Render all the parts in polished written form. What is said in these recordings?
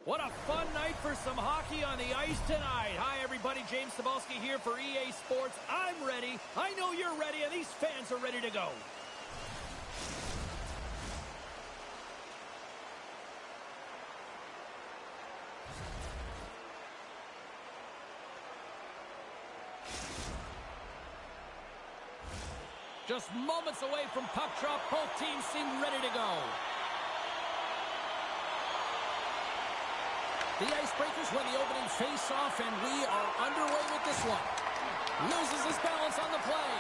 What a fun night for some hockey on the ice tonight. Hi, everybody. James Cebulski here for EA Sports. I'm ready. I know you're ready, and these fans are ready to go. Just moments away from puck drop. Both teams seem ready to go. The Icebreakers win the opening face-off, and we are underway with this one. Loses his balance on the play.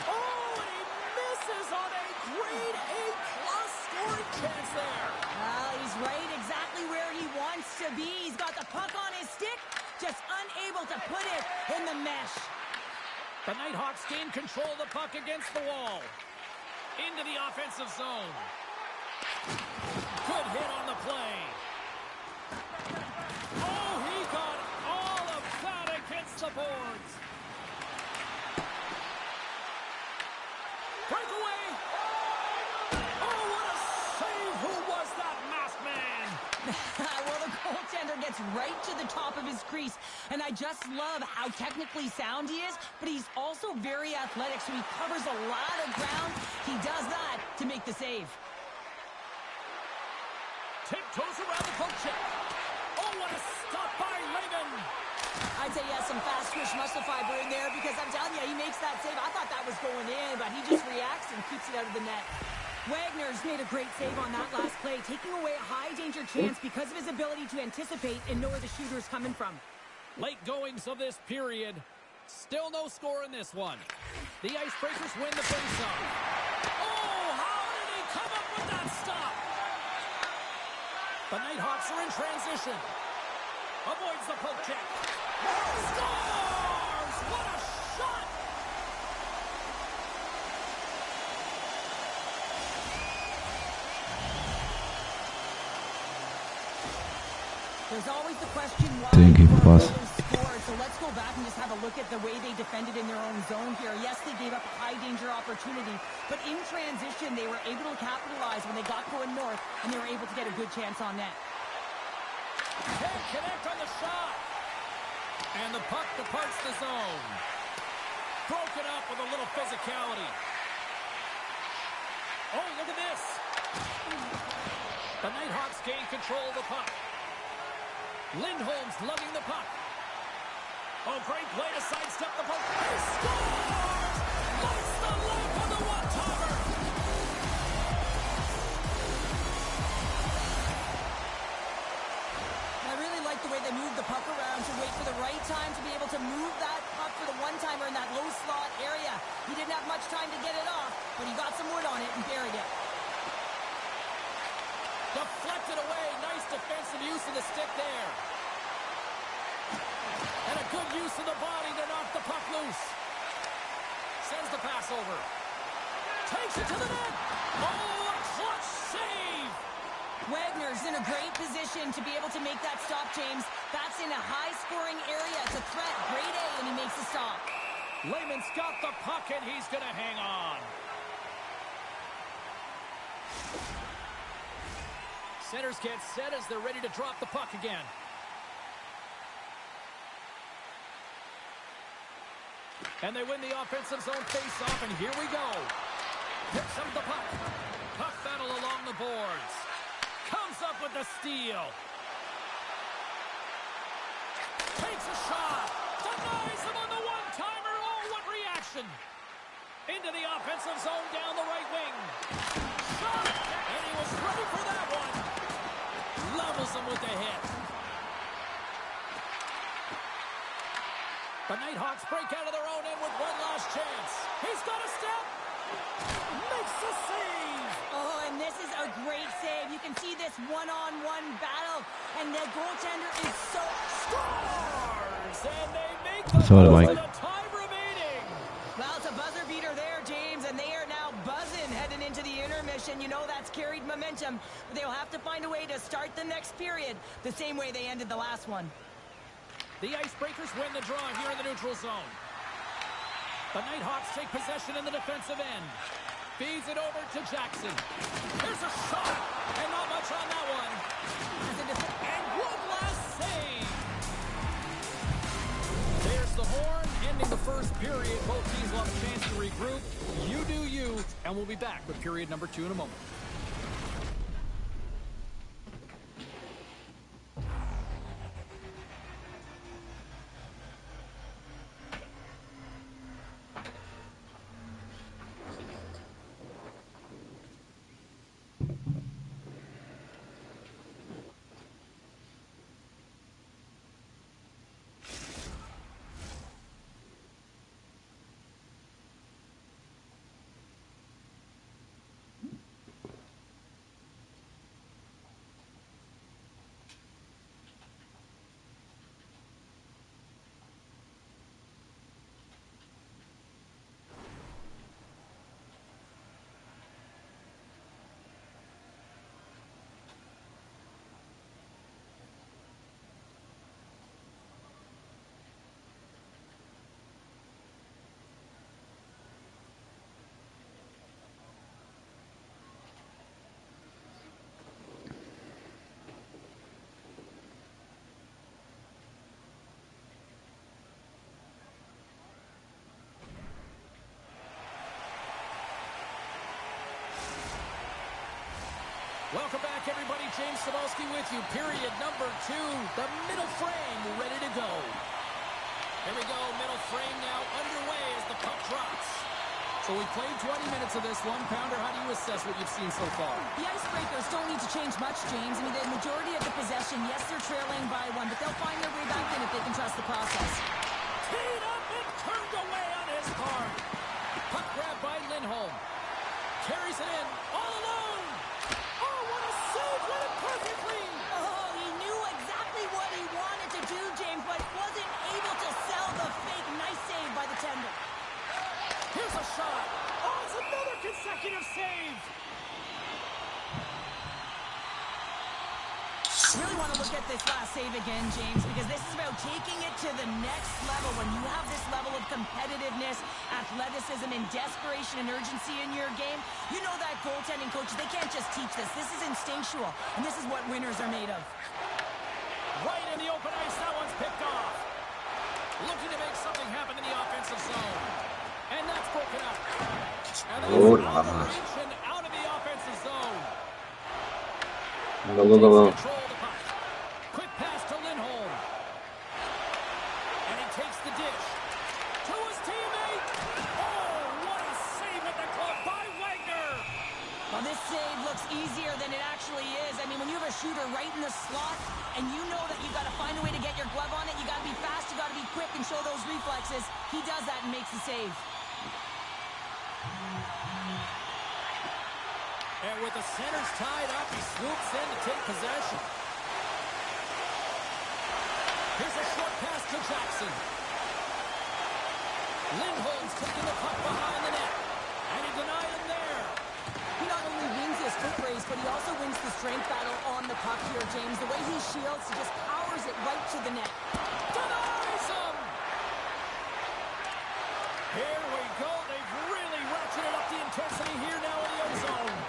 Oh, and he misses on a grade A-plus scoring chance there. He's right exactly where he wants to be. He's got the puck on his stick, just unable to put it in the mesh. The Nighthawks gain control of the puck against the wall. Into the offensive zone. Good hit on the play. Oh, he got all of that against the boards. Breakaway. Oh, what a save. Who was that masked man? Well, the goaltender gets right to the top of his crease, and I just love how technically sound he is, but he's also very athletic, so he covers a lot of ground. He does that to make the save. Tiptoes around the poke check. Oh, what a stop by Raven. I'd say he has some fast twitch muscle fiber in there, because I'm telling you, he makes that save. I thought that was going in, but he just reacts and keeps it out of the net. Wagner's made a great save on that last play, taking away a high-danger chance because of his ability to anticipate and know where the shooter's coming from. Late goings of this period. Still no score in this one. The Icebreakers win the faceoff. Oh, how did he come up with that stop? The Nighthawks are in transition. Avoids the poke check. Scores! What a shot! There's always the question why Thinking Buffalo pass. scored. So let's go back and just have a look at the way they defended in their own zone here. Yes, they gave up a high-danger opportunity, but in transition, they were able to capitalize when they got going north, and they were able to get a good chance on net. Can't connect on the shot. And the puck departs the zone. Broken up with a little physicality. Oh, look at this. The Nighthawks gain control of the puck. Lindholm's lugging the puck. Oh, great play to sidestep the puck. He scores! Lights the lamp on the one-timer. I really like the way they moved the puck around to wait for the right time to be able to move that puck for the one-timer in that low slot area. He didn't have much time to get it off, but he got some wood on it and buried it. Deflected away. Nice defensive use of the stick there. And a good use of the body to knock the puck loose. Sends the pass over. Takes it to the net. Oh, a clutch save. Wagner's in a great position to be able to make that stop, James. That's in a high-scoring area. It's a threat. Grade A, and he makes the stop. Lehman's got the puck, and he's going to hang on. Centers get set as they're ready to drop the puck again. And they win the offensive zone face-off, and here we go. Picks up the puck. Puck battle along the boards. Comes up with the steal. Takes a shot. Denies him on the one-timer. Oh, what reaction. Into the offensive zone down the right wing. Shot. And he was ready for that one. Levels him with the hit. The Nighthawks break out of their own end with one last chance. He's got a step. Makes the save. Oh, and this is a great save. You can see this one-on-one battle, and the goaltender is so... Scores! And they make the That's all I most like. of the time remaining. Well, it's a buzzer beater there, James, and they are now buzzing heading into the intermission. You know that's carried momentum, but they'll have to find a way to start the next period the same way they ended the last one. The Icebreakers win the draw here in the neutral zone. The Nighthawks take possession in the defensive end. Feeds it over to Jackson. There's a shot, and not much on that one. And one last save. There's the horn, ending the first period. Both teams will have a chance to regroup. You do you, and we'll be back with period number 2 in a moment. Welcome back, everybody. James Cebulski with you. Period number 2. The middle frame ready to go. Here we go. Middle frame now underway as the puck drops. So we played 20 minutes of this one. Pounder, how do you assess what you've seen so far? The Icebreakers don't need to change much, James. I mean, the majority of the possession, yes, they're trailing by 1, but they'll find their way back in if they can trust the process. Teed up and turned away on his part. Puck grab by Lindholm. Carries it in. All alone. Oh, what a save. What a perfectly. Oh, he knew exactly what he wanted to Really want to look at this last save again, James, because this is about taking it to the next level. When you have this level of competitiveness, athleticism, and desperation and urgency in your game, you know that goaltending coaches, they can't just teach this. This is instinctual, and this is what winners are made of. Right in the open ice, that one's picked off. Looking to make something happen in the offensive zone. And that's broken up. And that's out of reach and out of the offensive zone. Takes control of the puck. Quick pass to Lindholm. And he takes the dish. To his teammate. Oh, what a save with the glove by Wagner. Well, this save looks easier than it actually is. I mean, when you have a shooter right in the slot, and you know that you got to find a way to get your glove on it, you got to be fast, you got to be quick and show those reflexes. He does that and makes the save. And with the centers tied up, he swoops in to take possession. Here's a short pass to Jackson. Lindholm's taking the puck behind the net. And he denied him there. He not only wins his foot race, but he also wins the strength battle on the puck here, James. The way he shields, he just powers it right to the net. Denies him! Here we go. They've really ratcheted up the intensity here now in the ozone.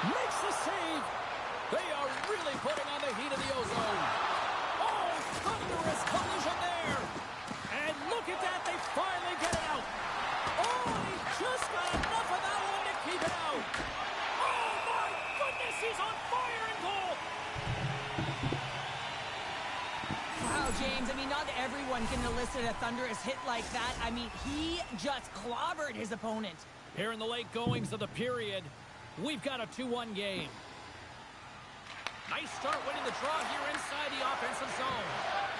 Makes the save. They are really putting on the heat of the ozone. Oh, thunderous collision there. And look at that. They finally get it out. Oh, he just got enough of that one to keep it out. Oh, my goodness. He's on fire in goal. Wow, James, I mean, not everyone can elicit a thunderous hit like that. I mean, he just clobbered his opponent. Here in the late goings of the period, we've got a 2-1 game. Nice start winning the draw here inside the offensive zone.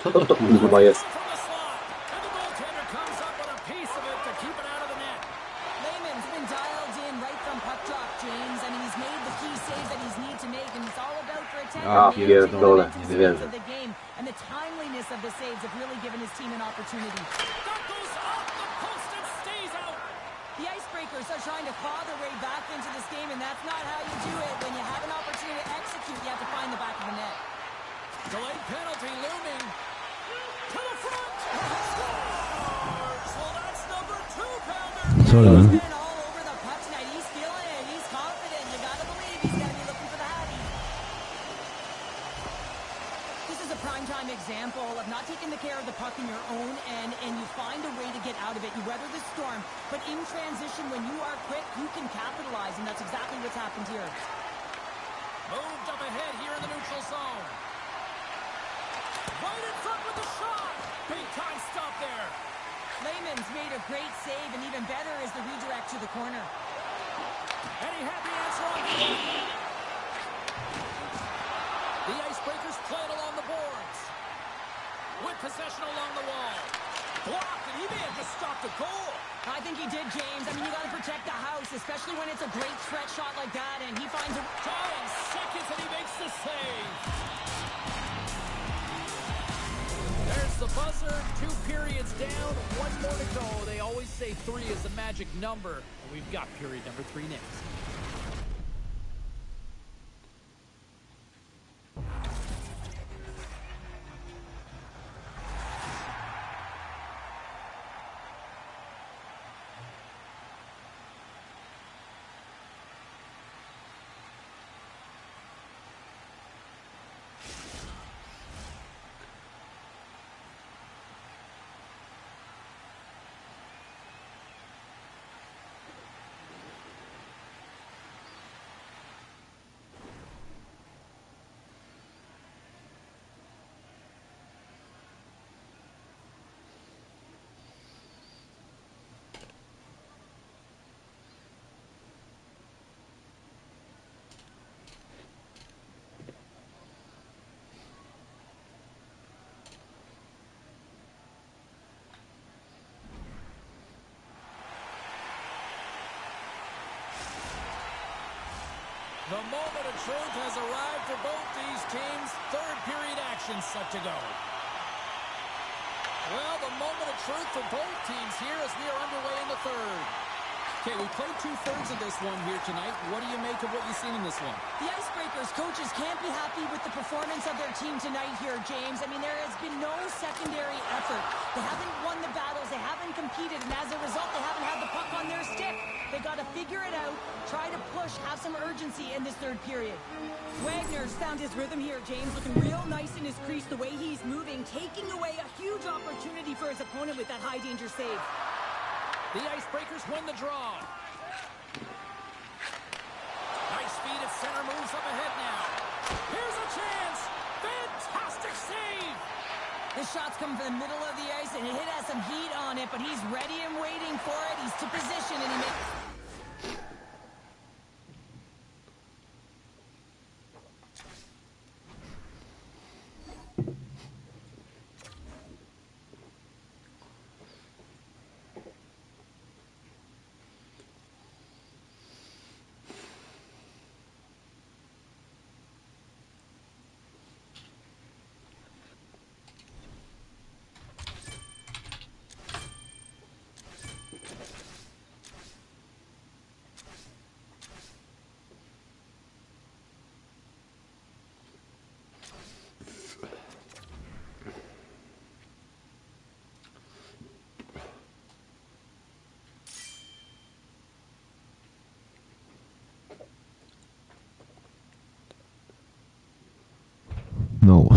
저것도 궁금하겠어. From the slot, and the goaltender comes up with a piece of it to keep it out of the net. Lehman's been dialed in right from puck drop, James. I mean, he's made the key saves that he's need to make, and it's all about for a 10 of the game. And the timeliness of the saves have really given his team an opportunity. That goes off the post and stays out. The Icebreakers are trying to claw their way back into this game, and that's not how you do it. When you have an opportunity to execute, you have to find the back of the net. Delayed penalty looming. To the front. Scores. Well, that's number 2-pounder. He's been all over the puck tonight. He's feeling it. He's confident. You got to believe he's going to be looking for the Hattie. This is a primetime example of not taking the care of the puck in your own end, and you find a way to get out of it. You weather the storm, but in transition, when you are quick, you can capitalize, and that's exactly what's happened here. Moved up ahead here in the neutral zone. Right in front with the shot. Big time stop there. Lehman's made a great save, and even better is the redirect to the corner. And he had the answer on the way. The Icebreakers played along the boards. With possession along the wall. Blocked, and he may have just stopped the goal. I think he did, James. I mean, you got to protect the house, especially when it's a great stretch shot like that, and he finds a... Tying seconds, and he makes the save. There's the buzzer. 2 periods down, 1 more to go. They always say 3 is the magic number. We've got period number 3 next. The moment of truth has arrived for both these teams. 3rd period action set to go. Well, the moment of truth for both teams here as we are underway in the 3rd. Okay, we played 2/3 of this one here tonight. What do you make of what you've seen in this one? The Icebreakers coaches can't be happy with the performance of their team tonight here, James. I mean, there has been no secondary effort. They haven't won the battles. They haven't competed. And as a result, they haven't had the puck on their stick. They got to figure it out, try to push, have some urgency in this third period. Wagner's found his rhythm here, James, looking real nice in his crease, the way he's moving, taking away a huge opportunity for his opponent with that high-danger save. The Icebreakers win the draw. Nice feed at center, moves up ahead now. Here's a chance. Fantastic save. The shot's coming from the middle of the ice, and it has some heat on it, but he's ready and waiting for it. He's to position, and he makes... No.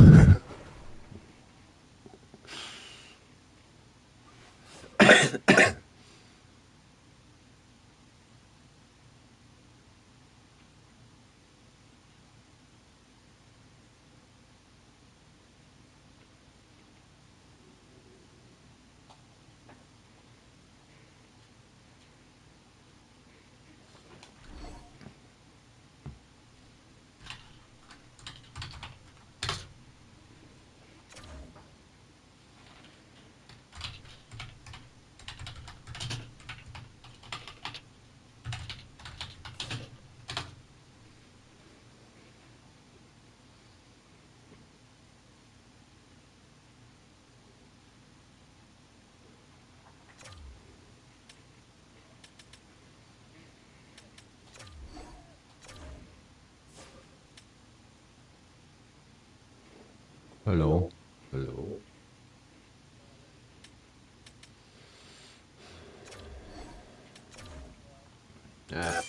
Hello. Hello. Ah.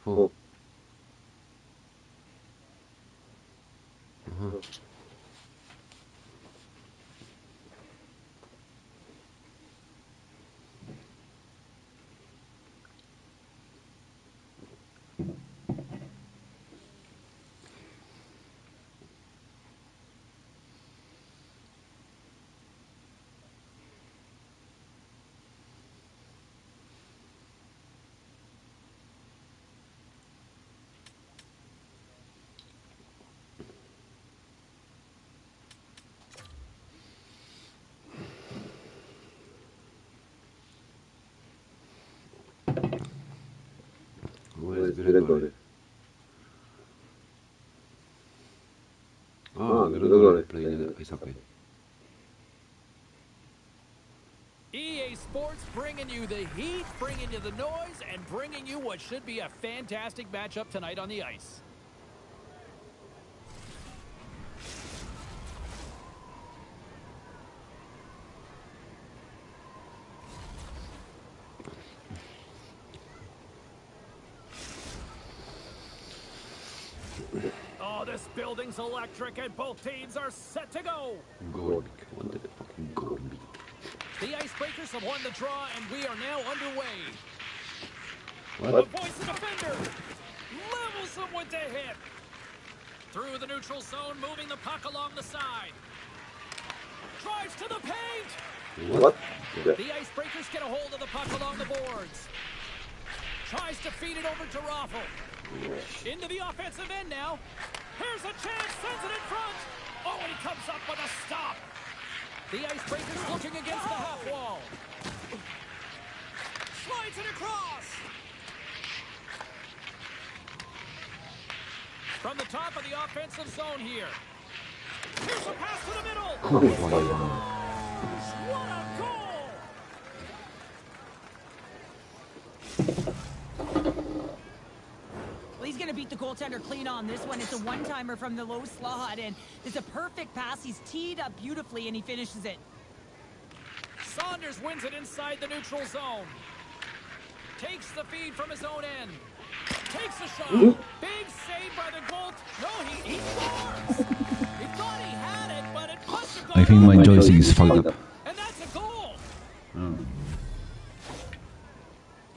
Oh. Where is Gregory? Ah, Gregory playing ice hockey. EA Sports bringing you the heat, bringing you the noise, and bringing you what should be a fantastic matchup tonight on the ice. this building's electric and both teams are set to go. Goal big. What the fucking goal big. The Icebreakers have won the draw, and we are now underway. What? Avoids the defender. Levels him with the hit. Through the neutral zone, moving the puck along the side. Drives to the paint. What? The Icebreakers get a hold of the puck along the boards. Tries to feed it over to Raffle. Into the offensive end now. Here's a chance, sends it in front. Oh, and he comes up with a stop. The Icebreakers looking against the half wall. Slides it across. From the top of the offensive zone here. Here's a pass to the middle. What a goal! Well, he's going to beat the goaltender clean on this one. It's a one-timer from the low slot, and it's a perfect pass. He's teed up beautifully, and he finishes it. Saunders wins it inside the neutral zone. Takes the feed from his own end. Takes a shot. Big save by the goal. No, he scores. He thought he had it, but it must have gone I think my over. joystick is fucked up. And that's a goal.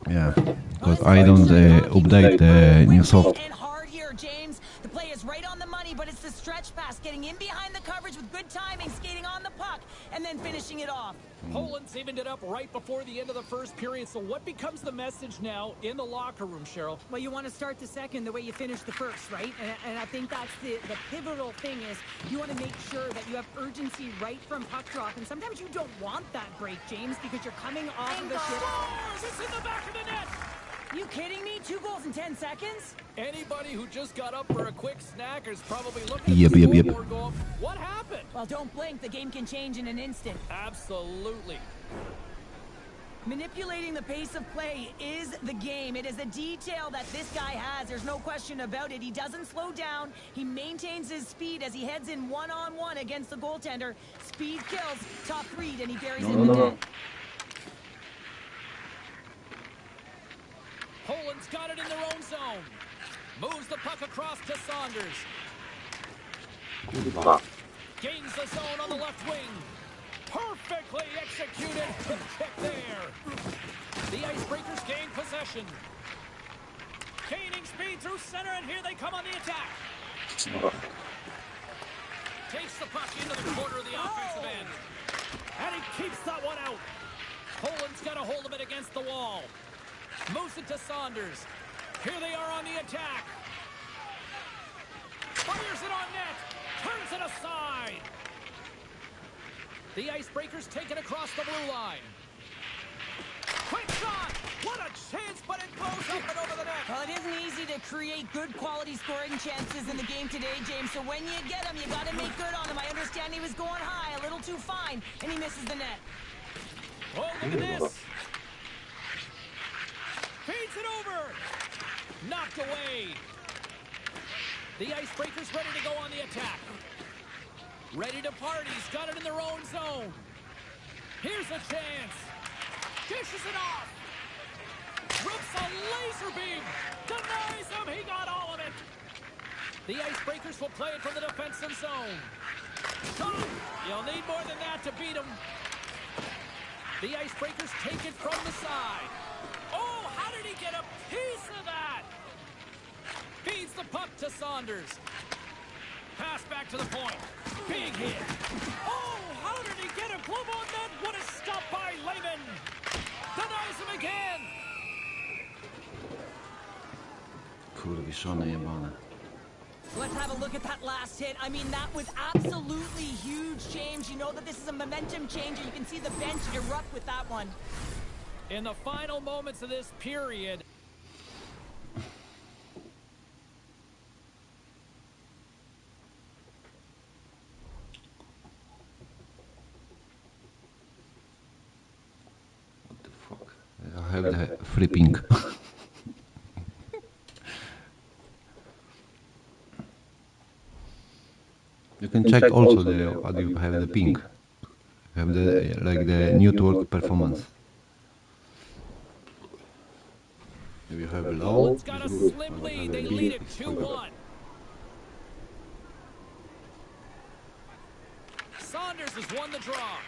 Yeah, because I don't update the new soft. And hard here, James. The play is right on the money, but it's the stretch pass, getting in behind the coverage with good timing, skating on the puck, and then finishing it off. Poland's evened it up right before the end of the first period. So what becomes the message now in the locker room, Cheryl? Well, you want to start the second the way you finished the first, right? And I think that's the pivotal thing is you want to make sure that you have urgency right from puck drop. And sometimes you don't want that break, James, because you're coming off of the ship. Scores! It's in the back of the net. You kidding me? 2 goals in 10 seconds? Anybody who just got up for a quick snack is probably looking at Yep, the yep, yep. scoreboard going, what happened? Well, don't blink. The game can change in an instant. Absolutely. Manipulating the pace of play is the game. It is a detail that this guy has. There's no question about it. He doesn't slow down. He maintains his speed as he heads in one-on-one against the goaltender. Speed kills. Top read, and he buries it in the net. Poland's got it in their own zone. Moves the puck across to Saunders. Gains the zone on the left wing. Perfectly executed. Check there. The Icebreakers gain possession. Gaining speed through center, and here they come on the attack. Takes the puck into the corner of the offensive end. And he keeps that one out. Poland's got a hold of it against the wall. Moves it to Saunders. Here they are on the attack. Fires it on net. Turns it aside. The Icebreakers take it across the blue line. Quick shot! What a chance, but it goes up and over the net. Well, it isn't easy to create good quality scoring chances in the game today, James. So when you get them, you got to make good on them. I understand he was going high, a little too fine, and he misses the net. Oh, look at this. Feeds it over. Knocked away. The Icebreakers ready to go on the attack. Ready to party. He's got it in their own zone. Here's a chance. Dishes it off. Rips a laser beam. Denies him. He got all of it. The Icebreakers will play it from the defensive zone. Shot. You'll need more than that to beat him. The Icebreakers take it from the side. Oh, how did he get a piece of that? Feeds the puck to Saunders. Pass back to the point. Big hit. Oh, how did he get a glove on that? What a stop by Lehman. Denies him again. Kurwiszone jebane. Let's have a look at that last hit. I mean, that was absolutely huge, James. You know that this is a momentum changer. You can see the bench erupt with that one. In the final moments of this period, What the fuck? I have the flipping. You can check also the what you have the ping. You have the like the network performance. If you have low, it's got a slim lead. They lead it 2-1. Wagner's has won the draw.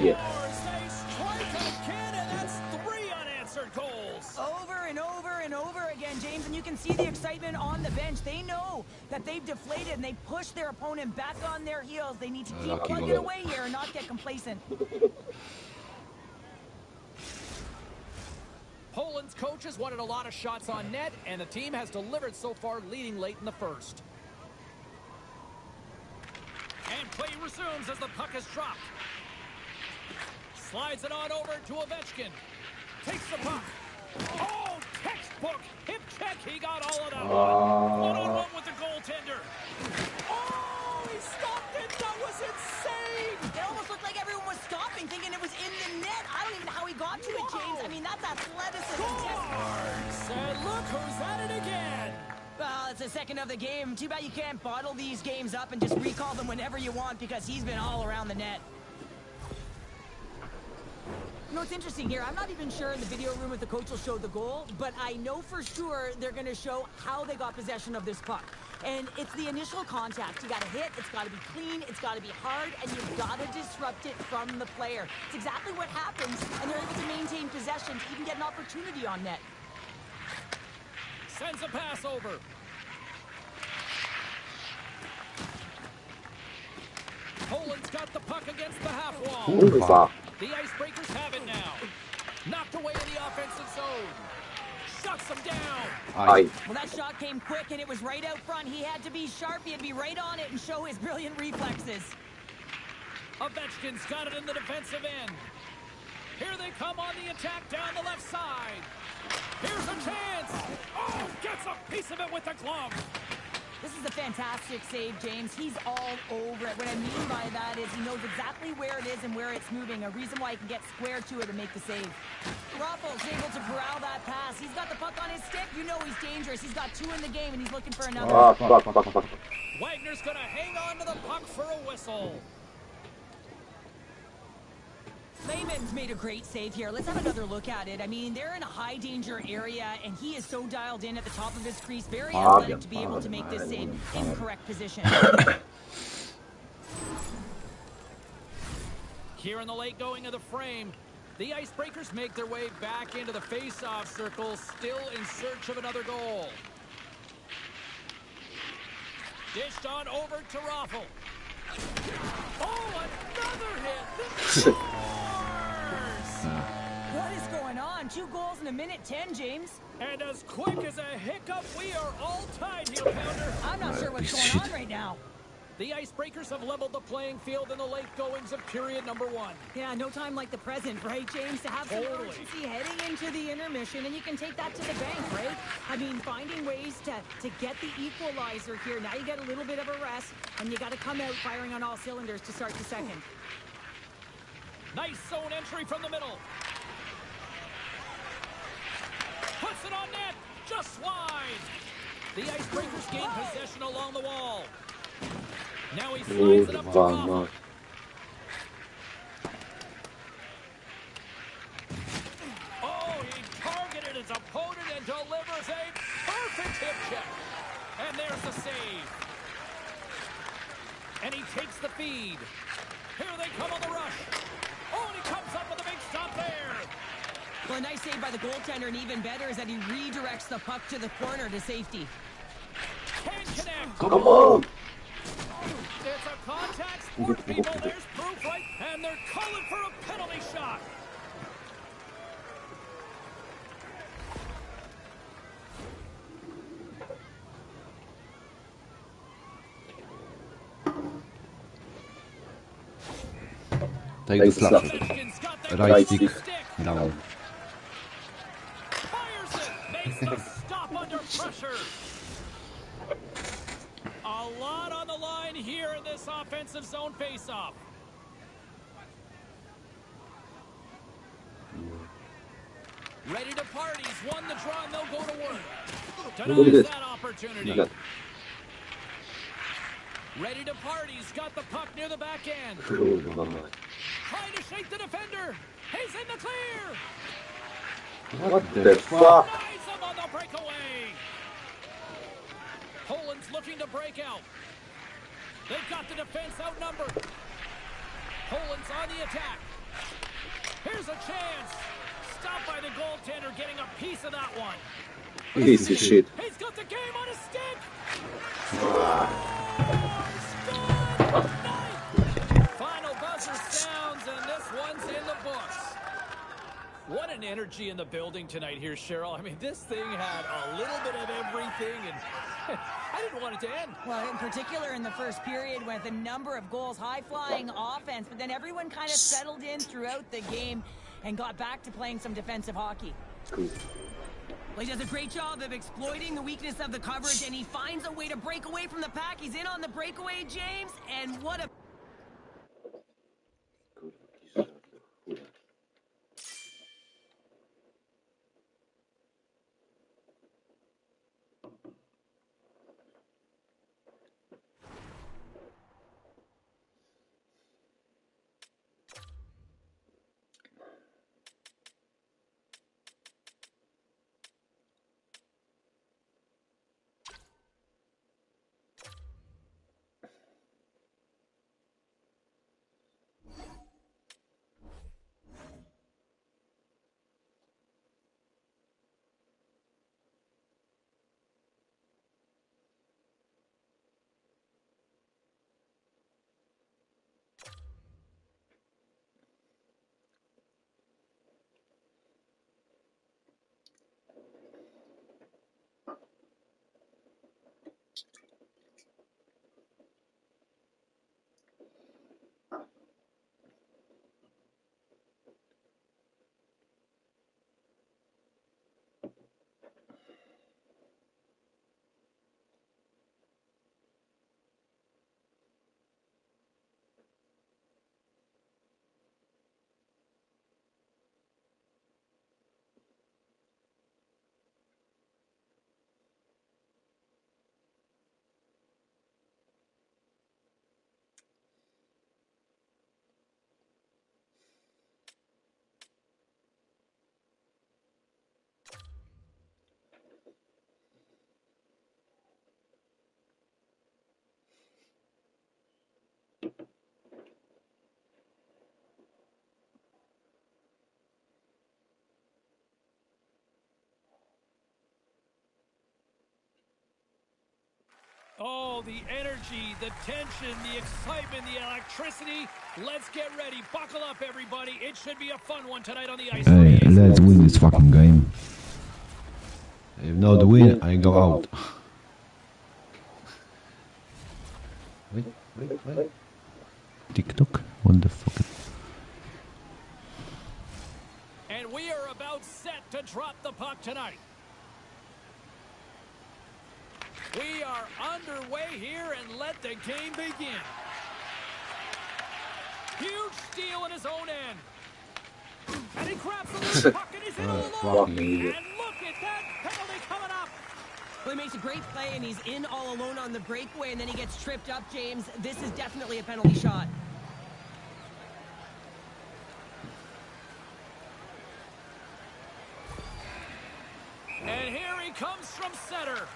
Yeah. Scores! They strike again, and that's 3 unanswered goals. Over and over and over again, James, and you can see the excitement on the bench. They know that they've deflated and they push their opponent back on their heels. They need to keep Lucky plugging goal. away here and not get complacent. Poland's coach has wanted a lot of shots on net, and the team has delivered so far, leading late in the first. And play resumes as the puck is dropped. Slides it on over to Ovechkin. Takes the puck. Oh, textbook hip check. He got all of that one-on-one with the goaltender. Oh, he stopped it. That was insane. It almost looked like everyone was stopping, thinking it was in the net. I don't even know how he got to it, James. I mean, that's athleticism. Said, look who's at it again. Well, it's the second of the game. Too bad you can't bottle these games up and just recall them whenever you want, because he's been all around the net. You know, it's interesting here. I'm not even sure in the video room if the coach will show the goal, but I know for sure they're going to show how they got possession of this puck. And it's the initial contact. You got to hit, it's got to be clean, it's got to be hard, and you've got to disrupt it from the player. It's exactly what happens, and they're able to maintain possession to even get an opportunity on net. Sends a pass over. Poland's got the puck against the half wall. Kurwa. The Icebreakers have it now. Knocked away in the offensive zone. Shuts them down. Aj. Well, that shot came quick, and it was right out front. He had to be sharp. He had to be right on it and show his brilliant reflexes. Ovechkin's got it in the defensive end. Here they come on the attack down the left side. Here's a chance. Oh, gets a piece of it with the glove. This is a fantastic save, James. He's all over it. What I mean by that is he knows exactly where it is and where it's moving, a reason why he can get square to it and make the save. Ruffles able to corral that pass. He's got the puck on his stick. You know he's dangerous. He's got 2 in the game, and he's looking for another. Ah, fuck. Wagner's going to hang on to the puck for a whistle. Lehman's made a great save here. Let's have another look at it. I mean, they're in a high danger area, and he is so dialed in at the top of his crease. Very athletic to be able to make this save in correct position. Here in the late going of the frame, the Icebreakers make their way back into the face-off circle, still in search of another goal. Dished on over to Raffle. Oh, another hit! What is going on? 2 goals in a minute 10, James. And as quick as a hiccup, we are all tied, heel pounder. I'm not sure what's going on right now. The Icebreakers have leveled the playing field in the late goings of period number 1. Yeah, no time like the present, right, James? To have some Totally. urgency heading into the intermission, and you can take that to the bank, right? I mean, finding ways to get the equalizer here. Now you get a little bit of a rest, and you got to come out firing on all cylinders to start the second. Nice zone entry from the middle. Puts it on net, just wide. The Icebreakers gain possession along the wall. Now he slides it up to Kurwa, Raffle. no. Oh, he targeted his opponent and delivers a perfect hip check. And there's the save. And he takes the feed. Here they come on the rush. Oh, and he comes up with a big stop there. Well, a nice save by the goaltender, and even better is that he redirects the puck to the corner to safety. Can't connect. Come on! It's a contact sport, people. There's proof, right? And they're calling for a penalty shot. Take the slap. Ovechkin's got that Right stick. stick down. Fires it. Makes the stop under pressure. A lot on the line here in this offensive zone faceoff. Ready to party. He's won the draw, and they'll go to work. Look at Denies this. that opportunity. Look Ready to party. He's got the puck near the back end. Kurwa, no. Trying to shake the defender. He's in the clear. What the fuck? Denies him on the breakaway. Poland's looking to break out. They've got the defense outnumbered. Poland's on the attack. Here's a chance. Stopped by the goaltender, getting a piece of that one. Piece of shit. He's got the game on his stick. Final buzzer sounds, and this one's in the books. What an energy in the building tonight here, Cheryl. I mean, this thing had a little bit of everything, and I didn't want it to end. Well, in particular in the first period with a number of goals, high-flying offense, but then everyone kind of settled in throughout the game and got back to playing some defensive hockey. Cool. Well, he does a great job of exploiting the weakness of the coverage, and he finds a way to break away from the pack. He's in on the breakaway, James, and what a... Oh, the energy, the tension, the excitement, the electricity. Let's get ready. Buckle up, everybody. It should be a fun one tonight on the ice. Hey, let's win this fucking game. If not win, I go out. Wait. TikTok? What the fuck? And we are about set to drop the puck tonight. We are underway here, and let the game begin. Huge steal in his own end. And he grabs the loose puck, and he's in all alone. And look at that penalty coming up. Well, he makes a great play, and he's in all alone on the breakaway, and then he gets tripped up, James. This is definitely a penalty shot. And here he comes from center.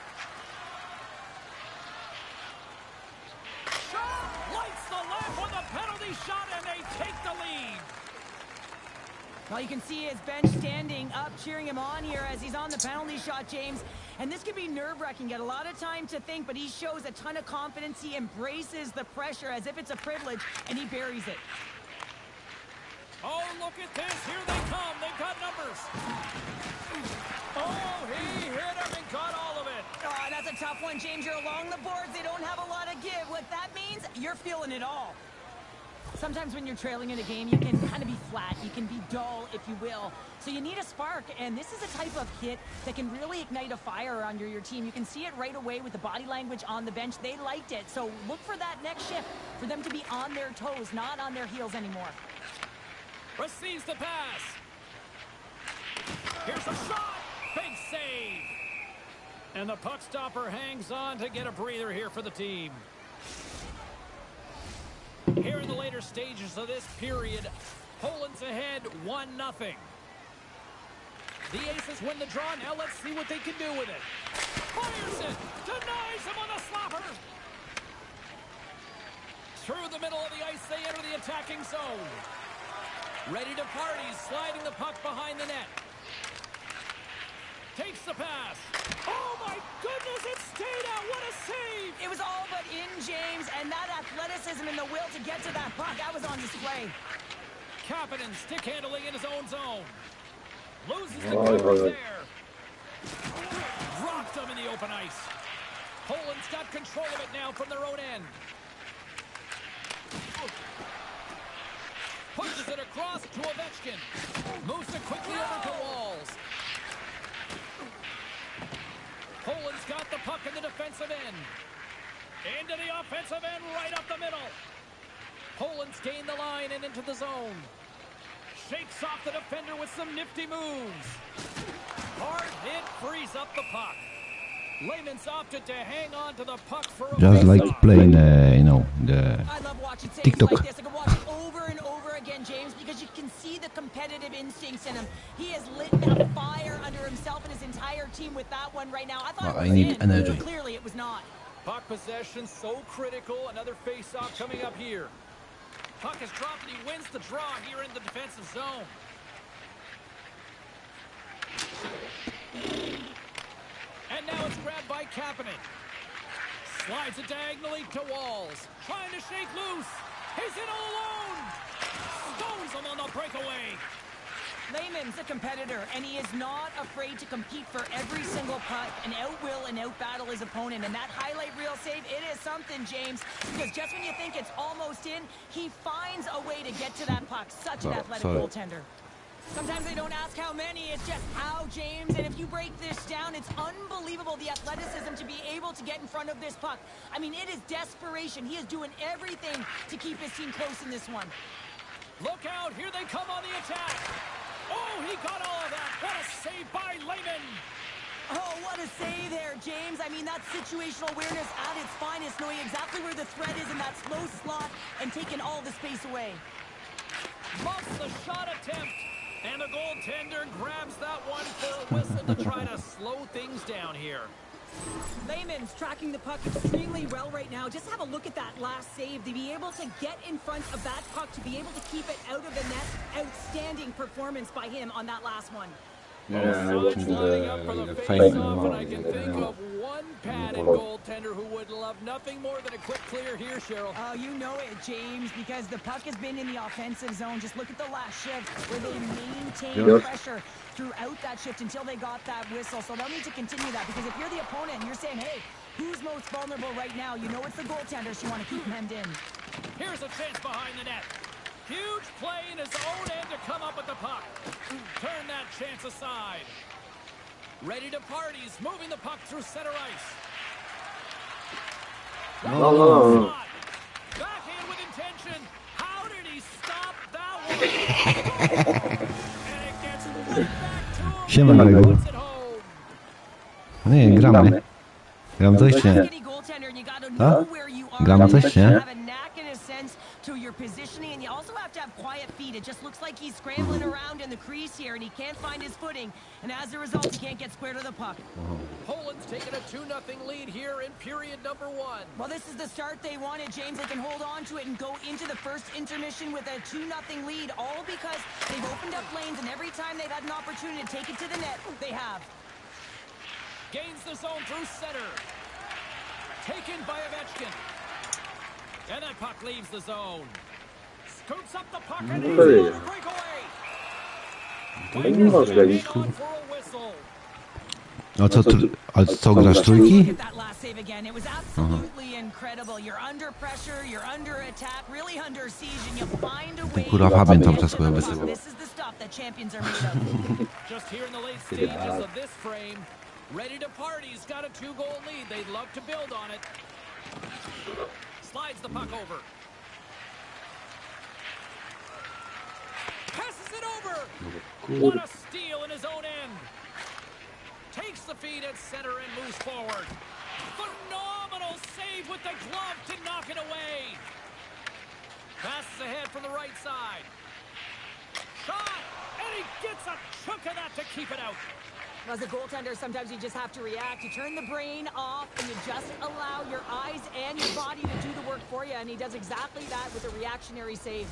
Lights the lamp on the penalty shot, and they take the lead. Well, you can see his bench standing up, cheering him on here as he's on the penalty shot, James. And this could be nerve-wracking. Get a lot of time to think, but he shows a ton of confidence. He embraces the pressure as if it's a privilege, and he buries it. Oh, look at this. Here they come. They've got numbers. Oh, he hit him and got all of it. Oh, that's a tough one, James. You're along the boards. They don't have a lot of give. What that means, you're feeling it all. Sometimes when you're trailing in a game, you can kind of be flat. You can be dull, if you will. So you need a spark, and this is a type of hit that can really ignite a fire under your team. You can see it right away with the body language on the bench. They liked it. So look for that next shift, for them to be on their toes, not on their heels anymore. Receives the pass. Here's a shot. Big save. And the puck stopper hangs on to get a breather here for the team. Here in the later stages of this period, Poland's ahead 1-0. The Aces win the draw. Now let's see what they can do with it. Fires it. Denies him on the slapper. Through the middle of the ice, they enter the attacking zone. Ready to party, sliding the puck behind the net. Takes the pass. Oh, my goodness, it stayed out. What a save. It was all but in, James, and that athleticism and the will to get to that puck, that was on display. Kapanen stick handling in his own zone. Loses the covers there. Dropped them in the open ice. Poland's got control of it now from their own end. Pushes it across to Ovechkin. Moves it quickly over to Walls. Poland's got the puck in the defensive end. Into the offensive end, right up the middle. Poland's gained the line and into the zone. Shakes off the defender with some nifty moves. Hard hit, frees up the puck. Lehman's opted to hang on to the puck for a Just like face-off. playing, the I love watching saves TikTok. like this. I can watch it over and over again, James, because you can see the competitive instincts in him. He has lit a fire under himself and his entire team with that one right now. I thought I it was need in, energy. but clearly it was not. Puck possession so critical. Another face-off coming up here. Puck is dropped and he wins the draw here in the defensive zone. And now it's grabbed by Kapanen. Slides it diagonally to Walls. Trying to shake loose. He's in all alone. Stones him on the breakaway. Lehman's a competitor, and he is not afraid to compete for every single puck and out-will and out-battle his opponent. And that highlight reel save, it is something, James, because just when you think it's almost in, he finds a way to get to that puck. Such an athletic goaltender. Sometimes they don't ask how many, it's just how, James. And if you break this down, it's unbelievable, the athleticism to be able to get in front of this puck. I mean, it is desperation. He is doing everything to keep his team close in this one. Look out, here they come on the attack. Oh, he got all of that. What a save by Lehman. Oh, what a save there, James. I mean, that's situational awareness at its finest, knowing exactly where the threat is in that slow slot and taking all the space away. Muffs the shot attempt. And the goaltender grabs that one for a whistle to try to slow things down here. Lehman's tracking the puck extremely well right now. Just have a look at that last save. To be able to get in front of that puck, to be able to keep it out of the net. Outstanding performance by him on that last one. Yeah, Both I watched sides lining up for the the face-off, final. and I can think of one padded goaltender who would love nothing more than a quick clear here, Cheryl. Oh, you know it, James, because the puck has been in the offensive zone. Just look at the last shift where they maintained pressure throughout that shift until they got that whistle. So they'll need to continue that, because if you're the opponent and you're saying, hey, who's most vulnerable right now? You know it's the goaltenders. You want to keep them hemmed in. Here's a chance behind the net. Huge play in his own end to come up with the puck. Turn that chance aside. Ready to party. He's moving the puck through center ice. No. Backhand with intention. How did he stop that one? And it gets right back to him. Siema, Grego. Puts it home. Nie, gramy. Gram coś, nie? Any goaltender, and you got to know where you are. Gramy coś, You nie? have a knack in a sense to your positioning, and you also have to have quiet feet. It just looks like he's scrambling around in the crease here, and he can't find his footing, and as a result, he can't get square to the puck. Poland's taken a 2-0 lead here in period number 1. Well, this is the start they wanted, James. They can hold on to it and go into the first intermission with a 2-0 lead, all because they've opened up lanes, and every time they've had an opportunity to take it to the net, they have. Gains the zone through center. Taken by Ovechkin. And that puck leaves the zone. Scoops up the puck and he's on a breakaway. Nie masz Hang galiku. on for a whistle. A co, grasz Look trójki? at that last save again. It was absolutely incredible. You're under pressure, you're under attack, really under siege, and you find a way Kurwa, to Fabian get tam to wszystko the puck. wysyłał. This is the stuff that champions are made of. Just here in the late stages of this frame. Ready to party. He's got a 2-goal lead. They'd love to build on it. Slides the puck over. Passes it over. What a steal in his own end. Takes the feed at center and moves forward. Phenomenal save with the glove to knock it away. Passes ahead from the right side. Shot. And he gets a chunk of that to keep it out. As a goaltender, sometimes you just have to react. You turn the brain off and you just allow your eyes and your body to do the work for you. And he does exactly that with a reactionary save.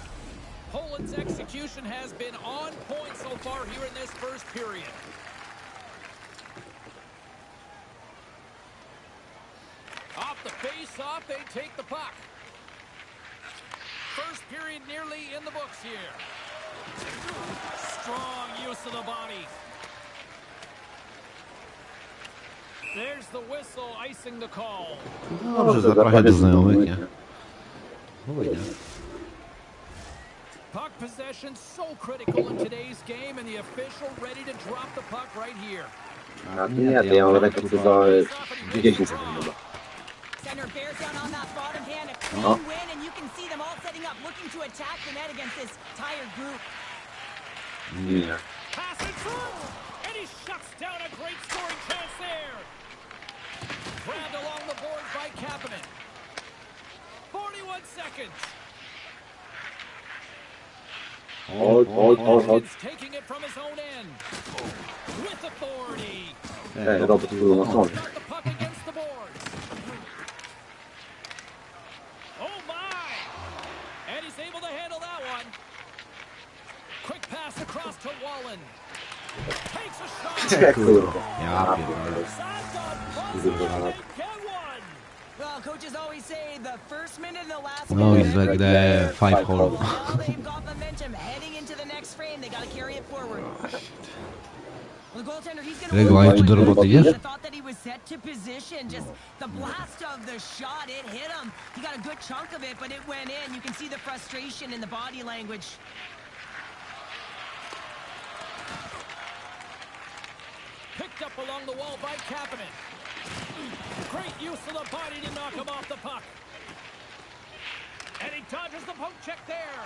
Poland's execution has been on point so far here in this first period. Off the face-off, they take the puck. First period nearly in the books here. Strong use of the body. There's the whistle, icing the call. Dobrze, zapraszam do znajomych, nie? Fajnie. Puck possession so critical in today's game, and the official ready to drop the puck right here. A tu nie, to ja mam rekord chyba 10 sekund chyba. Center bears down on that bottom hand, a clean Oh. win, and you can see them all setting up, looking to attack the net against this tired group. Nie. Pass it through, and he shuts down a great scoring chance there. Grabbed along the boards by Kapanen. 41 seconds. Hold. He's taking it from his own end. With authority. Robert był na stronie. Got the puck against the boards. Oh my! And he's able to handle that one. Quick pass across to Wallen. Takes a shot. Kurwa. Ja pierdolę. Sides on buzzer, and they get one. Well, coaches always say the first minute and the last No, minute. it's like the 5 hole. Well, they've got momentum heading into the next frame. They got to carry it forward. Well, the goaltender, he's going Rego, a jeszcze do roboty idziesz? I thought that he was set to position. Just the blast of the shot, it hit him. He got a good chunk of it, but it went in. You can see the frustration in the body language. Picked up along the wall by Kapanen. Great use of the body to knock him off the puck. And he dodges the poke check there.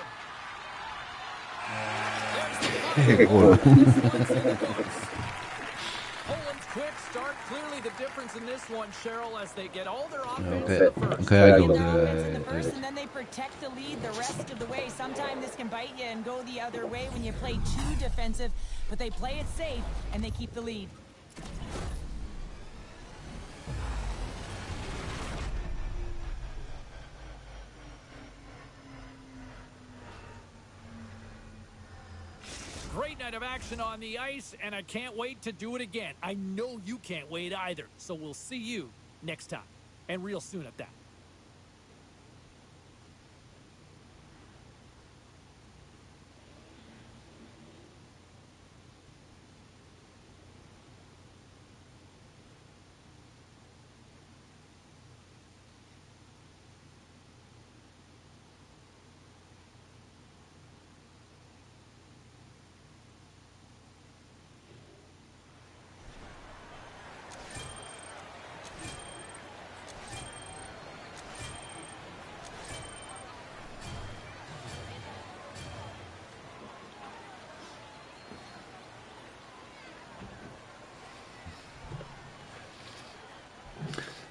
There's the puck. Poland's in the books. Poland's quick start, clearly the difference in this one, Cheryl, as they get all their offense in the first. Okay, I go Get their offense in the with first, and then they protect the lead the rest of the way. Sometimes this can bite you and go the other way when you play too defensive, but they play it safe and they keep the lead. Great night of action on the ice, and I can't wait to do it again. I know you can't wait either, so we'll see you next time, and real soon at that.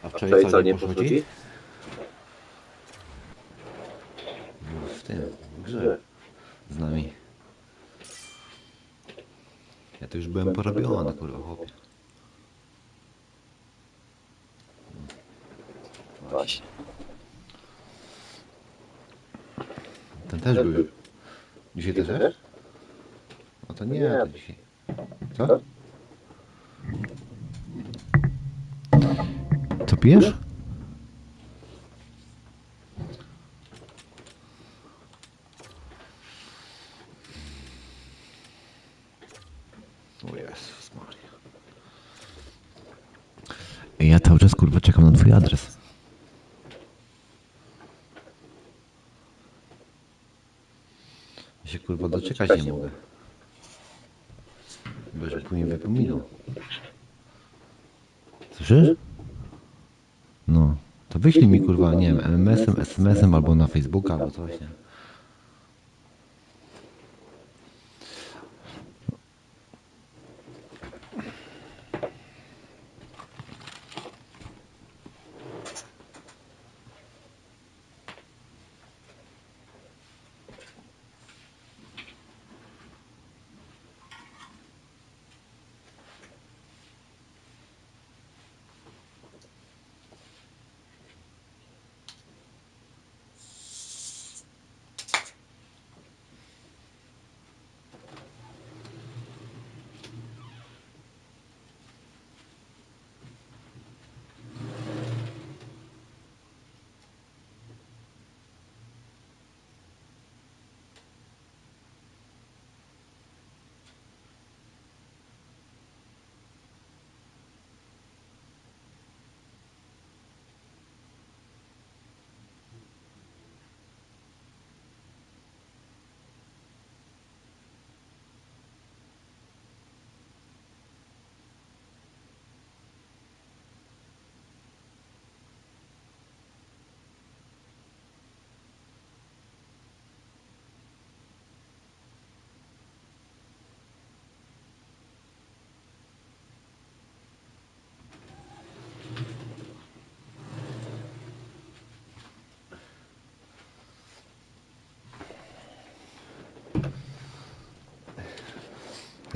A Wczoraj co, nie poszło ci? W tym, w grze. Z nami. Ja to już byłem porobiony, kurwa, chłopie. Właśnie. Ten też był. Dzisiaj też? No to nie, to dzisiaj. Co? Co pijesz? O Jezus Maria. Ja cały czas, kurwa, czekam na twój adres. Ja się, kurwa, doczekać nie mogę. Bo że później wypominał. Słyszysz? No, to wyślij mi, kurwa, nie wiem, MMS-em, SMS-em albo na Facebooka, albo coś, nie?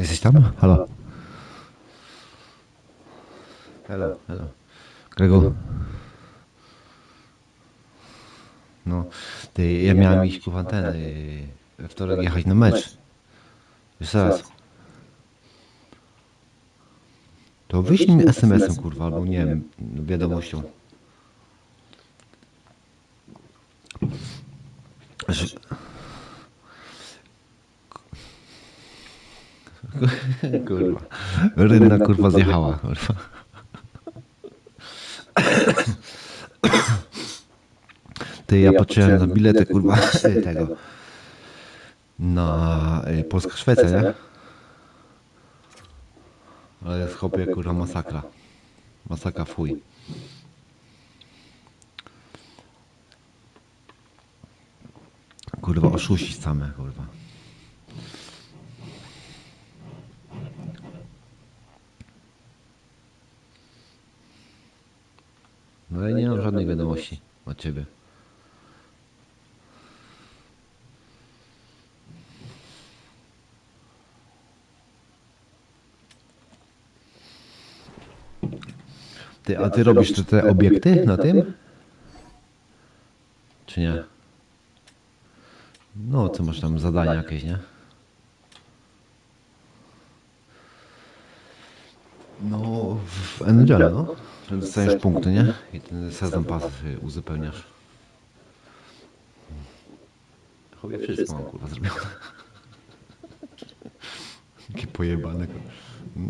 Jesteś tam? Halo. Halo. Grego. No, ja miałem iść kurwa we wtorek jechać na mecz. Jeszcze raz. To wyślij mi SMS-em kurwa, albo nie wiem, wiadomością. Kurwa. Rynna kurwa zjechała. Kurwa. Ja patrzyłem na bilety kurwa tego. Na Polska-Szwecja, nie? Ale jest chłopie kurwa masakra. Masakra w chuj. Kurwa oszuści same kurwa. No ja nie mam żadnej wiadomości od ciebie. A ty robisz te obiekty na tym? Czy nie? No, co masz tam zadania jakieś, nie? No, w NHL, no. Dostajesz punkty, nie? I ten sezon pass uzupełniasz. Chobie wszystko mam, kurwa, zrobione. Jakie pojebane, kurwa.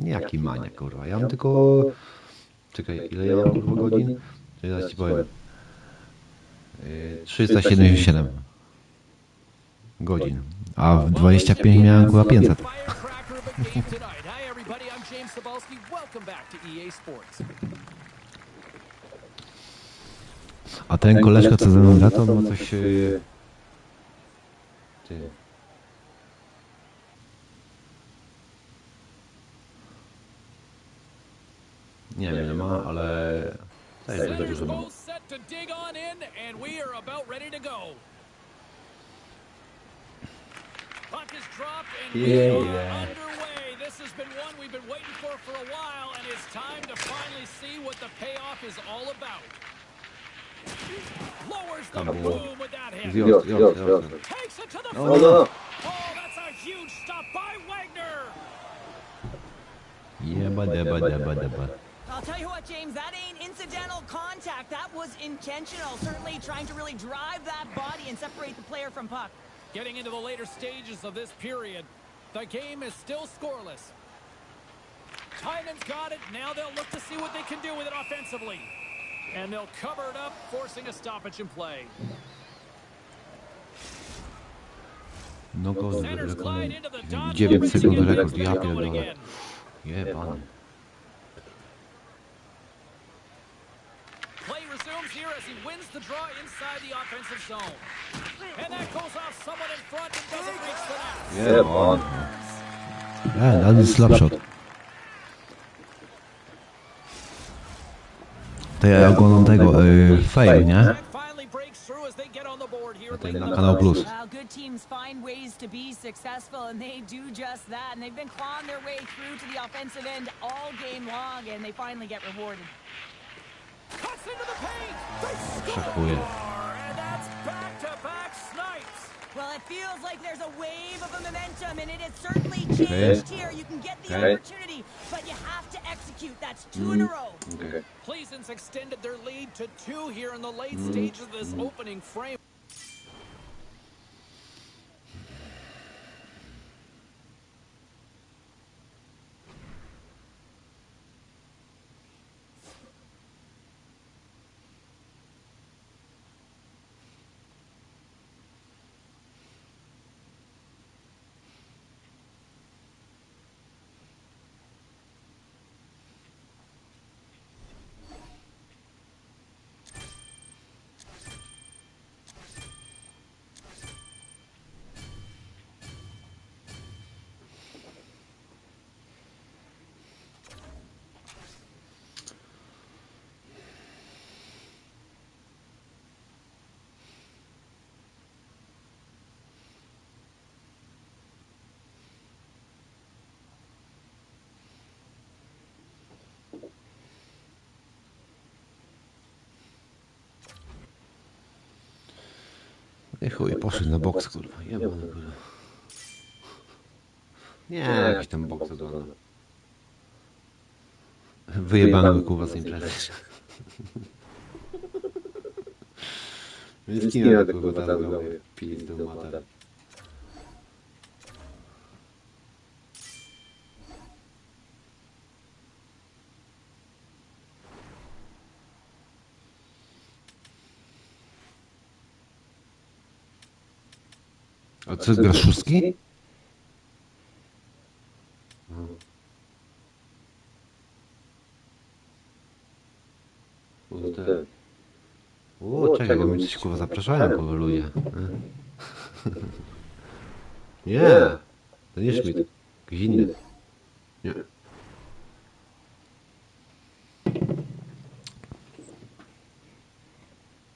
Jaki mania, kurwa. Ja mam tylko... Czekaj, ile ja mam, kurwa, godzin? To ja ci powiem. 377 godzin. A w 25 miałem, kurwa, 500. A ten koleżka, co ze mną gra, to ma coś... Ty. Nie wiem, ile ma, ale... Też dużo ma. Puck is dropped and we are underway. This has been one we've been waiting for a while, and it's time to finally see what the payoff is all about. Lowers the boom with that hit. Takes it to the front. Oh, that's a huge stop by Wagner. Deba. I'll tell you what, James, that ain't incidental contact. That was intentional. Certainly trying to really drive that body and separate the player from puck. Getting into the later stages of this period, the game is still scoreless. Tynan's got it. Now they'll look to see what they can do with it offensively. And they'll cover it up, forcing a stoppage in play. No go, Centers glide into the dot. 9 sekund rekord, ja pierdolę. Jebany. Play resumes here as he wins the draw inside the offensive zone. And that goes off someone in front and doesn't reach the net. Jebany. That is slapshot. To ja oglądam tego, Fame, nie? Na Kanał Plus. Good teams find ways to be successful, and they do just that. And they've been clawing their way through to the offensive end all game long, and they finally get rewarded. Cuts into the paint. They score, and that's back-to-back snipes. Well, it feels like there's a wave of a momentum, and it has certainly changed here. You can get the opportunity, but you have to execute. That's 2 in a row. Okay. Pleasants extended their lead to 2 here in the late stages of this opening frame. I chuj, poszedł na boks, kurwa. Jebany, kurwa. Nie, jakiś tam boks ogląda. Wyjebany, kurwa, z imprezy. Więc nie ma tego kurwa tam głowy. Pizdu mater. A co, grasz szóstki? O, czekaj, bo mi coś kurwa zapraszają, kurwa, ludzie. Nie, to nie Schmidt, jakiś inny. Nie.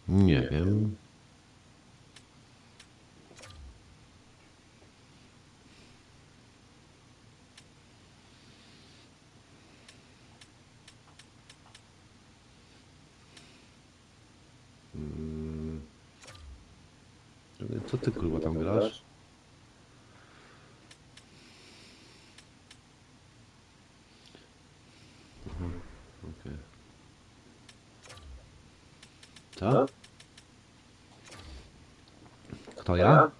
Nie wiem. Co ty kurwa tam grasz? Okay. Co? Kto ja?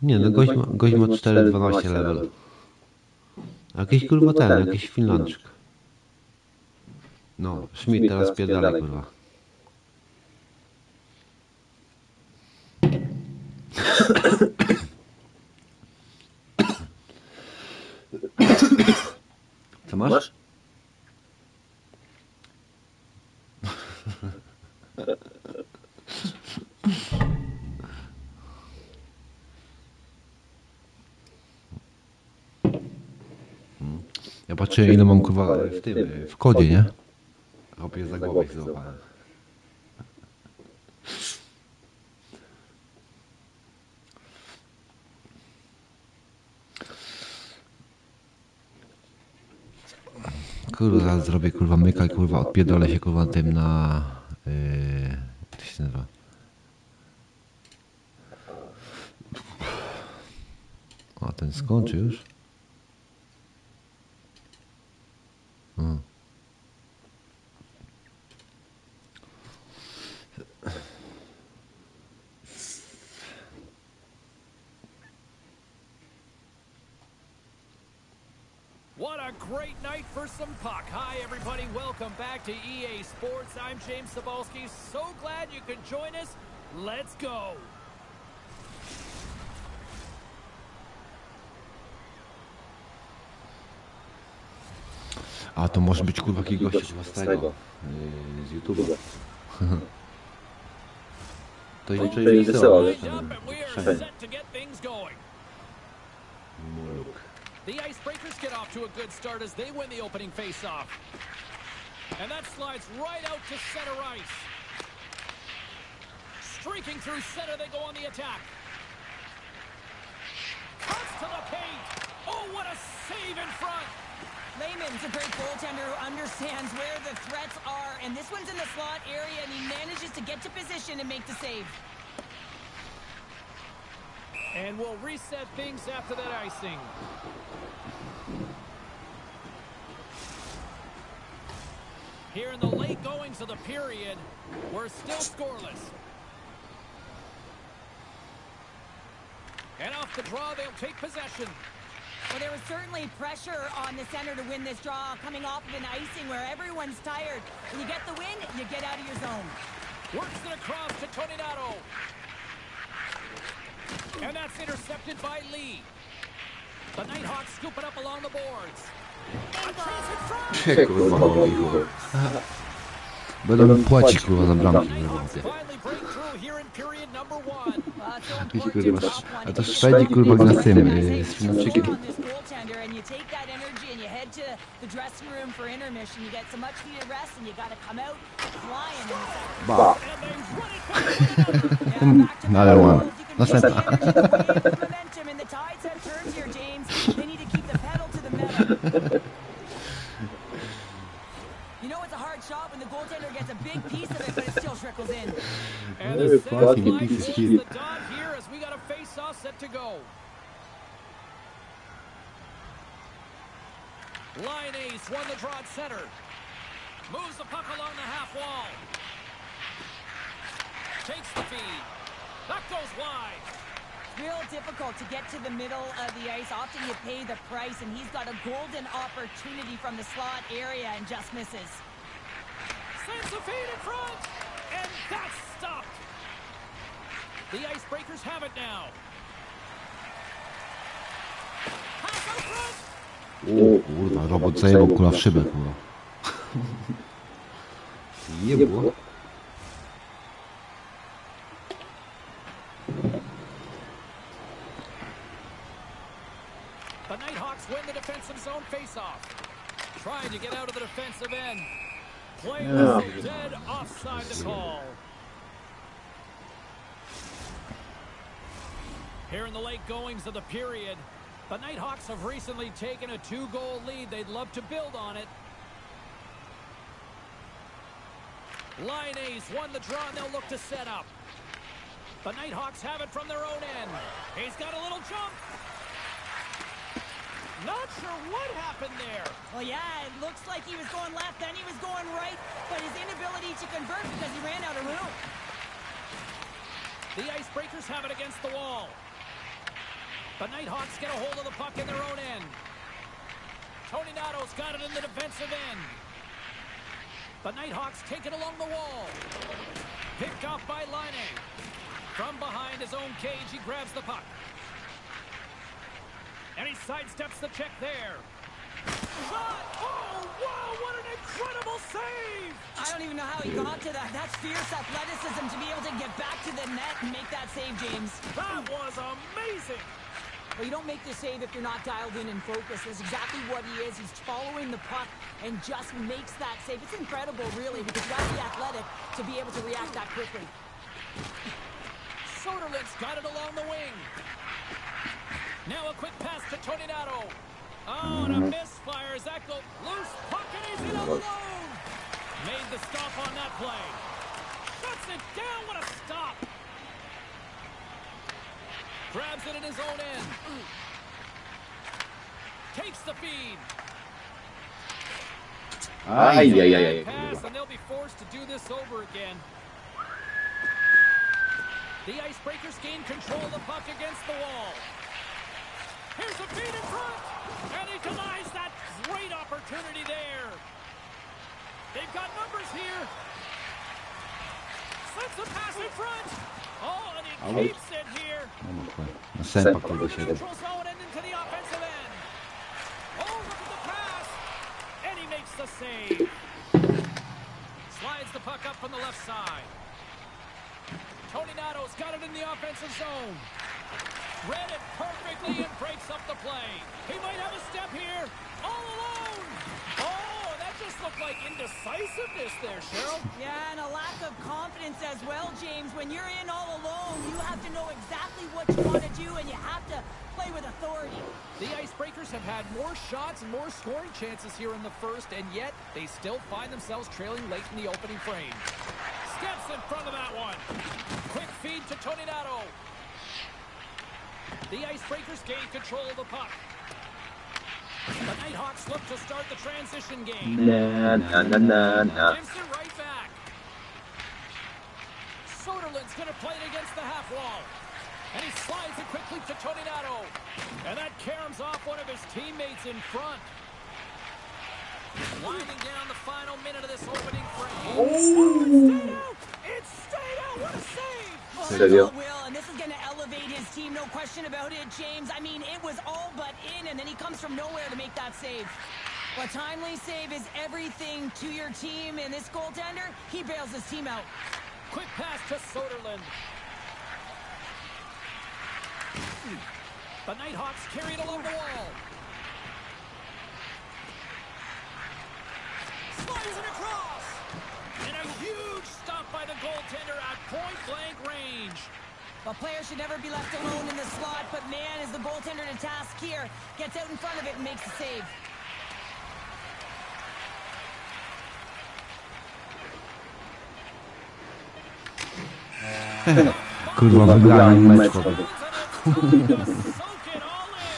Nie, no gość ma 4,12 level. Jakiś kurwa ten, jakiś Finlandczyk. No, Schmidt teraz pierdalaj kurwa. Co masz? Ja patrzę ile mam kurwa w tym, w kodzie, nie? Robię za głowę się złapałem. Kurwa, zaraz zrobię kurwa myka i kurwa odpierdolę się kurwa tym na... jak to się nazywa? A ten skończy już? What a great night for some puck. Hi, everybody. Welcome back to EA Sports. I'm James Cebulski. So glad you could join us. Let's go. A to może być kurwa jakiś gość z tego, z YouTube'a. To i czyli wysyłał, wiesz, The Icebreakers get off to a good start as they win the opening face-off. And that slides right out to center ice. Streaking through center, they go on the attack. Cuts to the paint. Oh, what a save in front. Lehman's a great goaltender who understands where the threats are, and this one's in the slot area, and he manages to get to position and make the save. And we'll reset things after that icing. Here in the late goings of the period, we're still scoreless. And off the draw, they'll take possession. Well, there was certainly pressure on the center to win this draw, coming off of an icing where everyone's tired. When you get the win, you get out of your zone. Works it across to Toninato. And that's intercepted by Lee. The Nighthawks scoop it up along the boards. A chance in front. kurwa boli, kurwa. Będą mi płacić kurwa za bramki. Finally break through here in period number one. Jakiś kurwa, a to Szwedzi kurwa gra z tym, z Finlandczykiem. And you take that energy and you head to the dressing room for intermission. You get some much needed rest and you got to come out flying in the second. Ba. Ale ładnie. Następna. Momentum and the tides have turned here, James. They need to keep the pedal to the metal. You know it's a hard shot when the goaltender gets a big piece of it, but it still trickles in. And Very the center fucking line piece of towards shit. the dot here as we got a face-off set to go. Line ace won the draw at center. Moves the puck along the half wall. Takes the feed. That goes wide. Real difficult to get to the middle of the ice. Often you pay the price, and he's got a golden opportunity from the slot area and just misses. Sends the feed in front. And that's stopped. The Icebreakers have it now. Pass out front. O kurwa, robot zajebał kula w szybę, kurwa. Jebło. The Nighthawks win the defensive zone faceoff. Trying to get out of the defensive end. Play whistle dead offside the call. Here in the late goings of the period, the Nighthawks have recently taken a 2-goal lead. They'd love to build on it. Line ace won the draw, and they'll look to set up. The Nighthawks have it from their own end. He's got a little jump. Not sure what happened there. Well, yeah, it looks like he was going left, then he was going right, but his inability to convert because he ran out of room. The Icebreakers have it against the wall. The Nighthawks get a hold of the puck in their own end. Tony Nato's got it in the defensive end. The Nighthawks take it along the wall. Picked off by Line. From behind his own cage, he grabs the puck. And he sidesteps the check there. Shot! Oh, wow, what an incredible save! I don't even know how he got to that. That's fierce athleticism to be able to get back to the net and make that save, James. That was amazing! Well, you don't make the save if you're not dialed in and focused. That's exactly what he is. He's following the puck and just makes that save. It's incredible, really, because you have the athletic to be able to react that quickly. Soderlund's got it along the wing. Now a quick pass to Tony Nato. Oh, and a misfire as that goes loose. Puck and he's in alone. Made the stop on that play. Shuts it down. What a stop. Grabs it in his own end. Takes the feed. Ay. Pass, and they'll be forced to do this over again. The Icebreakers gain control of the puck against the wall. Here's the feed in front, and he denies that great opportunity there. They've got numbers here. Sends the pass in front. Oh, and he keeps it here. Na sępa kurwa Through the siedem. neutral zone and into the offensive end. Oh, look at the pass, and he makes the save. Slides the puck up from the left side. Tony Nato's got it in the offensive zone. Read it perfectly and breaks up the play. He might have a step here. All alone. Oh, that just looked like indecisiveness there, Cheryl. Yeah, and a lack of confidence as well, James. When you're in all alone, you have to know exactly what you want to do, and you have to play with authority. The Icebreakers have had more shots and more scoring chances here in the first, and yet they still find themselves trailing late in the opening frame. Steps in front of that one. Quick feed to Tony Nato. The Icebreakers gain control of the puck. The Nighthawks look to start the transition game. Na. Gives it right back. Soderlund's going to play it against the half wall. And he slides it quickly to Tony Nato. And that caroms off one of his teammates in front. Winding down the final minute of this opening frame. Oh, it stayed out! It stayed out! What a save! Well, Serio? that's all Will, and this is going to elevate his team, no question about it, James. I mean, it was all but in, and then he comes from nowhere to make that save. A timely save is everything to your team, and this goaltender, he bails his team out. Quick pass to Soderlund. The Nighthawks carry it along the wall. Slides it across. And a huge stop by the goaltender at point-blank range. A player should never be left alone in the slot, but man, is the goaltender to task here. Gets out in front of it and makes the save. Kurwa, wygrałem mecz. Soak it all in.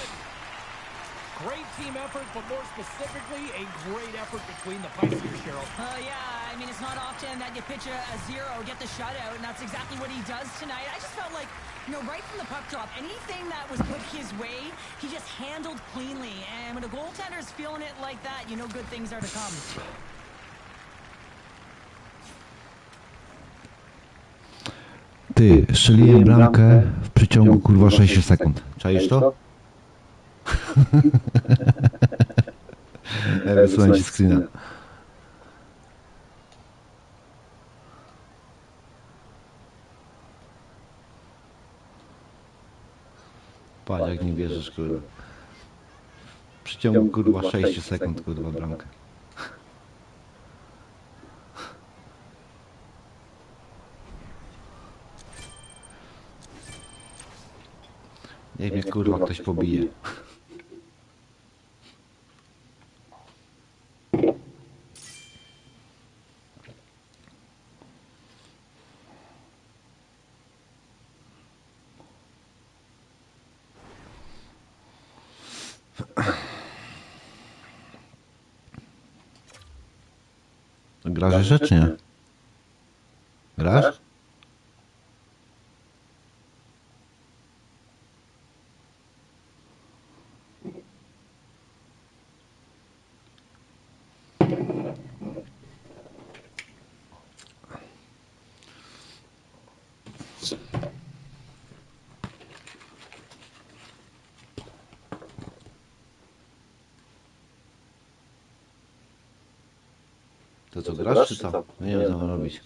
Great team effort, but more specifically, a great effort between the pipes here, Cheryl. Yeah, I mean, it's not often that you pitch a zero, get the shutout, and that's exactly what he does tonight. I just felt like, right from the puck drop, anything that was put his way, he just handled cleanly. And when a goaltender's feeling it like that, you know good things are to come. Ty, strzeliłem bramkę w przeciągu kurwa 6 sekund. Czaisz to? Wysyłam ci screena. Patrz, jak nie wierzysz, kurwa. W przeciągu kurwa 6 sekund, kurwa, bramkę. Niech mnie kurwa ktoś pobije. Grasz jeszcze czy nie? Grasz? To co, grasz czy co? No nie wiem co mam robić.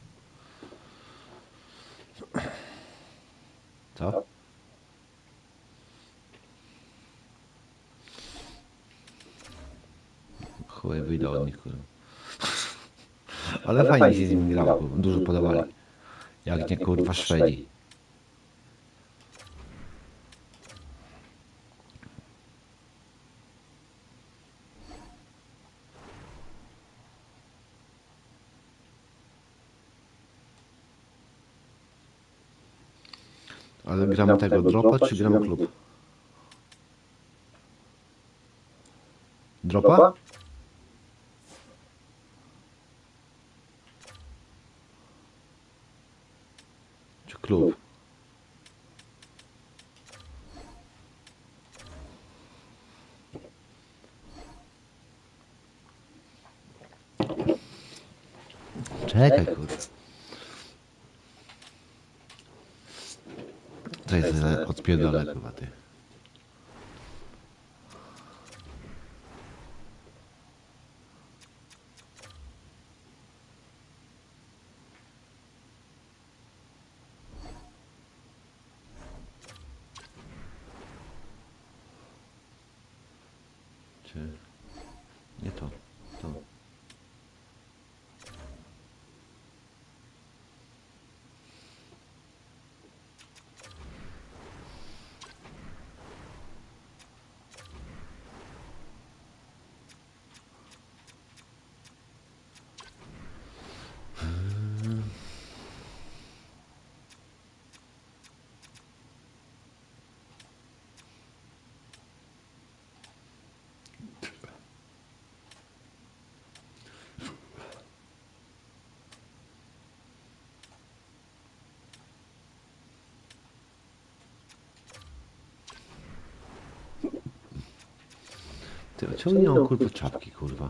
Co? Chuj, wyjdę od nich, kurwa. Ale fajnie się z nimi grało, kurwa. Dużo podawali. Jak nie, kurwa, Szwedzi. Ale gramy tego dropa, czy gramy klub? Dropa? Czy klub? Czekaj, kurwa. Co jest za odpierdolę, kurwa, ty. Czy... Nie to. To. Ty, a czemu nie mam, kurwa, czapki, kurwa?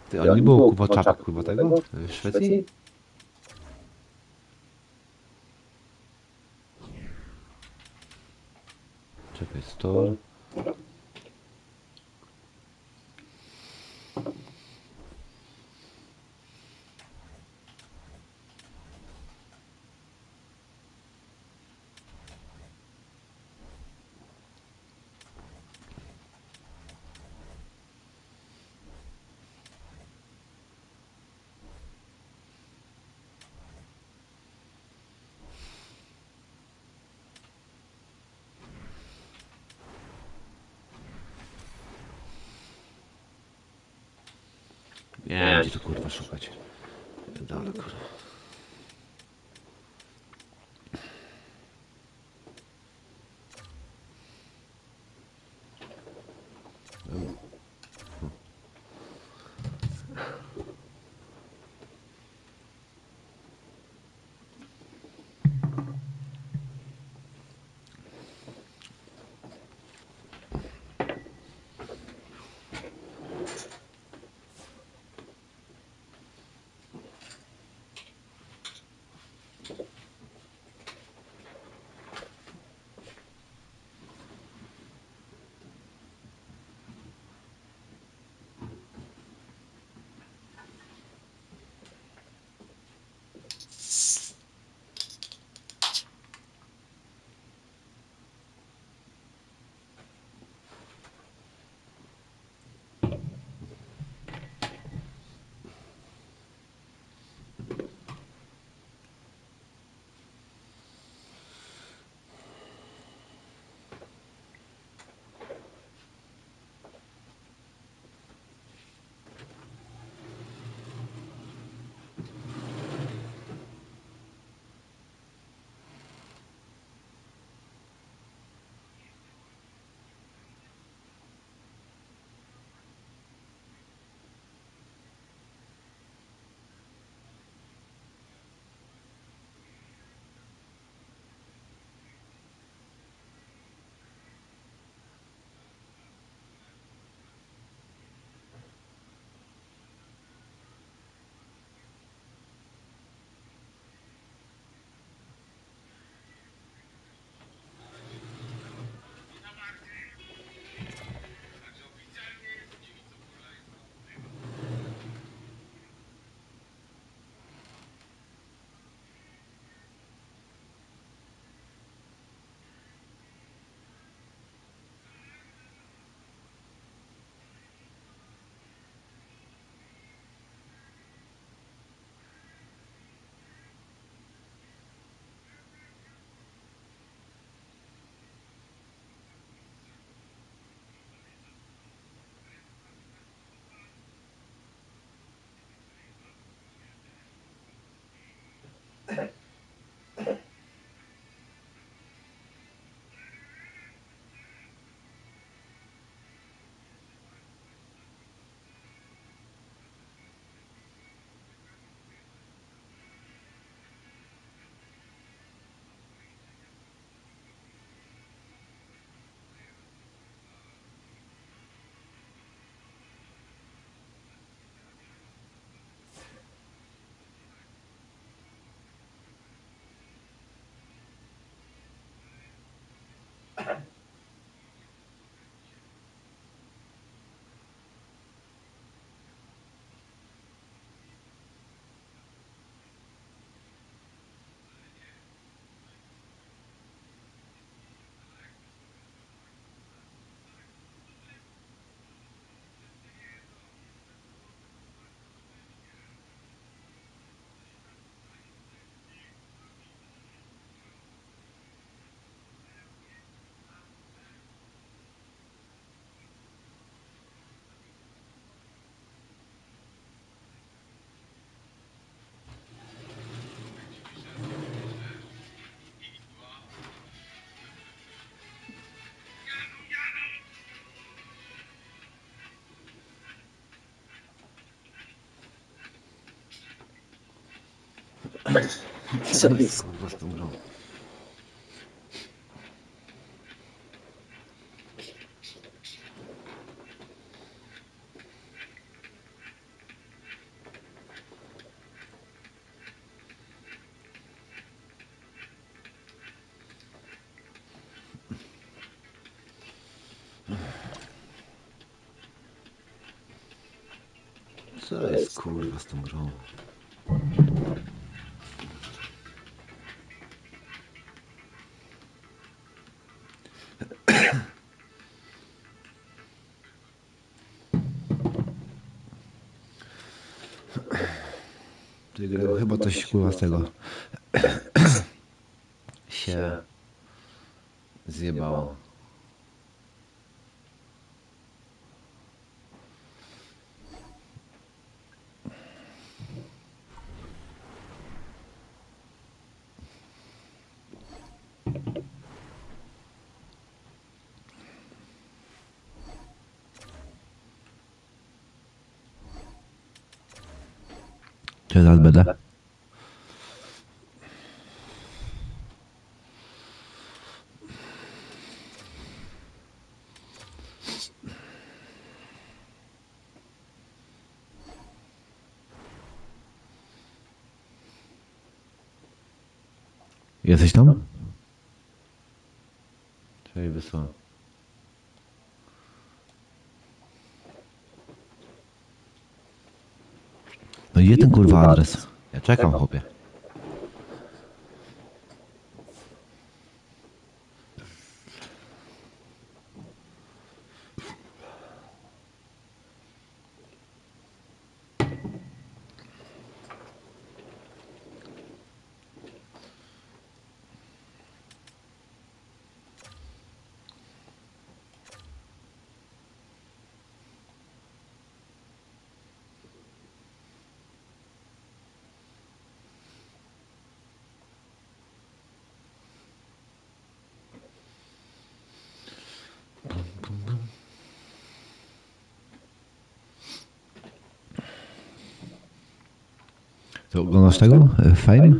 Ty, a nie było, kurwa, czapki, kurwa, tego? W Szwecji? Czekaj, store. Nie wiem, gdzie to kurwa szukać. Dalej, kurwa. Co jest kurwa z tą grą? Co jest kurwa z tą grą? Ty Grego, chyba coś kurwa z tego się zjebało. Czy zaraz będę? Jesteś tam? Czyli wysłałem. No gdzie ten kurwa adres? Ja czekam, chłopie. To oglądasz tego? Fame?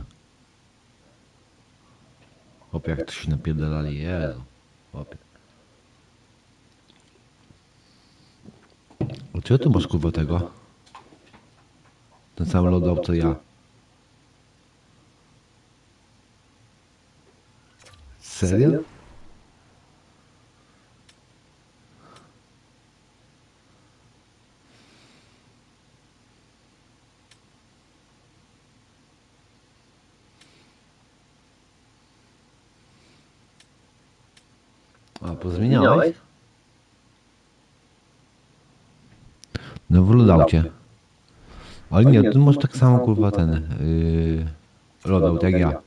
Chłopie, jak to się napierdalali, Jezu. Chłopie. A czego tu masz kurwa tego? Ten sam loadout co ja. Serio? A, pozmieniałeś? No w loadoucie. Ale nie, tu masz tak samo kurwa ten loadout jak ja.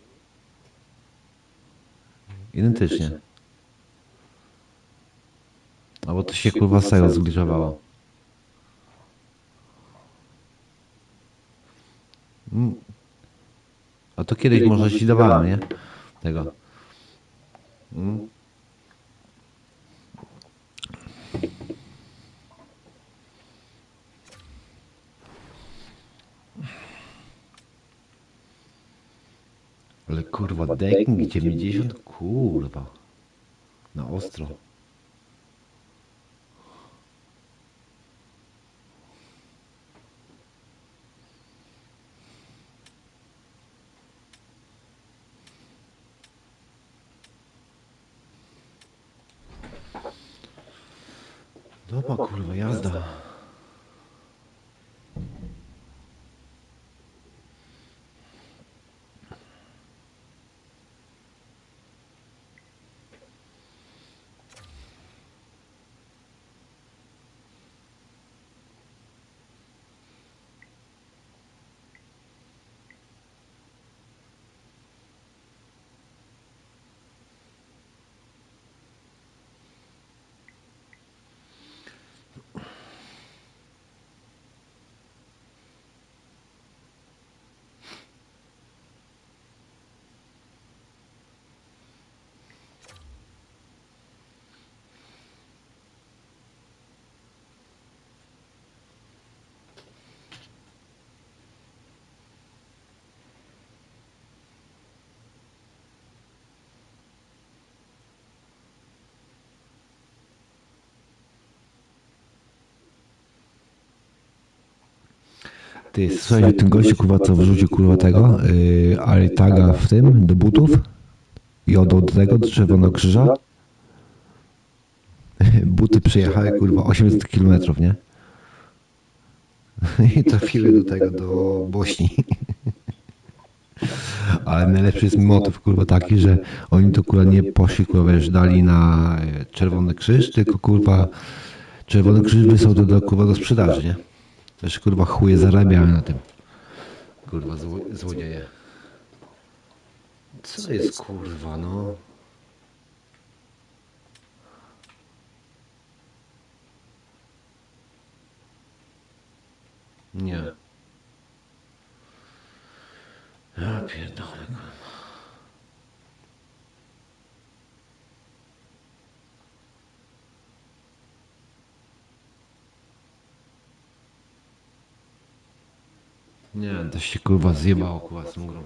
Identycznie. A bo to się kurwa z tego zgliżowało. A to kiedyś może ci dawałem, nie? Tego. Ale kurwa, decking 90? Kurwa. Na ostro. Dobra kurwa, jazda. Ty, słuchaj, ten gościu kurwa co wrzucił kurwa tego, ale taga w tym, do butów i oddał do tego, do Czerwonego Krzyża. Buty przyjechały kurwa 800 km, nie? I trafiły do tego, do Bośni. Ale najlepszy jest motyw kurwa taki, że oni to kurwa nie poszli kurwa, wiesz, dali na Czerwony Krzyż, tylko kurwa Czerwony Krzyż wysłał to do kurwa do sprzedaży, nie? Też kurwa chuje zarabiają na tym. Kurwa złodzieje. Co jest kurwa, no? Nie. Ja pierdolę. Nie, to się kurwa zjebało kurwa z tą grą.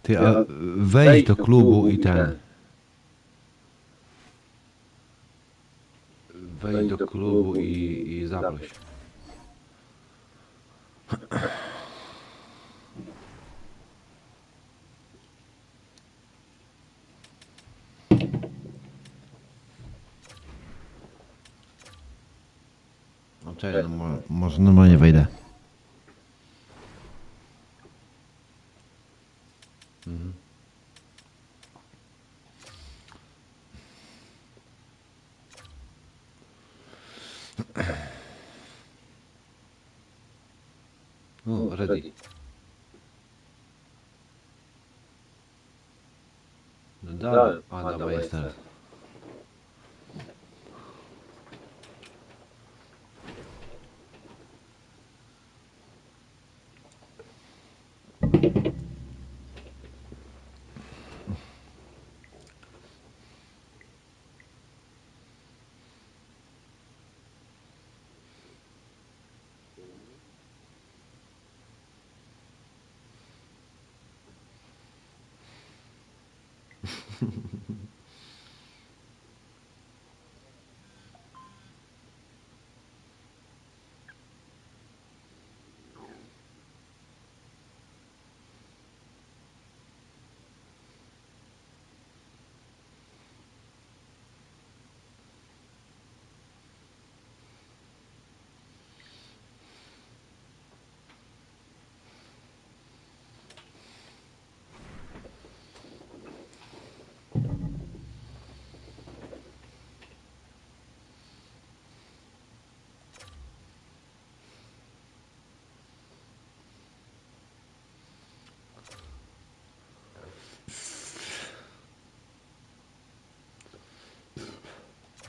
Ty, a wejdź do klubu i ten. Wejdź do klubu i zaproś. No cześć, no może normalnie wejdę. Mhm. No, ready. No dałem. A, dobra, jest teraz.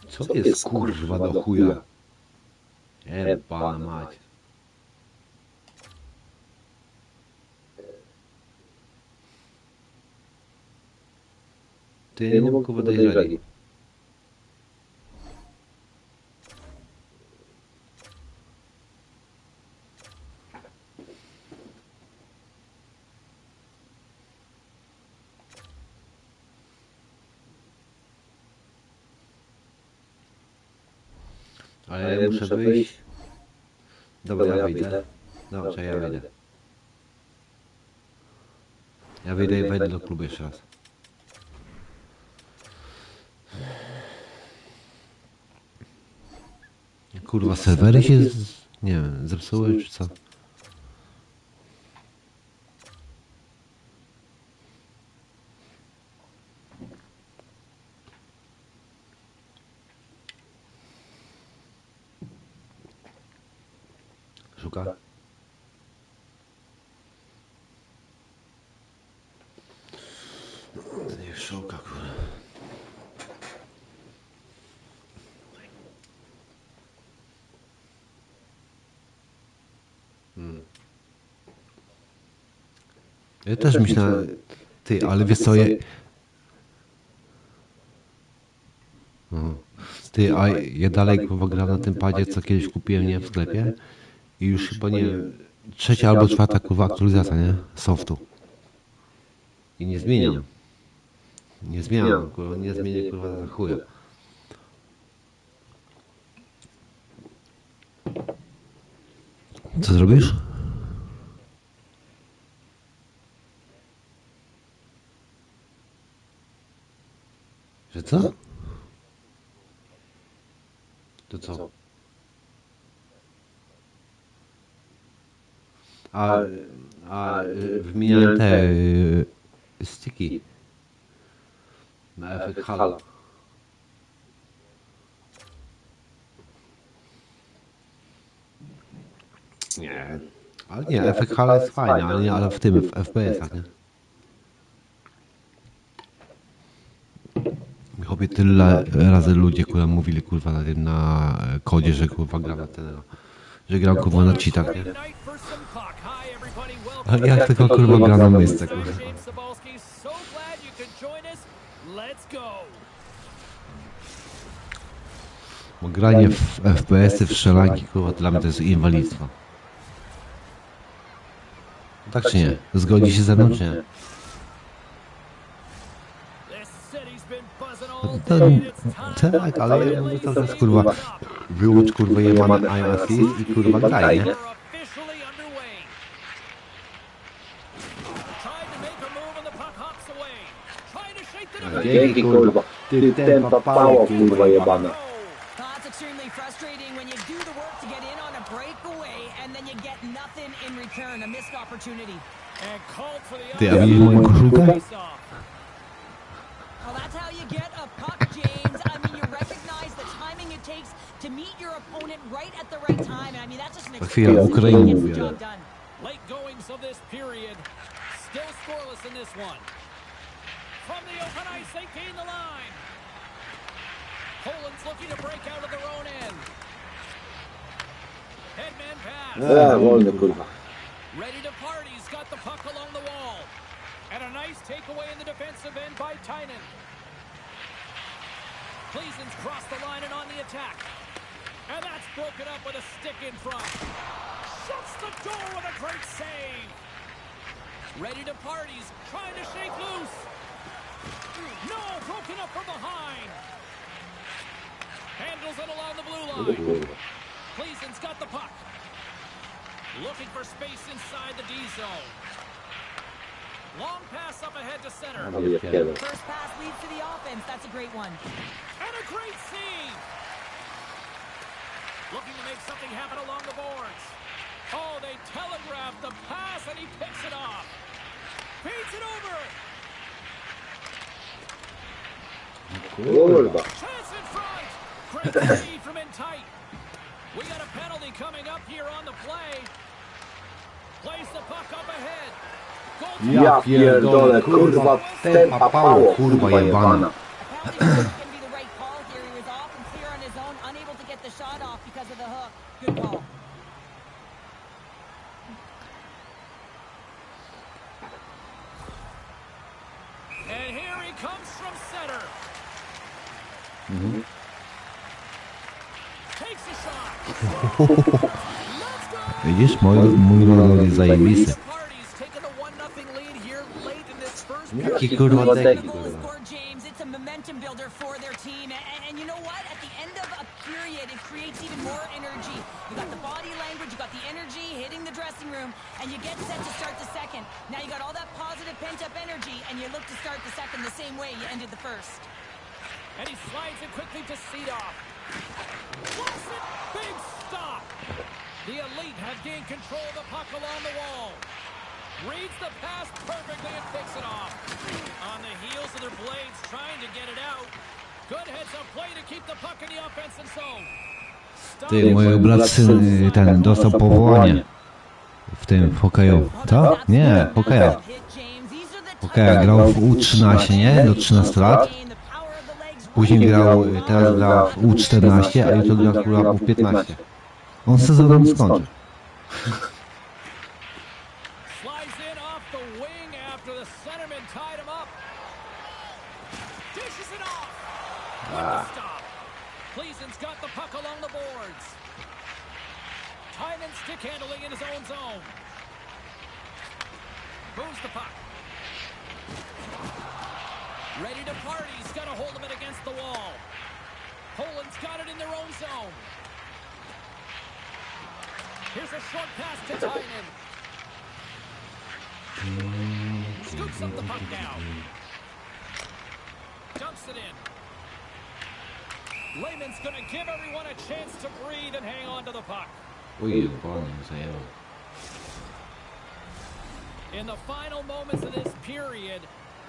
Co jest kurwa do chuja? Pana mać. Ty nie mogę kurwa dojrzeli. Ale ja muszę wyjść. Dobra, ja wyjdę. Dobra, ja wyjdę. Ja wyjdę i wejdę do klubu jeszcze raz. Kurwa, serwery się, nie wiem, zepsuły czy co? Szuka? Niech szuka, kurwa. Ja też myślałem, ty, ale wiesz co, ty, a ja dalej kurwa gram na tym padzie, co kiedyś kupiłem, nie, w sklepie i już chyba, nie wiem, trzecia albo czwarta kurwa aktualizacja, nie, softu. I nie zmieniam. Nie zmieniam, kurwa, nie zmienię kurwa za chuja. Co zrobisz? Że co? To co? A wymieniałem te styki na efekt halo. Nie. Ale nie, efekt halo jest fajny, ale nie, ale w tym, w FPS-ach, nie? Chłopie, tyle razy ludzie kurwa mówili kurwa na tym na kodzie, że kurwa gram na ten, że gram kurwa na cheatach, nie? Ale jak tylko kurwa gram na mysce, kurwa. Bo granie w FPS-y, w strzelanki, kurwa, dla mnie to jest inwalidztwo. Tak czy nie? Zgodzi się ze mną, czy nie? Tak, ale ja mówię cały czas, kurwa, wyłącz, kurwa, jebany I assist i, kurwa, graj, nie? Dzięki, kurwa. Ty tempa pało, kurwa, jebana. That's extremely frustrating when you do the work to get in on a breakaway and then you get nothing in return, a missed opportunity. Ty, a widzisz moją koszulkę? Well, that's how you get a puck, James. I mean, you recognize the timing it takes to meet your opponent right at the right time. And I mean, that's just an Chwila, experience that Ukrainie gets the mówię. job done. Late goings of this period. Still scoreless in this one. From the open ice, they gain the line. Poland's looking to break out of their own end. Headman pass. Wolny, kurwa. Ready to party. He's got the puck along the wall. And a nice takeaway in the defensive end by Tynan. Cleason's crossed the line and on the attack. And that's broken up with a stick in front. Shuts the door with a great save. Ready to party. He's trying to shake loose. No, broken up from behind. Handles it along the blue line. Cleason's got the puck. Looking for space inside the D zone. Long pass up ahead to center. First pass leads to the offense. That's a great one. And a great save. Looking to make something happen along the boards. Oh, they telegraphed the pass and he picks it off. Feeds it over. Kurwa. Chance in front. Great save from in tight. We got a penalty coming up here on the play. Plays the puck up ahead. Ja pierdolę, kurwa, tempa pało, kurwa, jebana. Apparently, this is going to be the right call here. He was off and clear on his own, unable to get the shot off because of the hook. Good call. And here he comes from center. Takes a shot. Let's go. Widzisz, mój model jest zajebisty. Party's taking a 1-0 lead here late in this first Jaki period. kurwa The deki, goal is kurwa. scored, James. It's a momentum builder for their team. And you know what? At the end of a period, it creates even more energy. You got the body language, you got the energy hitting the dressing room, and you get set to start the second. Now you got all that positive pent-up energy, and you look to start the second the same way you ended the first. And he slides it quickly to Seedoff. Plus it, big stop. The Elite have gained control of the puck along the wall. Reads the pass perfectly and picks it off. On the heels of their blades, trying to get it out. Good heads-up play to keep the puck in the offensive zone. Ty, mój brat syn, ten dostał powołanie w tym w hokeju. Co? Nie, hokeja. Hokeja grał w U13, nie? Do 13 lat. Później grał, teraz gra w U14, a jutro gra kurwa w 15. On sezon skończy. Slides in off the wing after the centerman tied him up. Dishes it off. With the stop. Cleason's got the puck along the boards. Tynan stick handling in his own zone. Moves the puck. Ready to party. He's got a hold of it against the wall. Poland's got it in their own zone. Here's a short pass to Tynan. Scoops up the puck now. Dumps it in. Lehman's going to give everyone a chance to breathe and hang on to the puck. In the final moments of this period,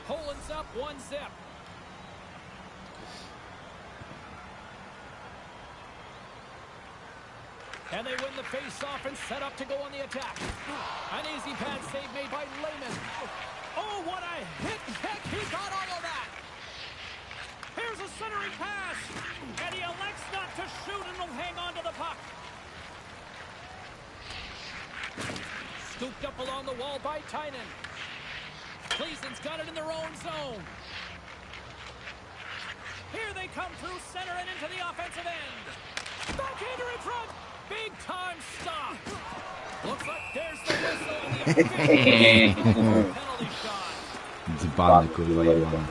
Poland's up 1-0. And they win the face-off and set up to go on the attack. An easy pad save made by Lehman. Oh, what a hit! Heck, he got all of that! Here's a centering pass! And he elects not to shoot and will hang on to the puck. Scooped up along the wall by Tynan. Cleason's got it in their own zone. Here they come through center and into the offensive end. Backhander in front. Big time stop. Looks like there's the whistle and the official penalty shot. Dzbany, kurwa, jebany.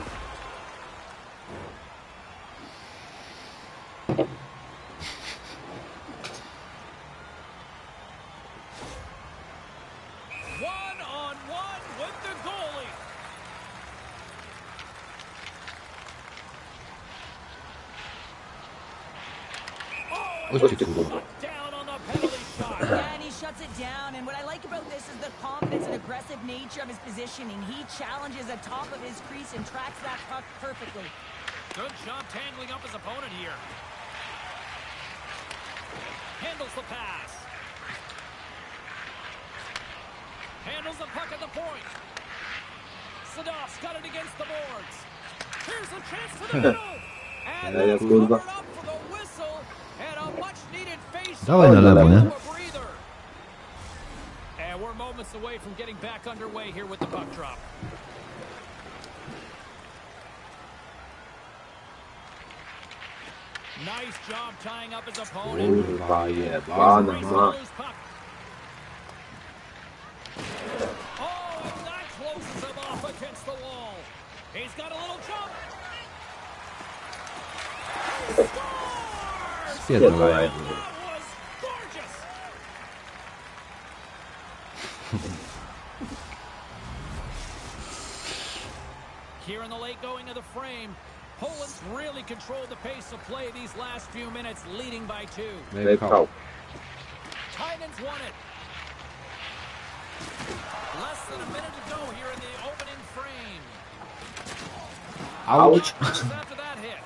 One-on-one with the goalie. Chodźcie, kurwa. Down on the penalty shot. Yeah, and he shuts it down. And what I like about this is the confidence and aggressive nature of his positioning. He challenges at top of his crease and tracks that puck perfectly. Good job tangling up his opponent here. Handles the pass. Handles the puck at the point. Sadov's got it against the boards. Here's a chance to the middle. And that's covered up for the whistle. And a much-needed face. Dawaj na lewo, nie? And we're moments away from getting back underway here with the puck drop. Nice job tying up his opponent. Kurwa jebana ma. Oh, and that closes him off against the wall. He's got a little jump. He scores! Spierdolaj. That was gorgeous. Here in the late going of the frame, Poland's really controlled the pace of play these last few minutes, leading by 2. They call. Tynan's won it. Less than a minute to go here in the opening frame. Ouch. Just after that hit.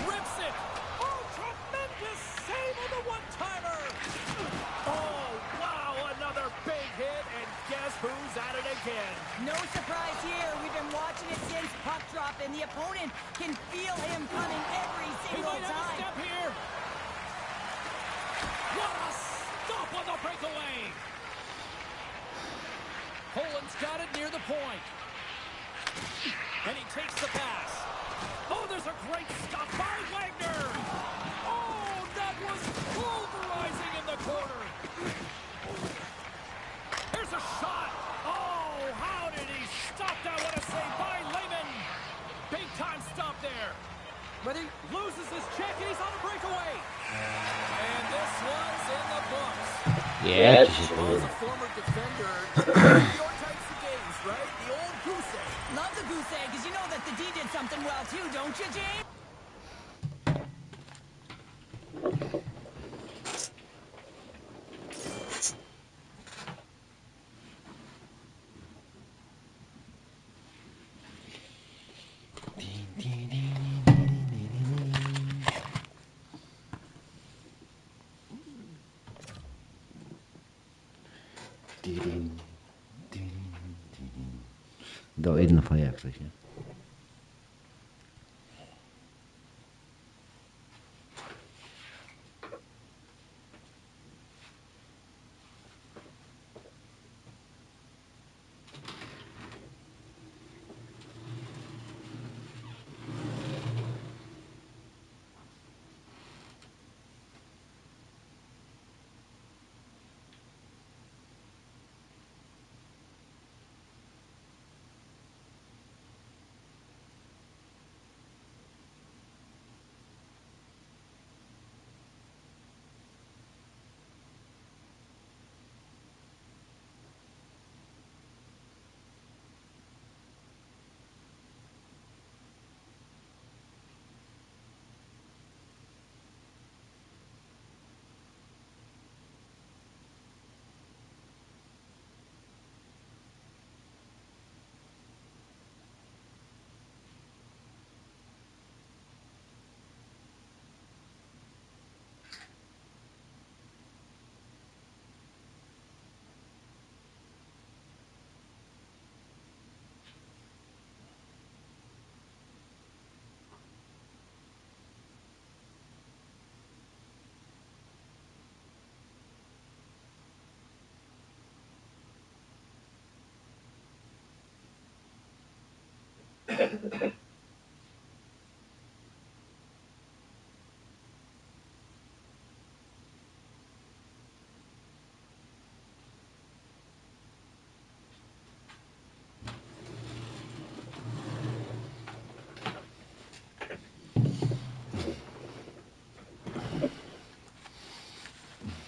Rips it. Oh, tremendous save on the one-timer. Oh, wow, another big hit, and guess who's at it again? No surprise here. We've been watching it since puck drop, and the opponent can feel him coming every He single might have a time. step here. What a stop on the breakaway. Poland's got it near the point. And he takes the pass. Oh, there's a great stop by Wagner. Oh, that was pulverizing in the corner. Here's a shot. Oh, how did he stop that? What a save by Lehman. Big time stop there. But he loses his check and he's on a breakaway. And this one's in the books. Yeah. Well, as a former defender, your types of games, right? The old goose egg. Love the goose egg, because you know that the D did something well too, don't you, James? Do jedna faja jak coś, nie?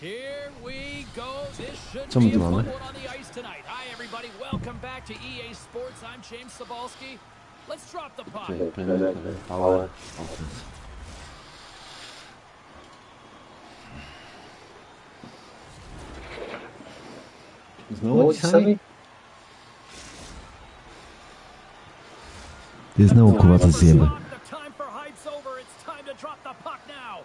Here we go. This should Co my be tu a fun mamy? one on the ice tonight. Hi, everybody. Welcome back to EA Sports. I'm James Cebulski. Let's drop the puck. Power, offense. Znowu ci sami? Ty znowu kurwa coś zjemy. The time for hype's over. It's time to drop the puck now.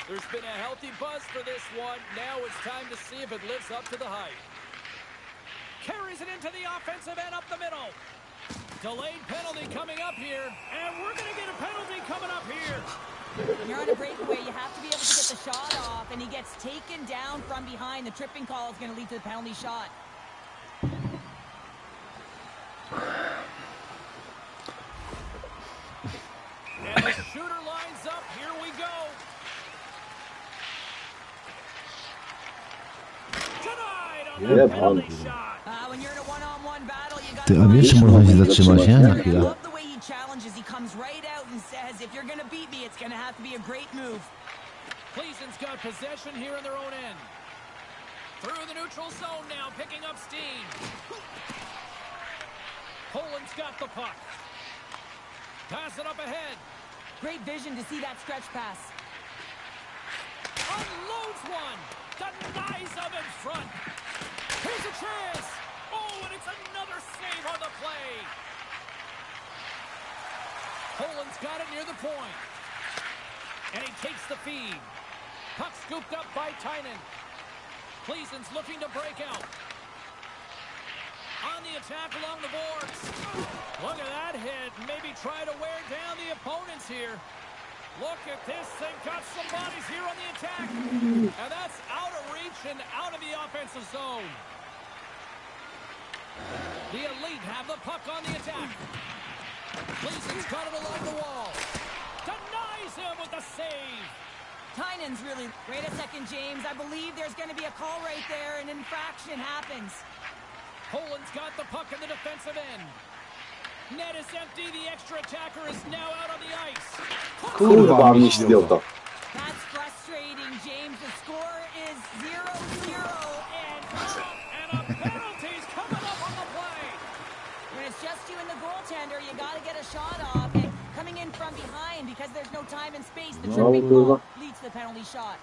There's been a healthy buzz for this one. Now it's time to see if it lives up to the hype. Carries it into the offensive end up the middle. Delayed penalty coming up here. And we're going to get a penalty coming up here. When you're on a breakaway, you have to be able to get the shot off, and he gets taken down from behind. The tripping call is going to lead to the penalty shot. And the shooter lines up. Here we go. Denied on the penalty shot. When you're in a one-on-one battle, you got Ty, a wiesz, czy można się zatrzymać, nie? Na I chwilę. love the way he challenges. He comes right out and says, if you're going to beat me, it's going to have to be a great move. Cleason's got possession here in their own end. Through the neutral zone now, picking up steam. Poland's got the puck. Pass it up ahead. Great vision to see that stretch pass. Unloads one. Denies him in front. Here's a chance. Oh, and it's another save on the play. Poland's got it near the point. And he takes the feed. Puck scooped up by Tynan. Cleason's looking to break out. On the attack along the boards. Look at that hit. Maybe try to wear down the opponents here. Look at this. They've got some bodies here on the attack. And that's out of reach and out of the offensive zone. The Elite have the puck on the attack. Cleason's got it along the wall. Denies him with the save. Tynan's really... Wait a second, James. I believe there's going to be a call right there. An infraction happens. Poland's got the puck in the defensive end. Net is empty. The extra attacker is now out on the ice. Kurwa, mi zdjął to. That's frustrating, James. The score is 0-0, and And a penalty's coming up on the play. when it's just you and the goaltender, you got to get a shot off. And coming in from behind, because there's no time and space, the tripping call leads to the penalty shot.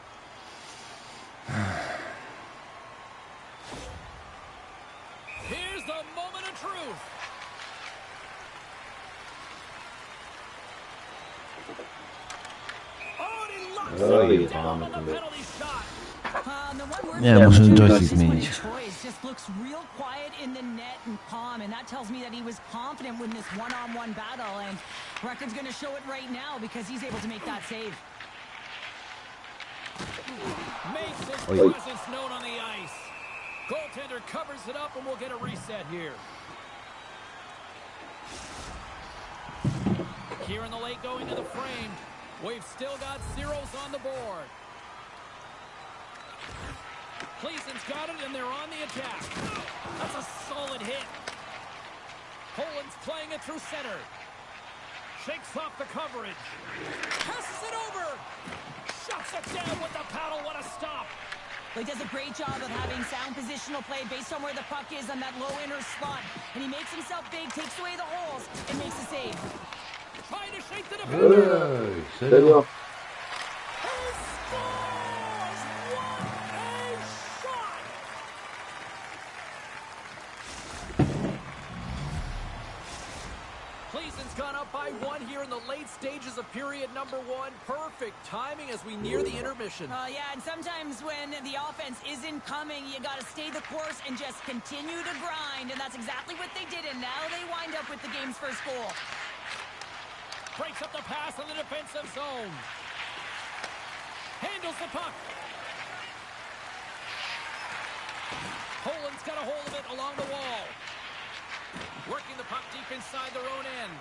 Here's the moment of truth. Oh, and he locks Oj, it down mamy on the tu. penalty shot. The one word Nie, for muszę him joystick is zmienić. his choice. Just looks real quiet in the net and calm, and that tells me that he was confident with this one-on-one battle, and record's going to show it right now because he's able to make that save. Makes his Oi. presence known on the ice. Goaltender covers it up, and we'll get a reset here. Here in the late going to the frame. We've still got zeros on the board. Cleason's got it, and they're on the attack. That's a solid hit. Poland's playing it through center. Shakes off the coverage. Passes it over. Shuts it down with the paddle. What a stop. He does a great job of having sound positional play based on where the puck is on that low inner slot. And he makes himself big, takes away the holes, and makes a save. Trying to shake the defender. Ej, serio? He scores! What a shot! Cleason's gone up by one here in the late stages of period number one. Perfect timing as we near the intermission. Yeah, and sometimes when the offense isn't coming, you got to stay the course and just continue to grind. And that's exactly what they did, and now they wind up with the game's first goal. Breaks up the pass in the defensive zone. Handles the puck. Poland's got a hold of it along the wall. Working the puck deep inside their own end.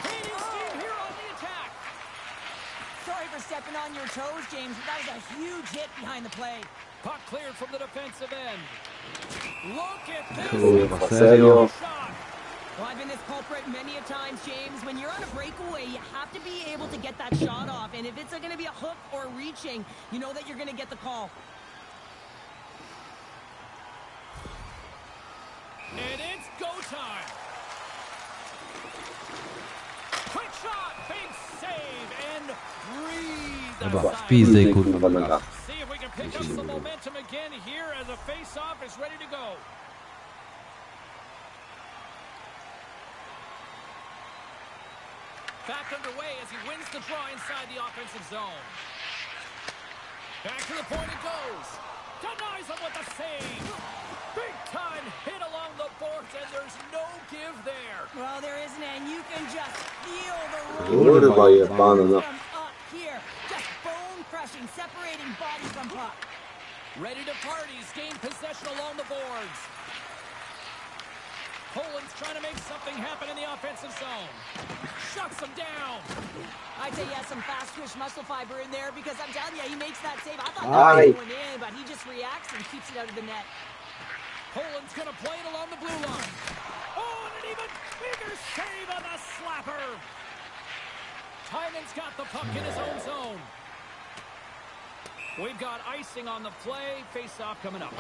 Gaining steam here on the attack. Sorry for stepping on your toes, James, but that was a huge hit behind the play. Puck cleared from the defensive end. Look at Kurwa, this. serio? Shot. Well, I've been this culprit many a times, James. When you're on a breakaway, you have to be able to get that shot off. And if it's going to be a hook or reaching, you know that you're going to get the call. And it's go time. Quick shot, big save, and breathe. Dobra, w pizdę, kurwa, noga. See if we can pick up some momentum again here as a face-off is ready to go. Back underway as he wins the draw inside the offensive zone. Back to the point it goes. Denies him with the save. Big time hit along the boards, and there's no give there. Well, there isn't, and you can just feel the Kurwa jebana, no. from up here. Just bone-crushing, separating body from puck. Ready to party. He's gained possession along the boards. Poland's trying to make something happen in the offensive zone. Shuts him down. I'd say he has some fast-twitch muscle fiber in there because I'm telling you, he makes that save. I thought that was going in, but he just reacts and keeps it out of the net. Poland's going to play it along the blue line. Oh, and an even bigger save on the slapper. Hyman's got the puck in his own zone. We've got icing on the play. Face-off coming up.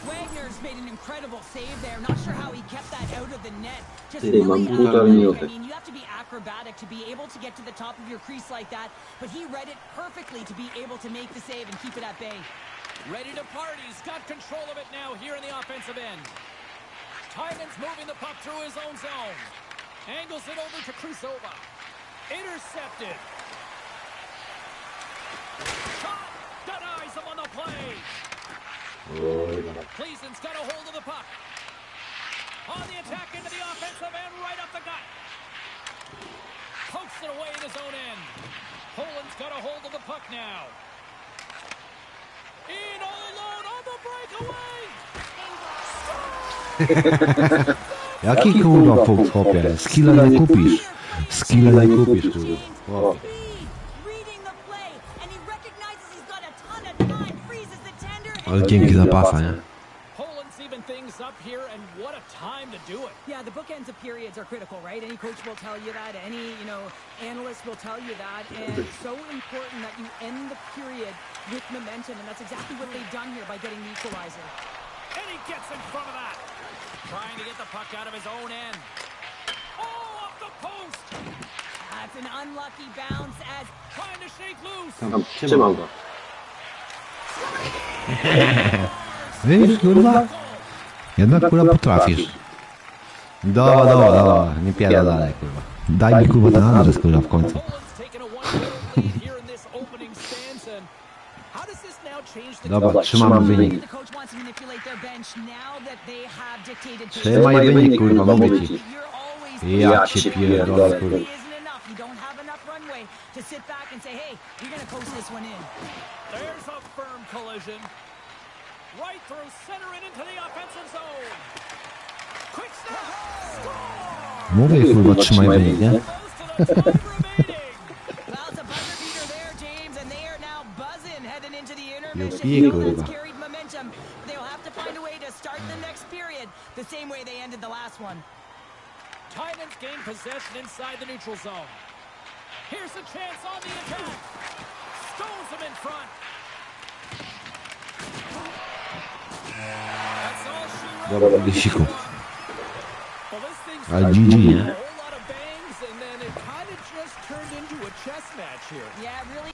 Wagner's made an incredible save there. Not sure how he kept that out of the net. Just Sí, really man, puta athletic. minuty. I mean, you have to be acrobatic to be able to get to the top of your crease like that. But he read it perfectly to be able to make the save and keep it at bay. Ready to party. He's got control of it now here in the offensive end. Hyman's moving the puck through his own zone. Angles it over to Krusova. Intercepted. Shot. Denies him on the play. Cleason's got a hold of the puck. On the attack into the offensive end, right up the gut. Pokes it away in his own end. Poland's got a hold of the puck now. In all alone on the breakaway. Jaki kurwa fuks, chłopie? Skilla nie kupisz. Skilla nie kupisz, kurwa. Chłopie. Reading the play, and he recognizes he's got a ton of time, freezes the tender, Ale dzięki za pasa, nie? Poland's even things up here, and what a time to do it. Yeah, the bookends of periods are critical, right? Any coach will tell you that. Any, analyst will tell you that. And it's so important that you end the period with momentum, and that's exactly what they've done here by getting the equalizer. And he gets in front of that. Trying to get the puck out of his own end. Oh, off the post. That's an unlucky bounce as Trying to shake loose. Tam, trzymam go. Wiesz, kurwa? Jednak kurwa potrafisz. Dobra, nie piada dalej, kurwa. Daj mi kurwa ten adres, kurwa, w końcu. Poland's taken a 1-0 lead here in this opening stance, and how does this now change the Dobra, trzymamy wynik. the coach wants to manipulate their bench now that they have dictated pace. Trzymaj wynik, kurwa, mówię ci. You're always Ja cię pierdolę, kurwa. It isn't enough. You don't have enough runway to sit back and say, hey, you're going to coast this one in. There's a firm collision. Right through center and into the offensive zone. Quick snap. Score! Mówię, kurwa, trzymaj wynik, nie? Close to the time remaining. Well, it's a buzzer beater there, James, and they are now buzzing heading into the Yo, intermission. pije, That's kurwa. carried momentum. They'll have to find a way to start the next period the same way they ended the last one. Titans gain possession inside the neutral zone. Here's a chance on the attack. Stones him in front. That's all she wrote. Dobra, Grysiku. Well, this thing's Ale a GG, nie? whole lot of bangs, and then it kind of just turned into a chess match here. Yeah, really.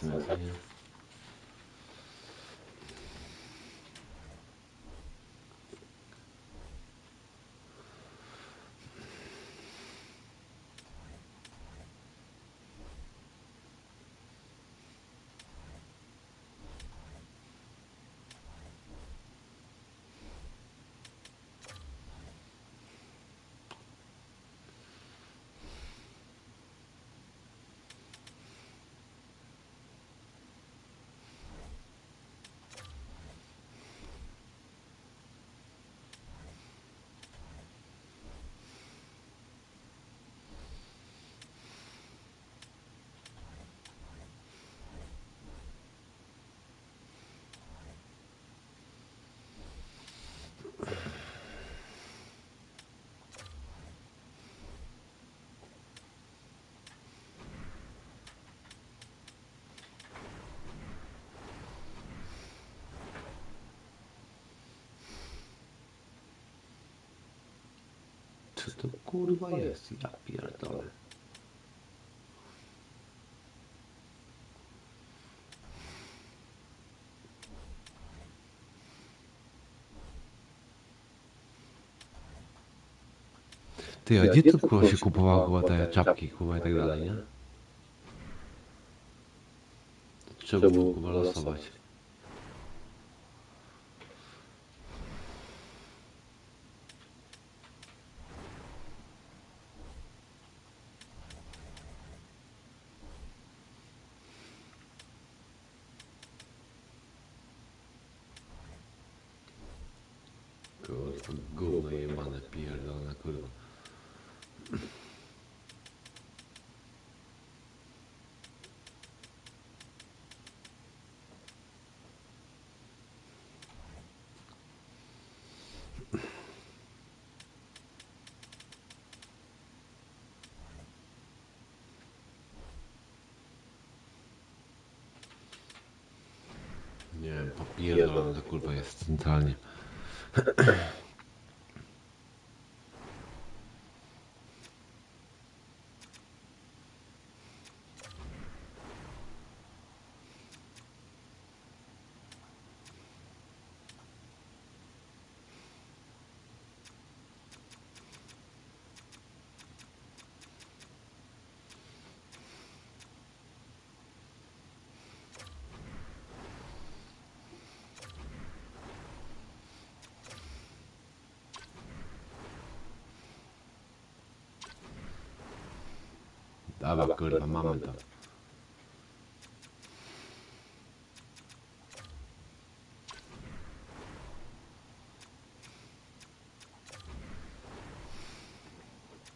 sumie, co nie? Co to kurwa jest? Ja pierdolę. Ty, a gdzie to kurwa się kupowało chyba te czapki kurwa i tak dalej, nie? Trzeba było kurwa losować. Kurwa, gówno jebane, pierdolone, kurwa. Nie wiem, popierdolone to kurwa jest centralnie. Dobra, kurwa, mamy to.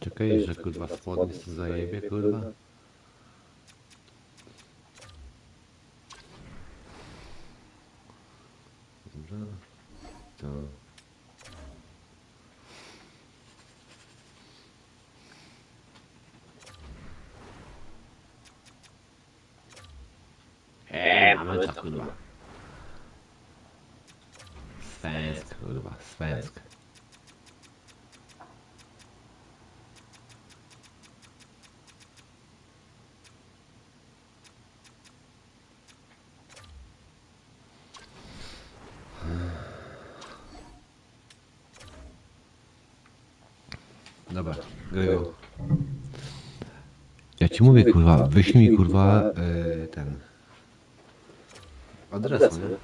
Czekaj, że kurwa spodnie się zajebie, kurwa. Dobra. To. Mamy to, kurwa. Svensk, kurwa, svensk. Dobra, Grygo. Ja ci mówię, kurwa, wyślij mi, kurwa, ten adres, nie?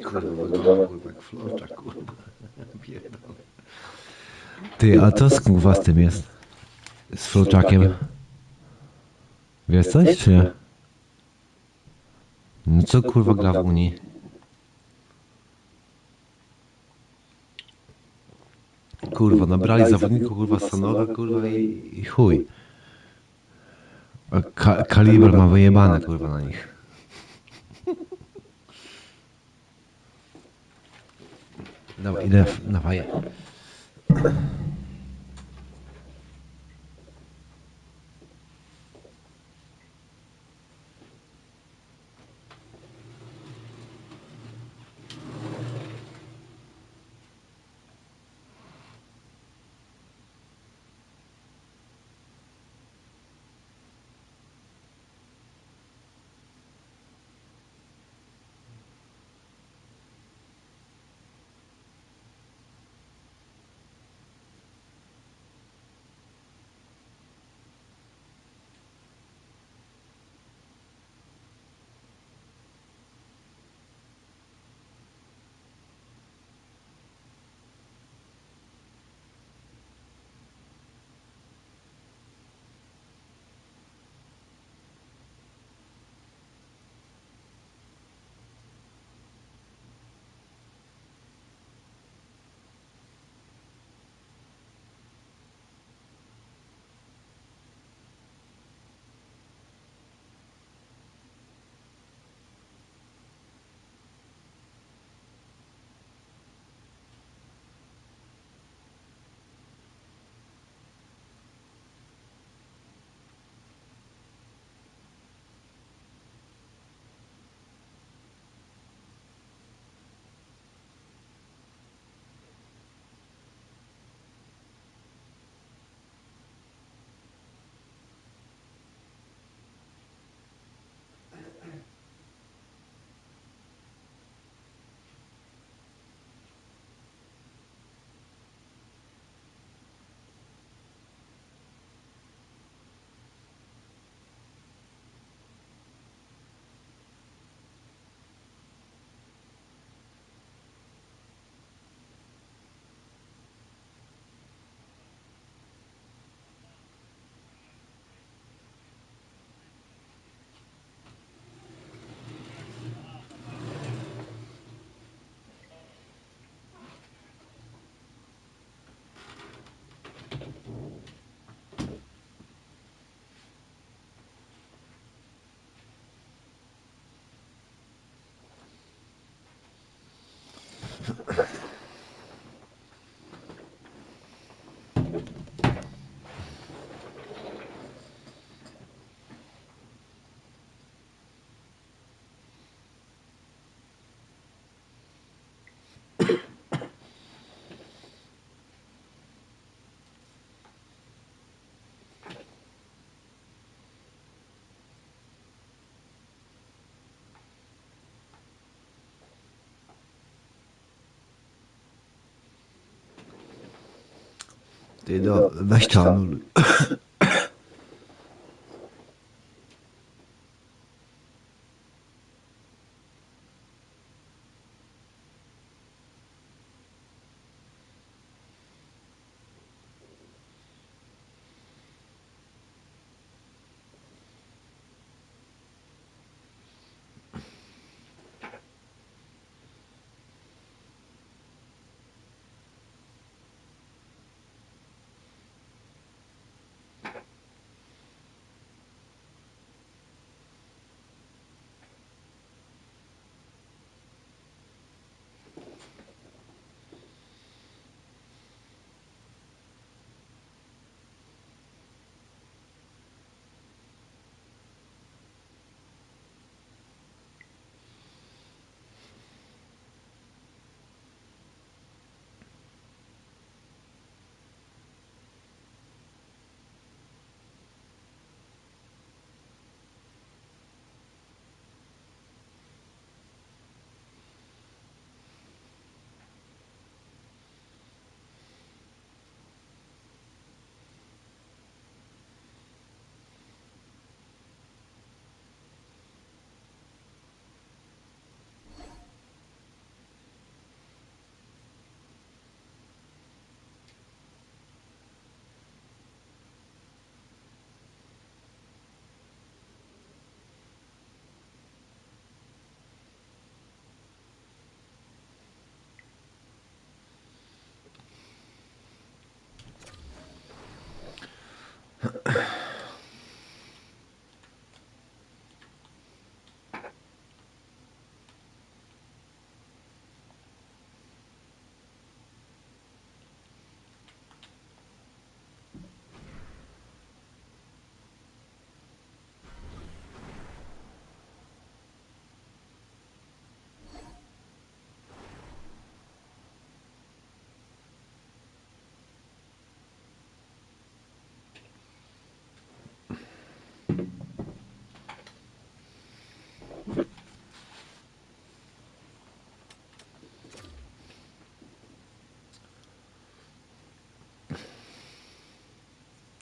Kurwa, wygląda kurwa jak floczak, kurwa. Pierdolę. Ty, a co z kurwa z tym jest? Z floczakiem? Wiesz coś, czy nie? No co kurwa gra w Unii? Kurwa, nabrali zawodników kurwa z Sanoga, kurwa i chuj. A kaliber ma wyjebane kurwa na nich. Dawaj, idę na faję. Ty weź to anuluj.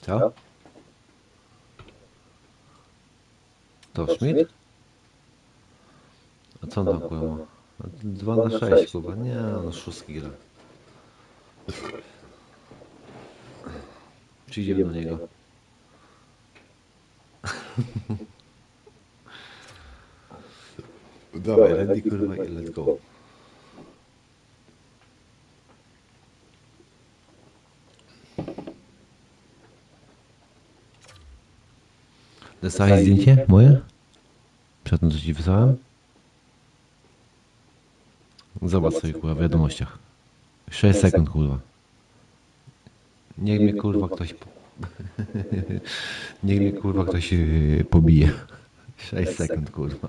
Co? To Schmidt? A co on tam kurwa ma? 2/6 kurwa, nie, no szóstki gra. Czy idziemy do niego? Dawaj, ready kurwa i let's go. Dostałeś zdjęcie moje? Przed tym co ci wysłałem? Zobacz sobie kurwa w wiadomościach. 6 sekund kurwa. Niech mnie kurwa ktoś niech mnie kurwa ktoś pobije. 6 sekund kurwa.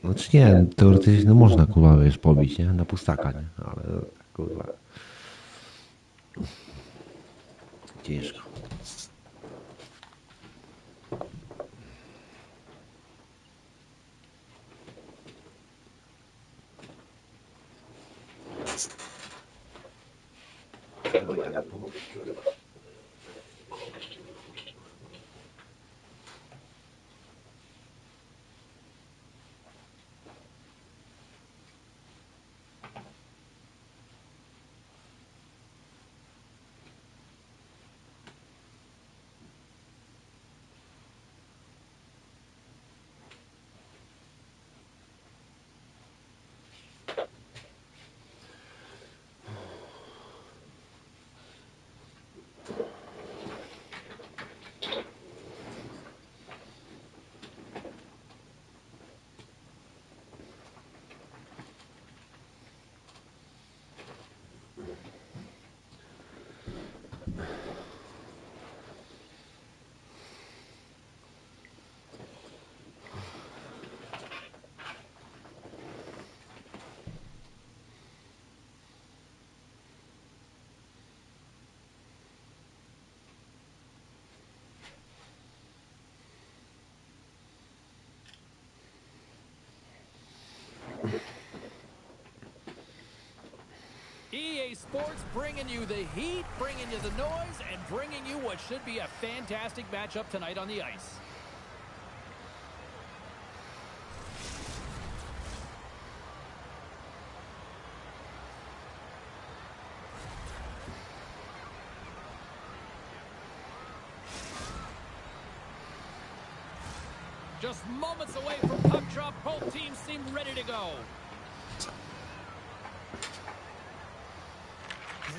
Znaczy nie, teoretycznie no można kurwa wiesz pobić, nie? Na pustaka, nie? Ale kurwa. Ciężko. EA Sports bringing you the heat, bringing you the noise, and bringing you what should be a fantastic matchup tonight on the ice. Just moments away from puck drop, both teams seem ready to go.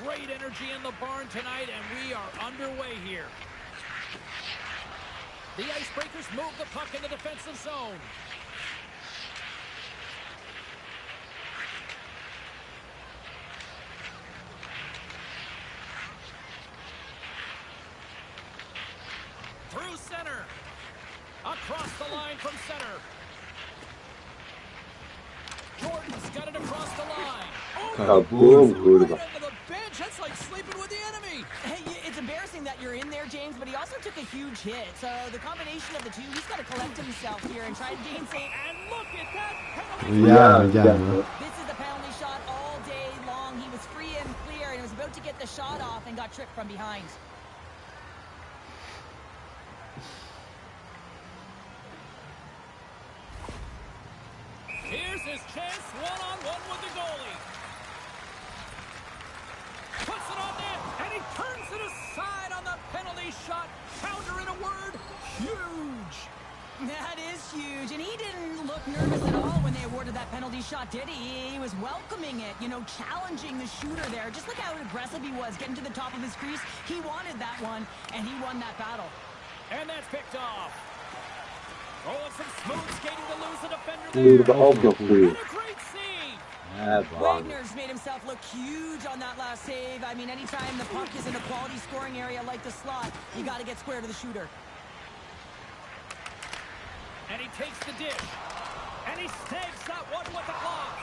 Great energy in the barn tonight, and we are underway here. The Icebreakers move the puck in the defensive zone. Through center. Across the line from center. Jordan's got it across the line. Kaboom, kurwa. Right under the bench. That's like sleeping with the enemy. Hey, it's embarrassing that you're in there, James, but he also took a huge hit. So the combination of the two, he's got to collect himself here and try to gain save. And look at that penalty. Ja, This is the penalty shot all day long. He was free and clear, and he was about to get the shot off and got tripped from behind. Here's his chance, one-on-one with the goalie. Puts it on net, and he turns it aside on the penalty shot. Pounder in a word, huge. That is huge, and he didn't look nervous at all when they awarded that penalty shot, did he? He was welcoming it, you know, challenging the shooter there. Just look how aggressive he was, getting to the top of his crease. He wanted that one, and he won that battle. And that's picked off. Oh, and some smooth skating to lose the defender there. Kurwa, okno chuj. And a great save. Błagam. Wagner's made himself look huge on that last save. I mean, anytime the puck is in a quality scoring area like the slot, you got to get square to the shooter. And he takes the dish. And he snags that one with the glove.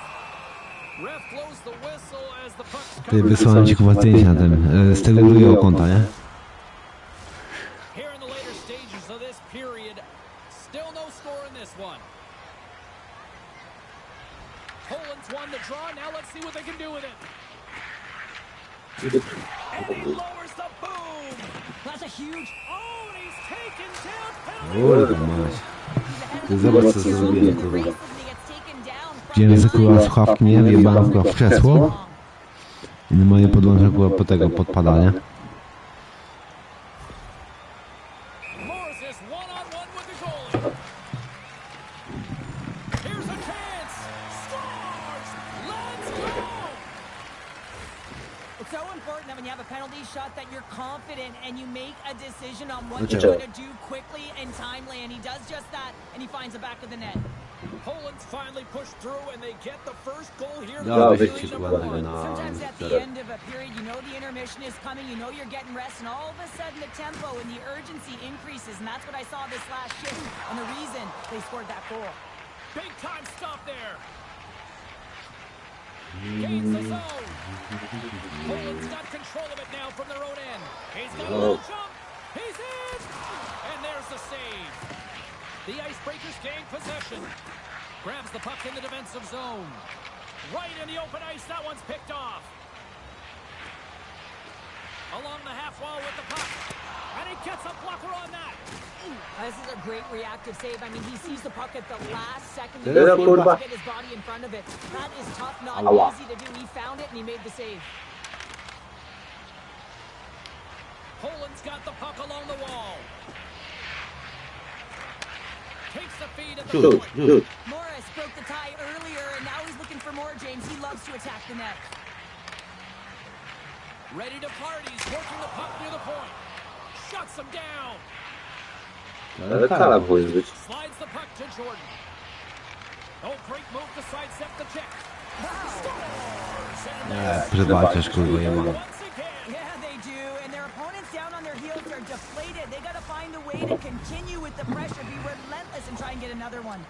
Ref blows the whistle as the puck's Ty covered. wysłałem ci kurwa zdjęcia na tym, z tego drugiego konta, nie? Here in the later stages of this period, still no score in this one. Poland's won the draw. Now let's see what they can do with it. And he lowers the boom. That's a huge... Oh, and he's taken down. Penalty. Kurwa mać. Ty zobacz co zrobiłem, kurwa. Race as he gets taken down from Wziąłem za kurwa behind. słuchawki, nie? Wjebałem kurwa w krzesło. I normalnie podłączę kurwa po tego podpadania. Morris is one-on-one with the goalie. Here's a chance. Scores. Let's go. It's so important that when you have a penalty shot that you're confident and you make a decision on what Good you're job. going to do quickly and timely, and he does just that, and he finds the back of the net. Poland's finally pushed through, and they get the first goal here. No, in weźcie period tu number ładnego one. na... Sometimes at the end of a period, you know the intermission is coming, you know you're getting rest, and all of a sudden the tempo and the urgency increases, and that's what I saw this last shift, and the reason they scored that goal. Big time stop there. Gains the zone. Poland's got control of it now from their own end. He's got a little jump. He's in. And there's the save. The Icebreakers gain possession. Grabs the puck in the defensive zone. Right in the open ice. That one's picked off. Along the half wall with the puck. And he gets a blocker on that. This is a great reactive save. I mean, he sees the puck at the last second. He Tyle, doesn't kurwa. get his body in front of it. That is tough, not Ała. easy to do. He found it and he made the save. Poland's got the puck along the wall. Takes the feed at the Shoot, point. shoot. Morris broke the tie earlier, and now he's looking for more, James. He loves to attack the net. Ready to party. He's working the puck near the point. Shuts him down. Ale kara powinien być. Slides the puck to Jordan. Oh, great move to sidestep the check. Scores! And Nie, przebaczysz kurwa jebana. once again, Yeah, they do, and their opponents down on their heels are deflated. They got to find a way to continue with the pressure, be relentless, and try and get another one.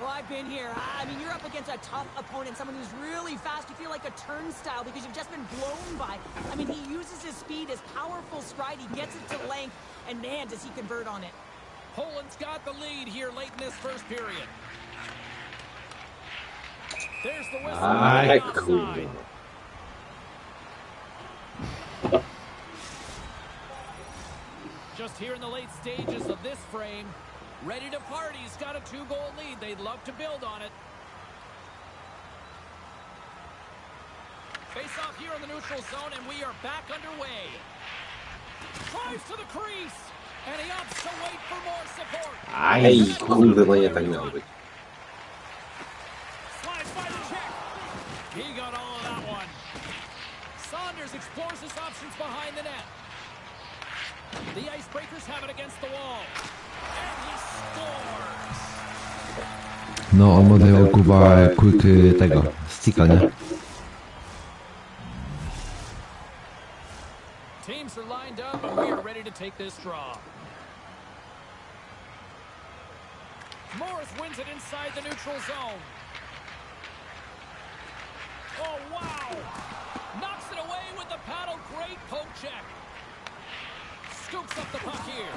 Well, I've been here. I mean, you're up against a tough opponent, someone who's really fast. You feel like a turnstile because you've just been blown by. I mean, he uses his speed, his powerful stride. He gets it to length, and man, does he convert on it. Poland's got the lead here late in this first period. There's the whistle. Aj, Offside. kurwa. Just here in the late stages of this frame. Ready to party. He's got a 2-goal lead. They'd love to build on it. Face off here in the neutral zone, and we are back underway. Drives to the crease, and he opts to wait for more support. Aj, kurde, no nie tak miało być. Slides by the check. He got all of that one. Saunders explores his options behind the net. The Icebreakers have it against the wall. And he scores. No, on ma dają kurwa quick tego, sticka, nie? Teams are lined up, and we are ready to take this draw. Morris wins it inside the neutral zone. Oh, wow! Knocks it away with the paddle. Great poke check. Scoops up the puck here.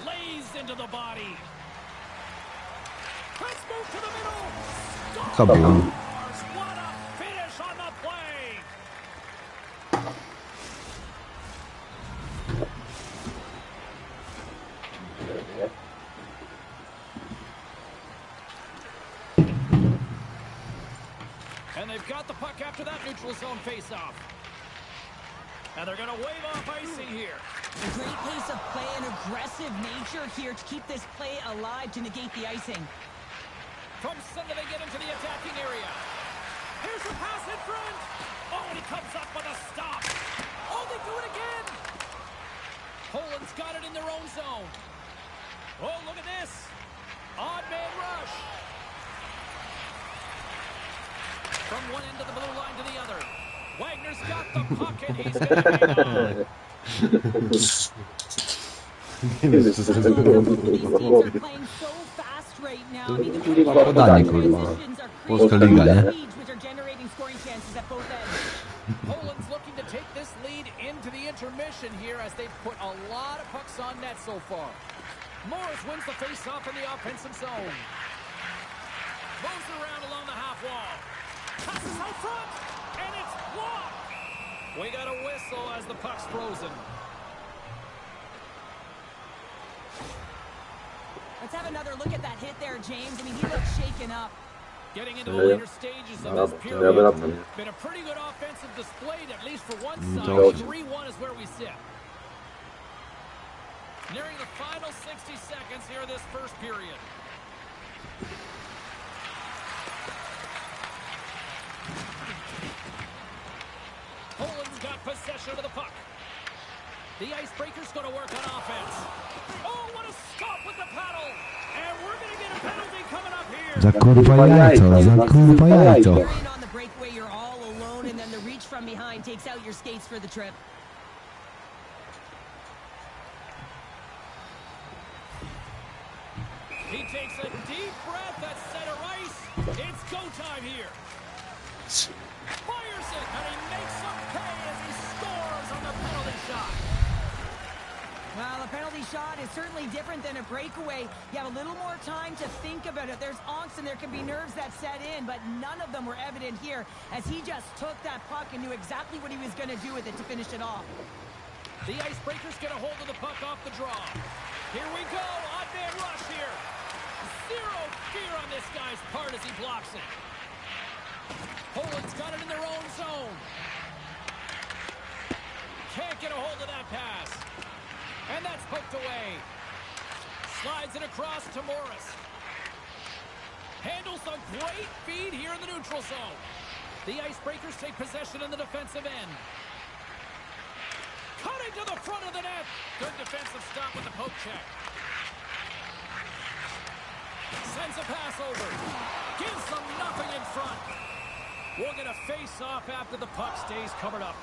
Lays into the body. Let's move to the middle. Kabum. Scores! What a finish on the play! And they've got the puck after that neutral zone face-off. And they're going to wave off icing here. A great pace of play and aggressive nature here to keep this play alive to negate the icing. From center, they get into the attacking area. Here's a pass in front. Oh, and he comes up with a stop. Oh, they do it again. Poland's got it in their own zone. Oh, look at this. Odd man rush. From one end of the blue line to the other. Wagner's got the puck, and he's going to hang on. Nie wiem, co These to teams było. are playing so fast right now. I mean, the Podanie, kurwa. Polska liga, nie? which are generating scoring chances at both ends. Poland's looking to take this lead into the intermission here as they've put a lot of pucks on net so far. Morris wins the face-off in the offensive zone. Moves around along the half wall. Passes out front, and it's blocked. We got a whistle as the puck's frozen. Let's have another look at that hit there, James. I mean, he looks shaken up. Getting into the later stages of this period. Been a pretty good offensive display, at least for one side. 3-1 is where we sit. Nearing the final 60 seconds here of this first period. Poland's got possession of the puck. The icebreaker's going to work on offense. Oh, what a stop with the paddle! And we're going to get a penalty coming up here. Za kurwa jajco, za kurwa jajco. You're in on the breakaway, you're all alone, and then the reach from behind takes out your skates for the trip. He takes a deep breath at center ice. It's go time here. Fires it, and he makes some pay as he scores on the penalty shot. Well, a penalty shot is certainly different than a breakaway. You have a little more time to think about it. There's angst and there can be nerves that set in, but none of them were evident here as he just took that puck and knew exactly what he was going to do with it to finish it off. The icebreakers get a hold of the puck off the draw. Here we go, odd man rush here. Zero fear on this guy's part as he blocks it. Poland's got it in their own zone. Can't get a hold of that pass. And that's poked away. Slides it across to Morris. Handles a great feed here in the neutral zone. The icebreakers take possession in the defensive end. Cutting to the front of the net. Good defensive stop with the poke check. Sends a pass over. Gives them nothing in front. We'll get a face-off after the puck stays covered up.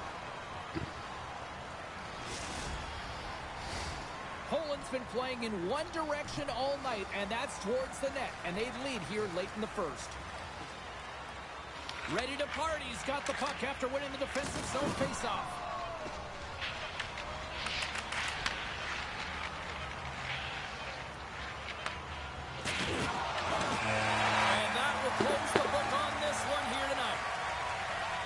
Poland's been playing in one direction all night, and that's towards the net. And they lead here late in the first. Ready to party. He's got the puck after winning the defensive zone face-off. And that will close the book on this one here tonight.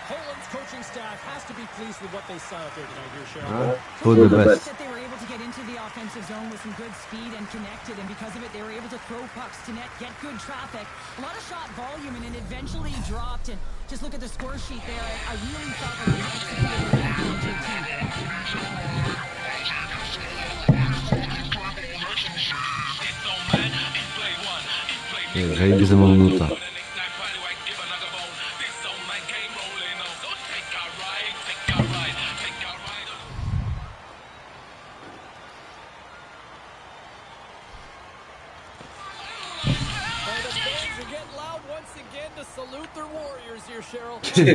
Poland's coaching staff has to be pleased with what they saw out there tonight here, Cheryl. For the best. That they were able to get into the offensive zone with some good speed and connected, and because of it, they were able to throw pucks to net, get good traffic, a lot of shot volume, and it eventually dropped. And just look at the score sheet there. I really thought that they executed the game Jeżeli ze mną nuta.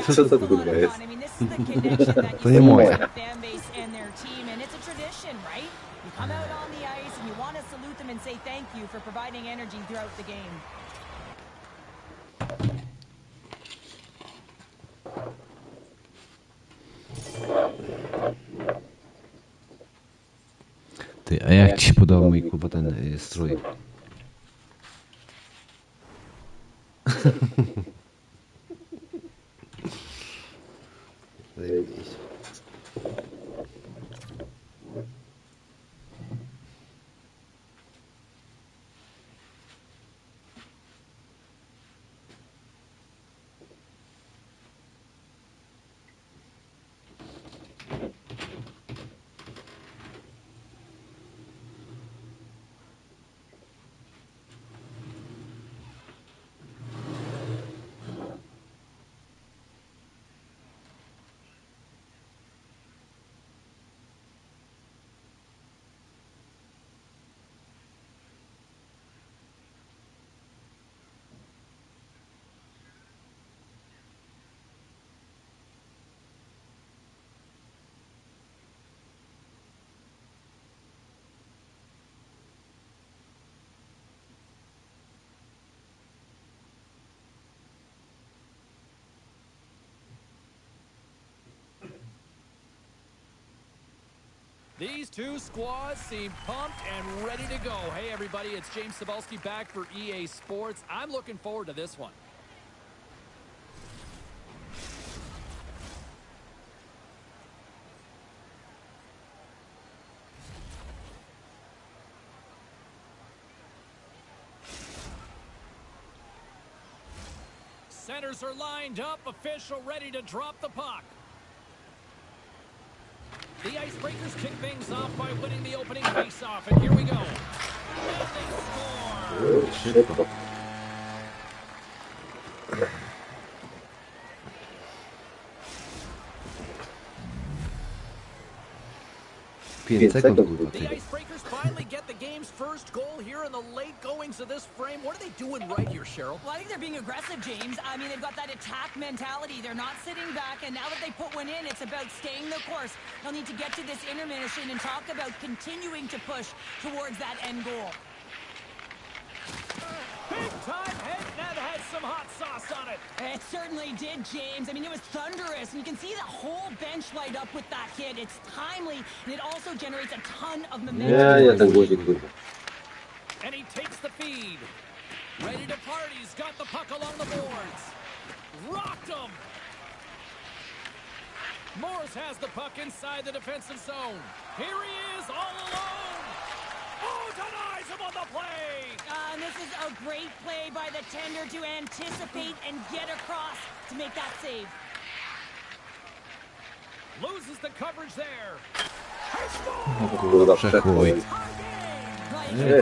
Co to kurwa jest? I mean, this is the connection that To you nie see moje. with the fan base and their team, and it's a tradition, right? You come out on the ice and you want to salute them and say thank you for providing energy throughout the game. Ty, a jak ci się podobał mój kurwa ten strój? Zajebiście. These two squads seem pumped and ready to go. Hey, everybody, it's James Cybulski back for EA Sports. I'm looking forward to this one. Centers are lined up. Official ready to drop the puck. The Icebreakers kick things off by winning the opening face-off. And here we go. And they score. Szybko. 5 sekund, kurwa, The ty. Icebreakers finally get the game's first goal here in the late goings of this frame. What are they doing right here, Cheryl? Well, I think they're being aggressive, James. I mean, they've got that attack mentality. They're not sitting back, and now that they put one in, it's about staying the course. They'll need to get to this intermission and talk about continuing to push towards that end goal. Big time hit, that had some hot sauce on it. It certainly did, James. I mean, it was thunderous, and you can see the whole bench light up with that hit. It's timely, and it also generates a ton of momentum. Ja ten guzik, kurwa. And he takes the feed. Ready to party. He's got the puck along the boards. Rocked him. Morris has the puck inside the defensive zone. Here he is, all alone. Oh, denies him on the play. And this is a great play by the tender to anticipate and get across to make that save. Loses the coverage there. Kurwa, przechuj.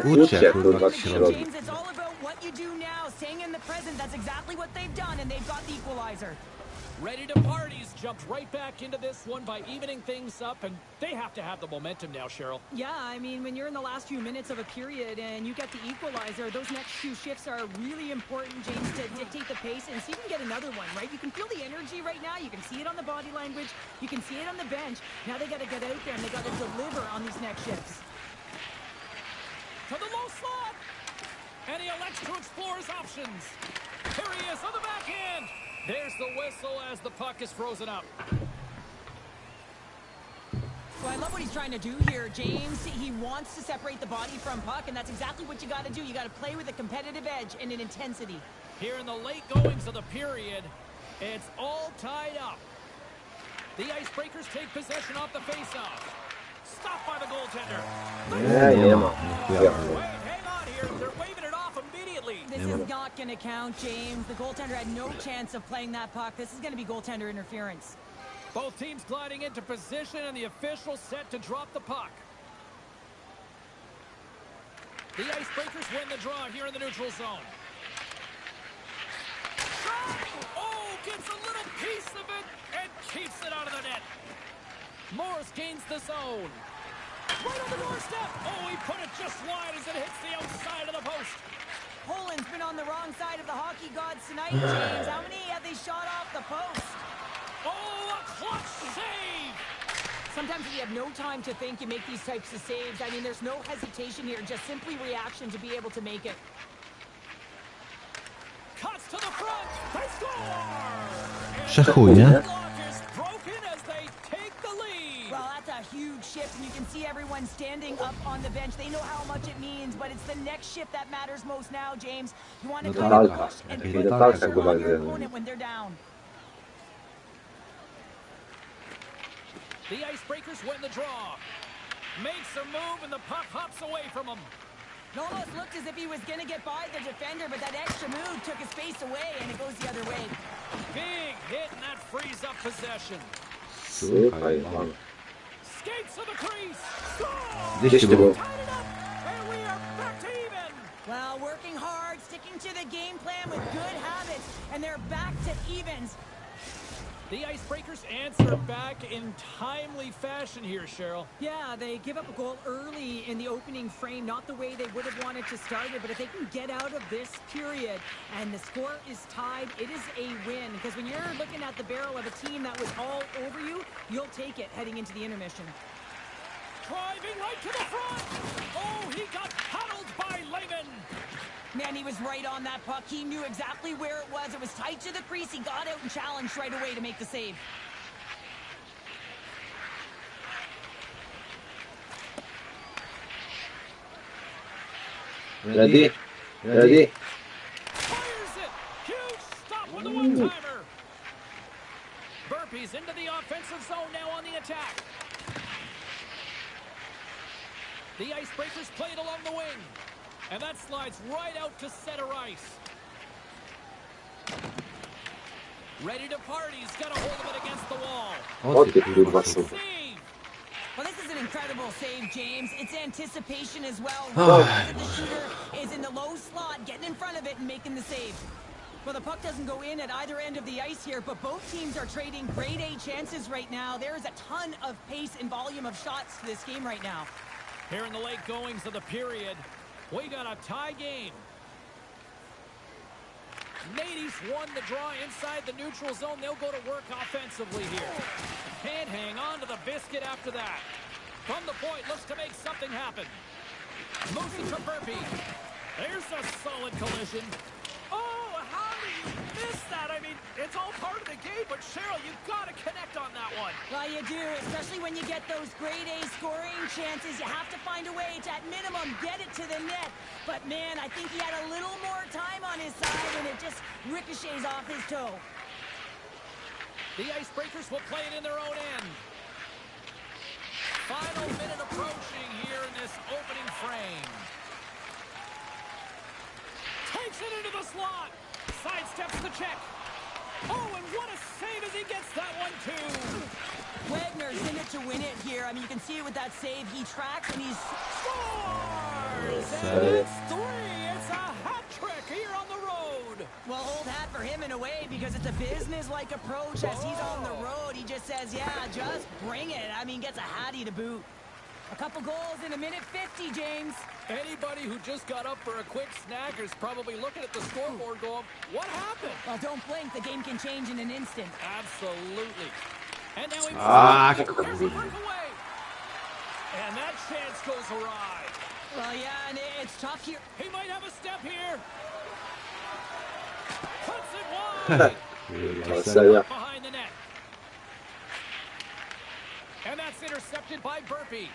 Uciekł, kurwa, James, z środka. it's all about what you do now, staying in the present. That's exactly what they've done, and they've got the equalizer. Ready to party. He's jumped right back into this one by evening things up, and they have to have the momentum now, Cheryl. Yeah, I mean, when you're in the last few minutes of a period and you get the equalizer, those next few shifts are really important, James, to dictate the pace and see if you can get another one, right? You can feel the energy right now. You can see it on the body language. You can see it on the bench. Now they got to get out there and they got to deliver on these next shifts. To the low slot. And he elects to explore his options. Here he is on the back end. There's the whistle as the puck is frozen up. Well, I love what he's trying to do here, James. He wants to separate the body from puck, and that's exactly what you got to do. You got to play with a competitive edge and an intensity. Here in the late goings of the period, it's all tied up. The Icebreakers take possession off the faceoff. Stopped by the goaltender. Nie ma. Wait, hang on here. They're waving it off immediately. This is not going to count, James. The goaltender had no chance of playing that puck. This is going to be goaltender interference. Both teams gliding into position, and the official set to drop the puck. The Icebreakers win the draw here in the neutral zone. Shot! Oh, gets a little piece of it and keeps it out of the net. Morris gains the zone. Right on the doorstep. Oh, he put it just wide as it hits the outside of the post. Poland's been on the wrong side of the hockey gods tonight, James. How many have they shot off the post? Oh, a clutch save! Sometimes if you have no time to think, you make these types of saves. I mean, there's no hesitation here, just simply reaction to be able to make it. Cuts to the front. They score! Przechuj, nie? The lock is broken as they take the lead. Well, that's a huge shift, and you can see everyone standing up on the bench. They know how much it means, but it's the next shift that matters most now, James. You want to No come to and walka. push and Lepiej put do pressure walka chyba on your nie. opponent when they're down. The Icebreakers win the draw. Makes a move, and the puck hops away from him. It almost looked as if he was going to get by the defender, but that extra move took his space away, and it goes the other way. Big hit, and that frees up possession. Słuchaj, pan. Skates to the crease. Score! Gdzieś ty był? Tied it up, and we are back to even. Well, working hard, sticking to the game plan with good habits, and they're back to evens. The Icebreakers answer back in timely fashion here, Cheryl. Yeah, they give up a goal early in the opening frame, not the way they would have wanted to start it, but if they can get out of this period and the score is tied, it is a win. Because when you're looking at the barrel of a team that was all over you, you'll take it heading into the intermission. Driving right to the front. Oh, he got paddled by Lehman. Man, he was right on that puck. He knew exactly where it was. It was tight to the crease. He got out and challenged right away to make the save. Ready? Ready? Fires it. Huge stop with the one-timer. Burpees into the offensive zone now on the attack. The Icebreakers played along the wing. And that slides right out to center ice. Ready to party. He's got a hold of it against the wall. O ty kurwa Great są. save. Well, this is an incredible save, James. It's anticipation as well. Oh. Right? The shooter is in the low slot, getting in front of it and making the save. Well, the puck doesn't go in at either end of the ice here, but both teams are trading grade A chances right now. There is a ton of pace and volume of shots to this game right now. Here in the late goings of the period, we got a tie game. Nady's won the draw inside the neutral zone. They'll go to work offensively here. Can't hang on to the biscuit after that. From the point, looks to make something happen. Moves it to Burpee. There's a solid collision. Oh, how do you miss that? I mean, it's all part of the game, but Cheryl, you've got to connect on that one. Well, you do, especially when you get those grade A scoring chances. You have to find a way to, at minimum, get it to the net. But, man, I think he had a little more time on his side, and it just ricochets off his toe. The Icebreakers will play it in their own end. Final minute approaching here in this opening frame. Takes it into the slot. Sidesteps the check. Oh, and what a save as he gets that one, too. Wagner's in it to win it here. I mean, you can see it with that save. He tracks and he's... Scores! And it's 3. It's a hat trick here on the road. Well, old hat for him in a way because it's a business-like approach as he's on the road. He just says, yeah, just bring it. I mean, gets a hattie to boot. A couple goals in a minute 50, James. Anybody who just got up for a quick snack is probably looking at the scoreboard going, what happened? Well, don't blink. The game can change in an instant. Absolutely. And now he Ach, there's a kurwa. breakaway. And that chance goes awry. Well, yeah, and it's tough here. He might have a step here. Puts it wide. Ale serio. Behind the net. And that's intercepted by Burpee.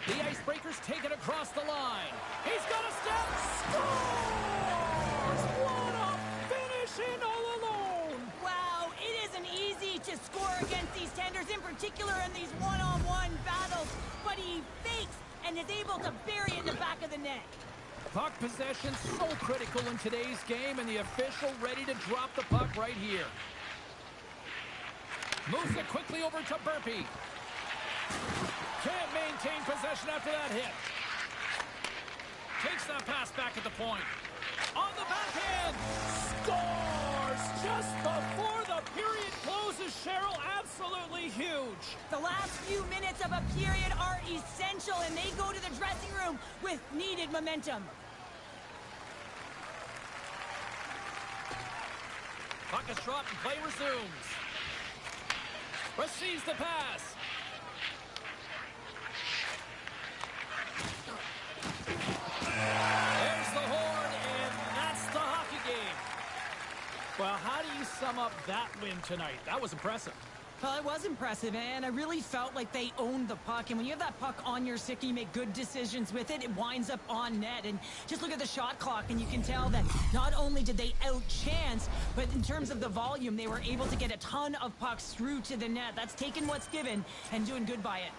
The Icebreakers take it across the line. He's got a step. Scores! What a finish in all alone. Wow, it isn't easy to score against these tenders, in particular in these one-on-one battles. But he fakes and is able to bury it in the back of the net. Puck possession so critical in today's game, and the official ready to drop the puck right here. Moves it quickly over to Burpee. Can't maintain possession after that hit. Takes that pass back at the point. On the backhand. Scores just before the period closes, Cheryl. Absolutely huge. The last few minutes of a period are essential, and they go to the dressing room with needed momentum. Puck is dropped and play resumes. Receives the pass. There's the horn, and that's the hockey game. Well, how do you sum up that win tonight? That was impressive. Well, it was impressive, man. I really felt like they owned the puck. And when you have that puck on your stick, you make good decisions with it. It winds up on net. And just look at the shot clock, and you can tell that not only did they outchance, but in terms of the volume, they were able to get a ton of pucks through to the net. That's taking what's given and doing good by it.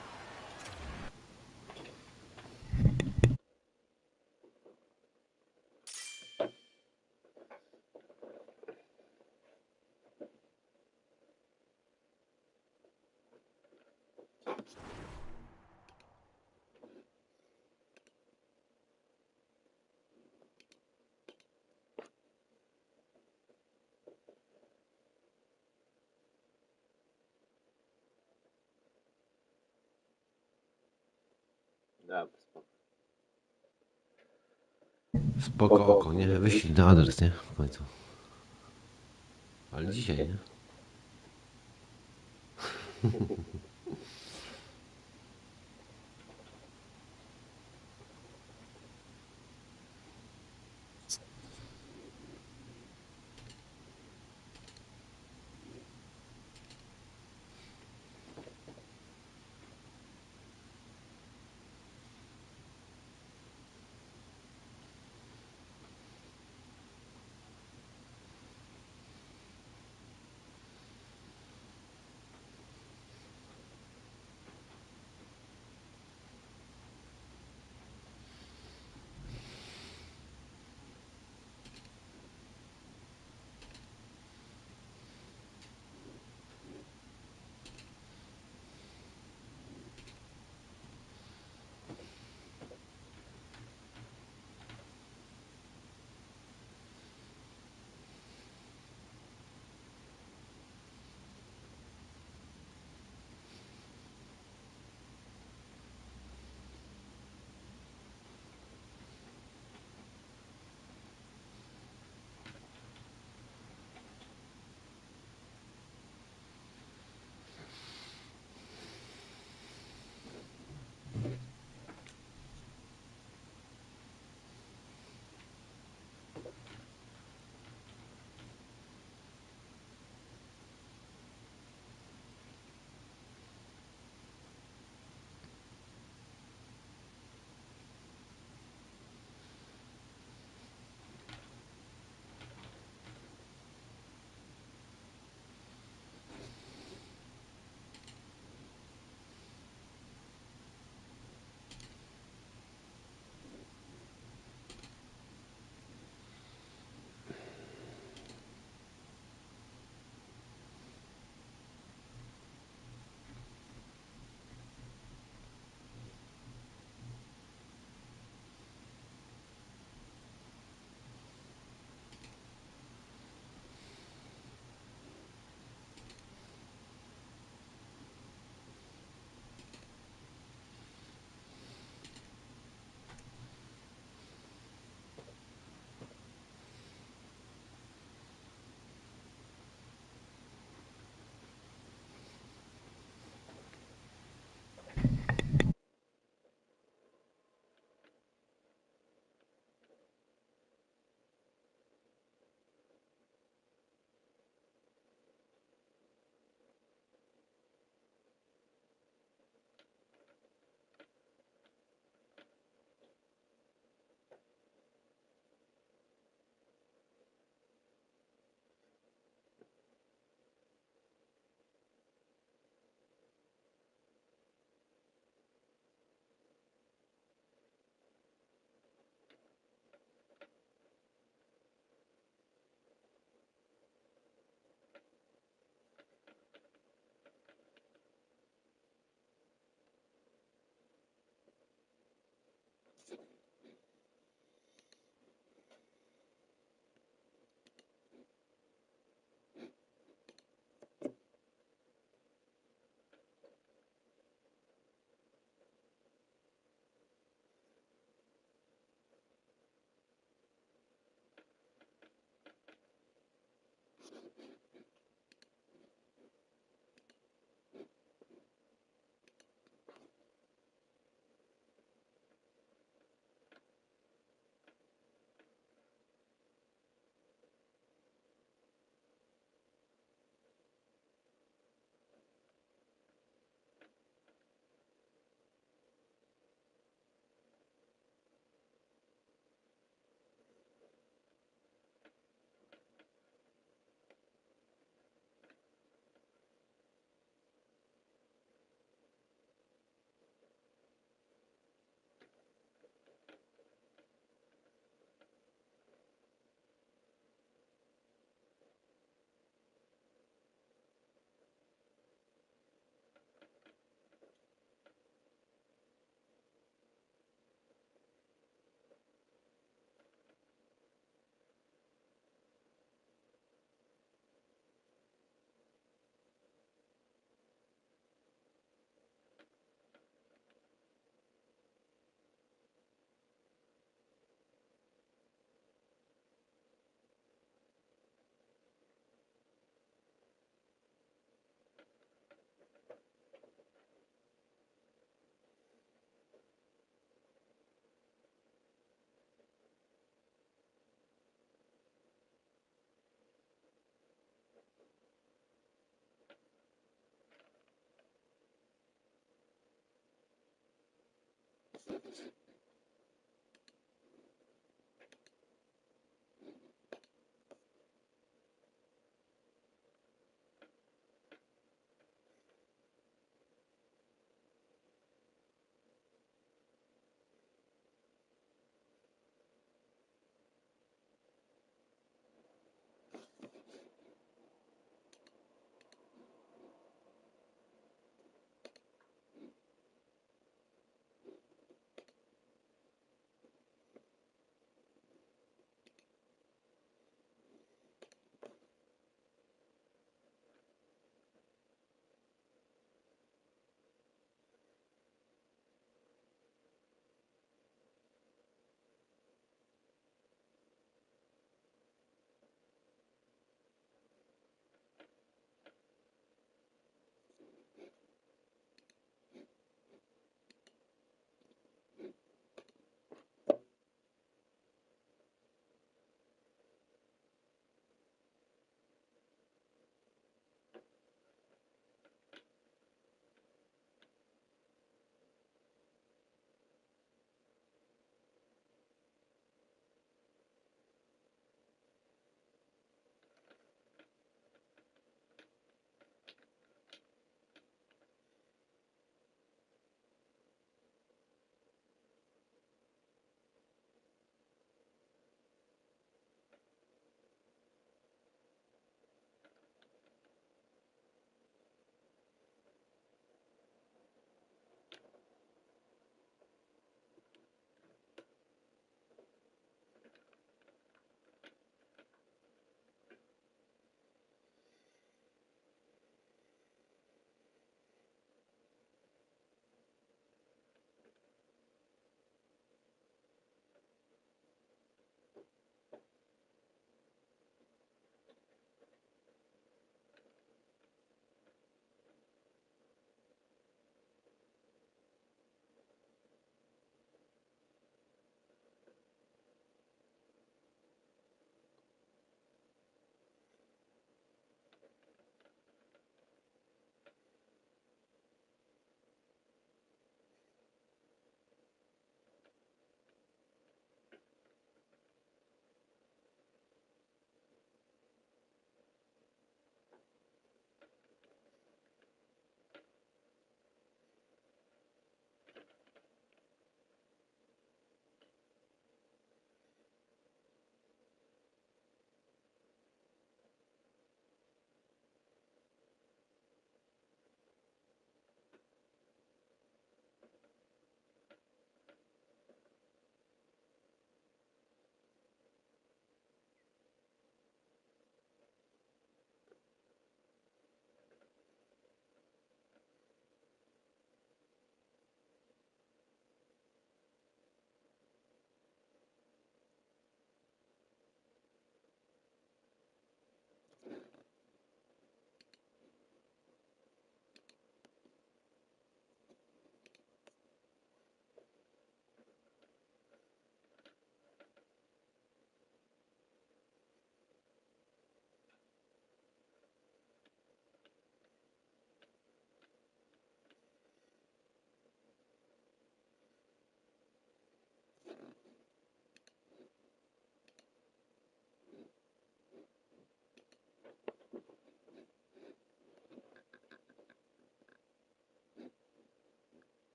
Dobra, Spoko, oko, nie? Wyślij na adres, nie? W końcu. Ale dzisiaj, nie?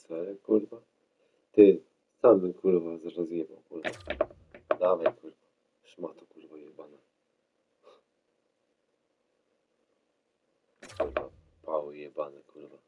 serio, kurwa? Ty, sam bym kurwa rozjebał, kurwa. Dawaj, kurwa. Szmato, kurwa, jebana. Kurwa, pały jebane, kurwa.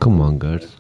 Come on, girls.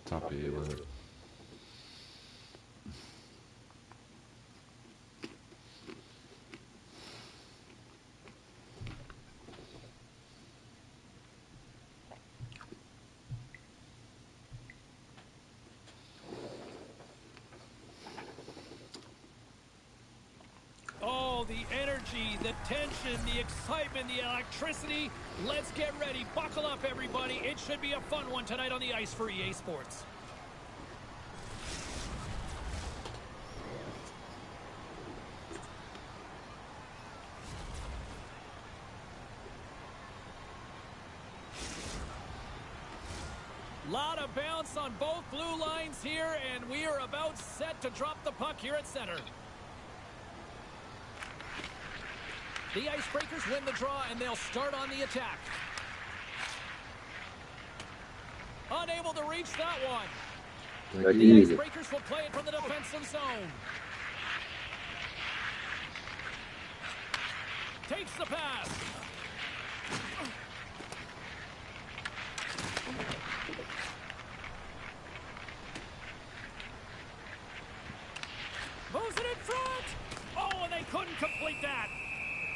Tapy, Oh, the energy, the tension, the excitement, the electricity. Let's get ready. Buckle up, everybody. It should be a fun one tonight on the ice for EA Sports. Lot of bounce on both blue lines here, and we are about set to drop the puck here at center. The Icebreakers win the draw, and they'll start on the attack. Unable to reach that one. The Icebreakers will play it from the defensive zone. Takes the pass. Moves it in front. Oh, and they couldn't complete that.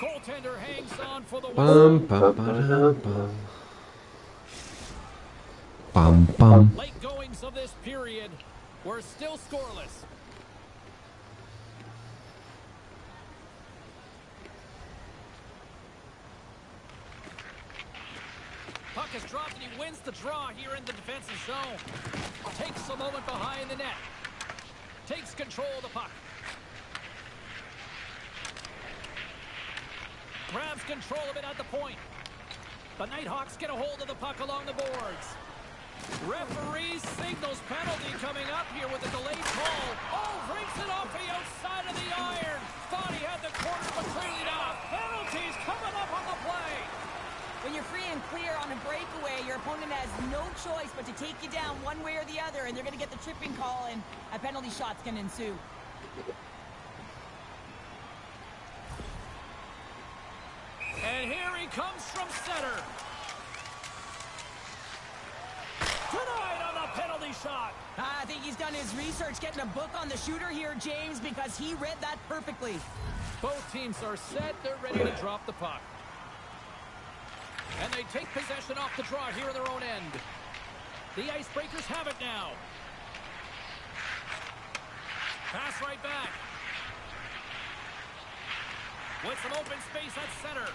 Goaltender hangs on for the Bum, bum, ba-dum, bum. Bum, bum. Late goings of this period. We're still scoreless. Puck is dropped and he wins the draw here in the defensive zone. Takes a moment behind the net. Takes control of the puck. Grabs control of it at the point. The Nighthawks get a hold of the puck along the boards. Referee signals penalty coming up here with a delayed call. Oh, breaks it off the outside of the iron. Thought he had the corner, but clearly not. Penalties coming up on the play. When you're free and clear on a breakaway, your opponent has no choice but to take you down one way or the other, and they're going to get the tripping call, and a penalty shot's going to ensue. And here he comes from center. Tonight on the penalty shot. I think he's done his research getting a book on the shooter here, James, because he read that perfectly. Both teams are set. They're ready to drop the puck. And they take possession off the draw here in their own end. The Icebreakers have it now. Pass right back. With some open space at center.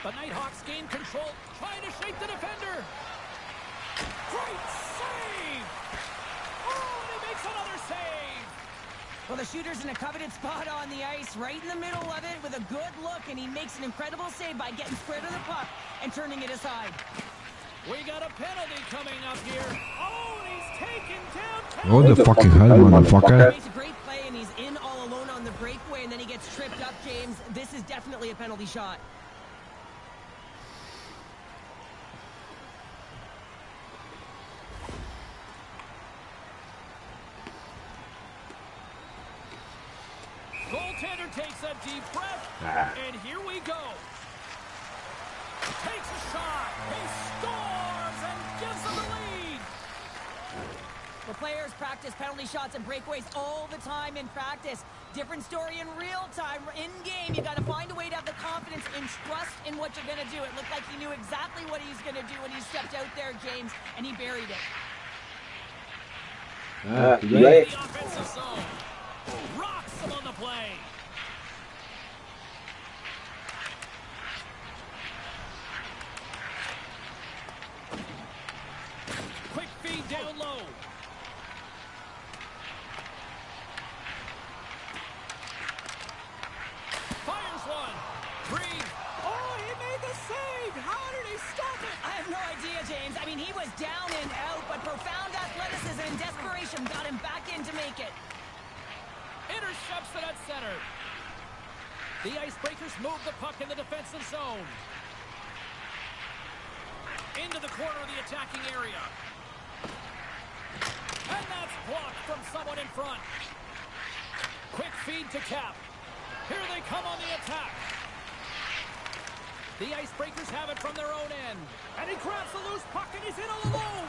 The Nighthawks gain control, trying to shake the defender. Great save! Oh, and he makes another save! Well, the shooter's in a coveted spot on the ice, right in the middle of it with a good look, and he makes an incredible save by getting square to the puck and turning it aside. We got a penalty coming up here. Oh, and he's taken down. What the fucking hell, motherfucker? He makes a great play, and he's in all alone on the breakaway, and then he gets tripped up, James. This is definitely a penalty shot. Goaltender takes a deep breath, and here we go. Takes a shot. He scores and gives them the lead. The players practice penalty shots and breakaways all the time in practice. Different story in real time. In game, you got to find a way to have the confidence and trust in what you're going to do. It looked like he knew exactly what he was going to do when he stepped out there, James, and he buried it. The offensive zone. Rocks him on the play. Green. Oh, he made the save. How did he stop it? I have no idea, James. I mean, he was down and out, but profound athleticism and desperation got him back in to make it. Intercepts it at center. The Icebreakers move the puck in the defensive zone. Into the corner of the attacking area. And that's blocked from someone in front. Quick feed to Cap. Here they come on the attack. The Icebreakers have it from their own end. And he grabs the loose puck and he's in all alone.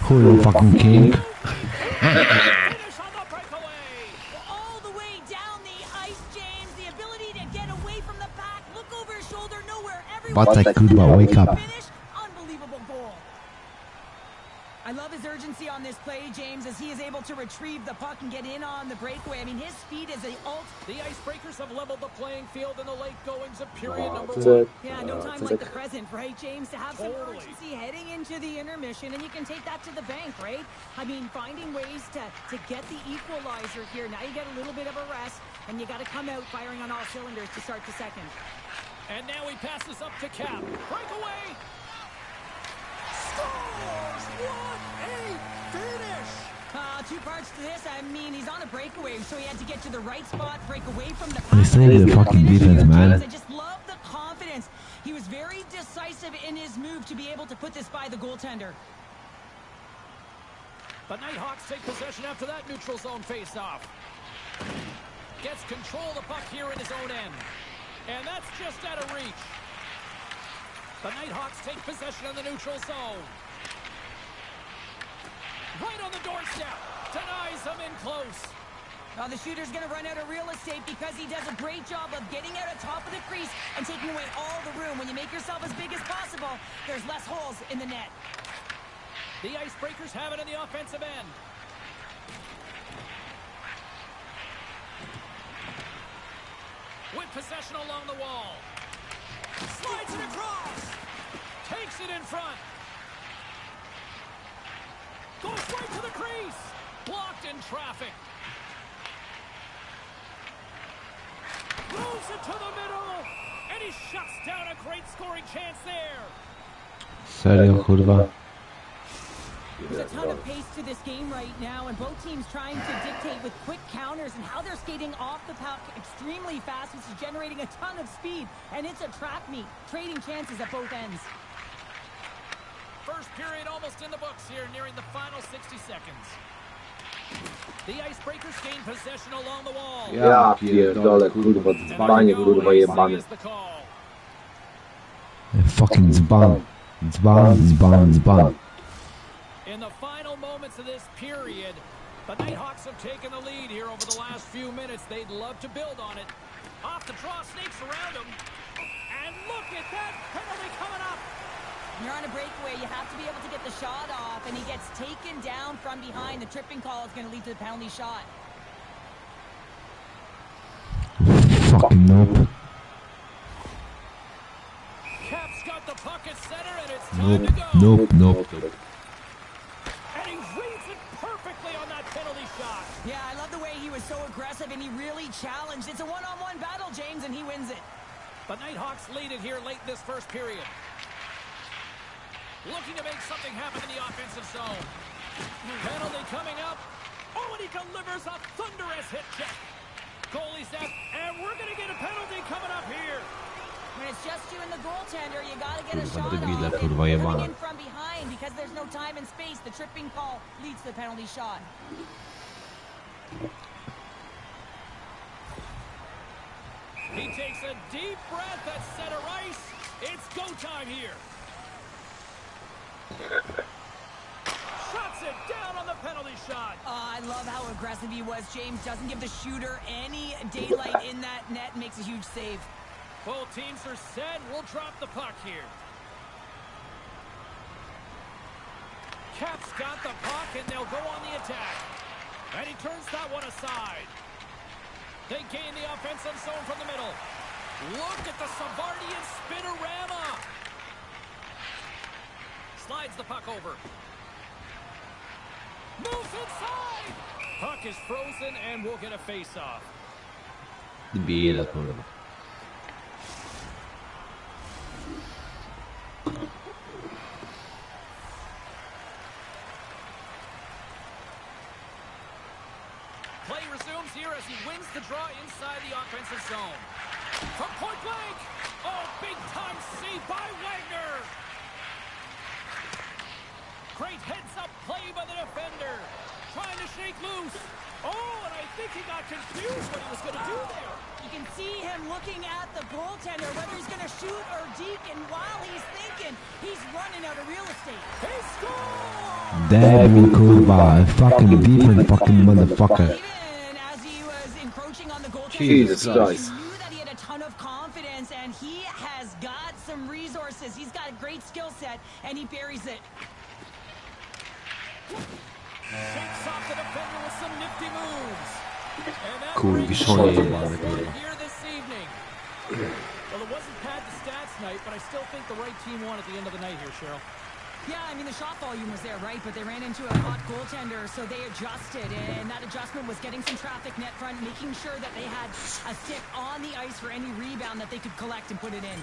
Who the fucking king? Finish on the breakaway. All the way down the ice, James. The ability to get away from the pack, look over his shoulder, nowhere, everywhere. Bacek, kurwa, wake up. Finish, unbelievable goal. I love his urgency on this play, James, as he is able to retrieve the puck and get in on the breakaway. I mean, his speed is the ult. The Icebreakers have leveled the playing field in the late goings of period number one. Yeah, no time like the present, right, James? To have some Totally. urgency heading into the intermission, and you can take that to the bank, right? I mean, finding ways to get the equalizer here. Now you get a little bit of a rest, and you got to come out firing on all cylinders to start the second. And now he passes up to Cap. Breakaway. Scores! What a finish! Two parts to this. I mean, he's on a breakaway, so he had to get to the right spot, break away from the They say the fucking defense, man. I just love the confidence. He was very decisive in his move to be able to put this by the goaltender. The Nighthawks take possession after that neutral zone face-off. Gets control of the puck here in his own end. And that's just out of reach. The Nighthawks take possession in the neutral zone. Right on the doorstep. Denies them in close. Now the shooter's going to run out of real estate because he does a great job of getting out of top of the crease and taking away all the room. When you make yourself as big as possible, there's less holes in the net. The Icebreakers have it in the offensive end. With possession along the wall. Slides it across. Takes it in front. Goes right to the crease. Blocked in traffic. Moves it to the middle. And he shuts down a great scoring chance there. Serio, kurwa. There's a ton of pace to this game right now, and both teams trying to dictate with quick counters and how they're skating off the puck extremely fast, which is generating a ton of speed. And it's a track meet, trading chances at both ends. First period almost in the books here, nearing the final 60 seconds. The Icebreakers gain possession along the wall. Ja pierdolę, kurwa, dzbanie, kurwa, jebane. Fucking dzban. Dzban, dzban, dzban. In the final moments of this period, the Nighthawks have taken the lead here over the last few minutes. They'd love to build on it. Off the draw, snakes around him. And look at that penalty coming up. When you're on a breakaway, you have to be able to get the shot off, and he gets taken down from behind. The tripping call is going to lead to the penalty shot. Fucking nope. Cap's got the puck at center, and it's time to go. Nope, nope, nope. And he reads it perfectly on that penalty shot. Yeah, I love the way he was so aggressive, and he really challenged. It's a one-on-one battle, James, and he wins it. The Nighthawks lead it here late in this first period. Looking to make something happen in the offensive zone. Penalty coming up. Oh, and he delivers a thunderous hit check. Goalie set, and we're going to get a penalty coming up here. When it's just you and the goaltender, you got to get a shot debile, off. kurwa, And jebana. coming in from behind, because there's no time and space, the tripping call leads to the penalty shot. He takes a deep breath at center ice. It's go time here. Shuts it down on the penalty shot. I love how aggressive he was, James. Doesn't give the shooter any daylight in that net. Makes a huge save. Both teams are set. We'll drop the puck here. Cap's got the puck, and they'll go on the attack. And he turns that one aside. They gain the offensive zone from the middle. Look at the Savardian spinorama. Slides the puck over. Moves inside. Puck is frozen, and we'll get a face-off. Debiles, kurwa. Play resumes here as he wins the draw inside the offensive zone. From point blank! Oh, big-time save by Wagner! Great heads-up play by the defender. Trying to shake loose. Oh, and I think he got confused what he was going to do there. You can see him looking at the goaltender, whether he's going to shoot or deke, and while he's thinking, he's running out of real estate. He scores! Damn, kurwa. Fucking different fucking motherfucker. Even as he was encroaching on the goaltender, Jesus you Christ. knew that he had a ton of confidence, and he has got some resources. He's got a great skill set, and he buries it. Shakes off the defender with some nifty moves. And that Kurwi, brings szonie us jebane, to kurwa. here this evening. Well, it wasn't pad the stats night, but I still think the right team won at the end of the night here, Cheryl. Yeah, I mean, the shot volume was there, right? But they ran into a hot goaltender, so they adjusted. And that adjustment was getting some traffic net front, making sure that they had a stick on the ice for any rebound that they could collect and put it in.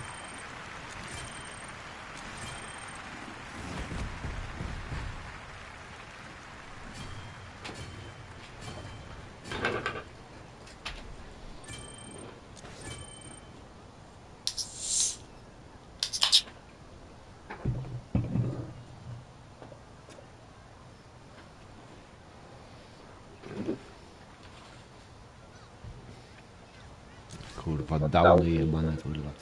Kurwa, downy jebane, kurwa.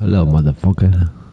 Hello, motherfucker.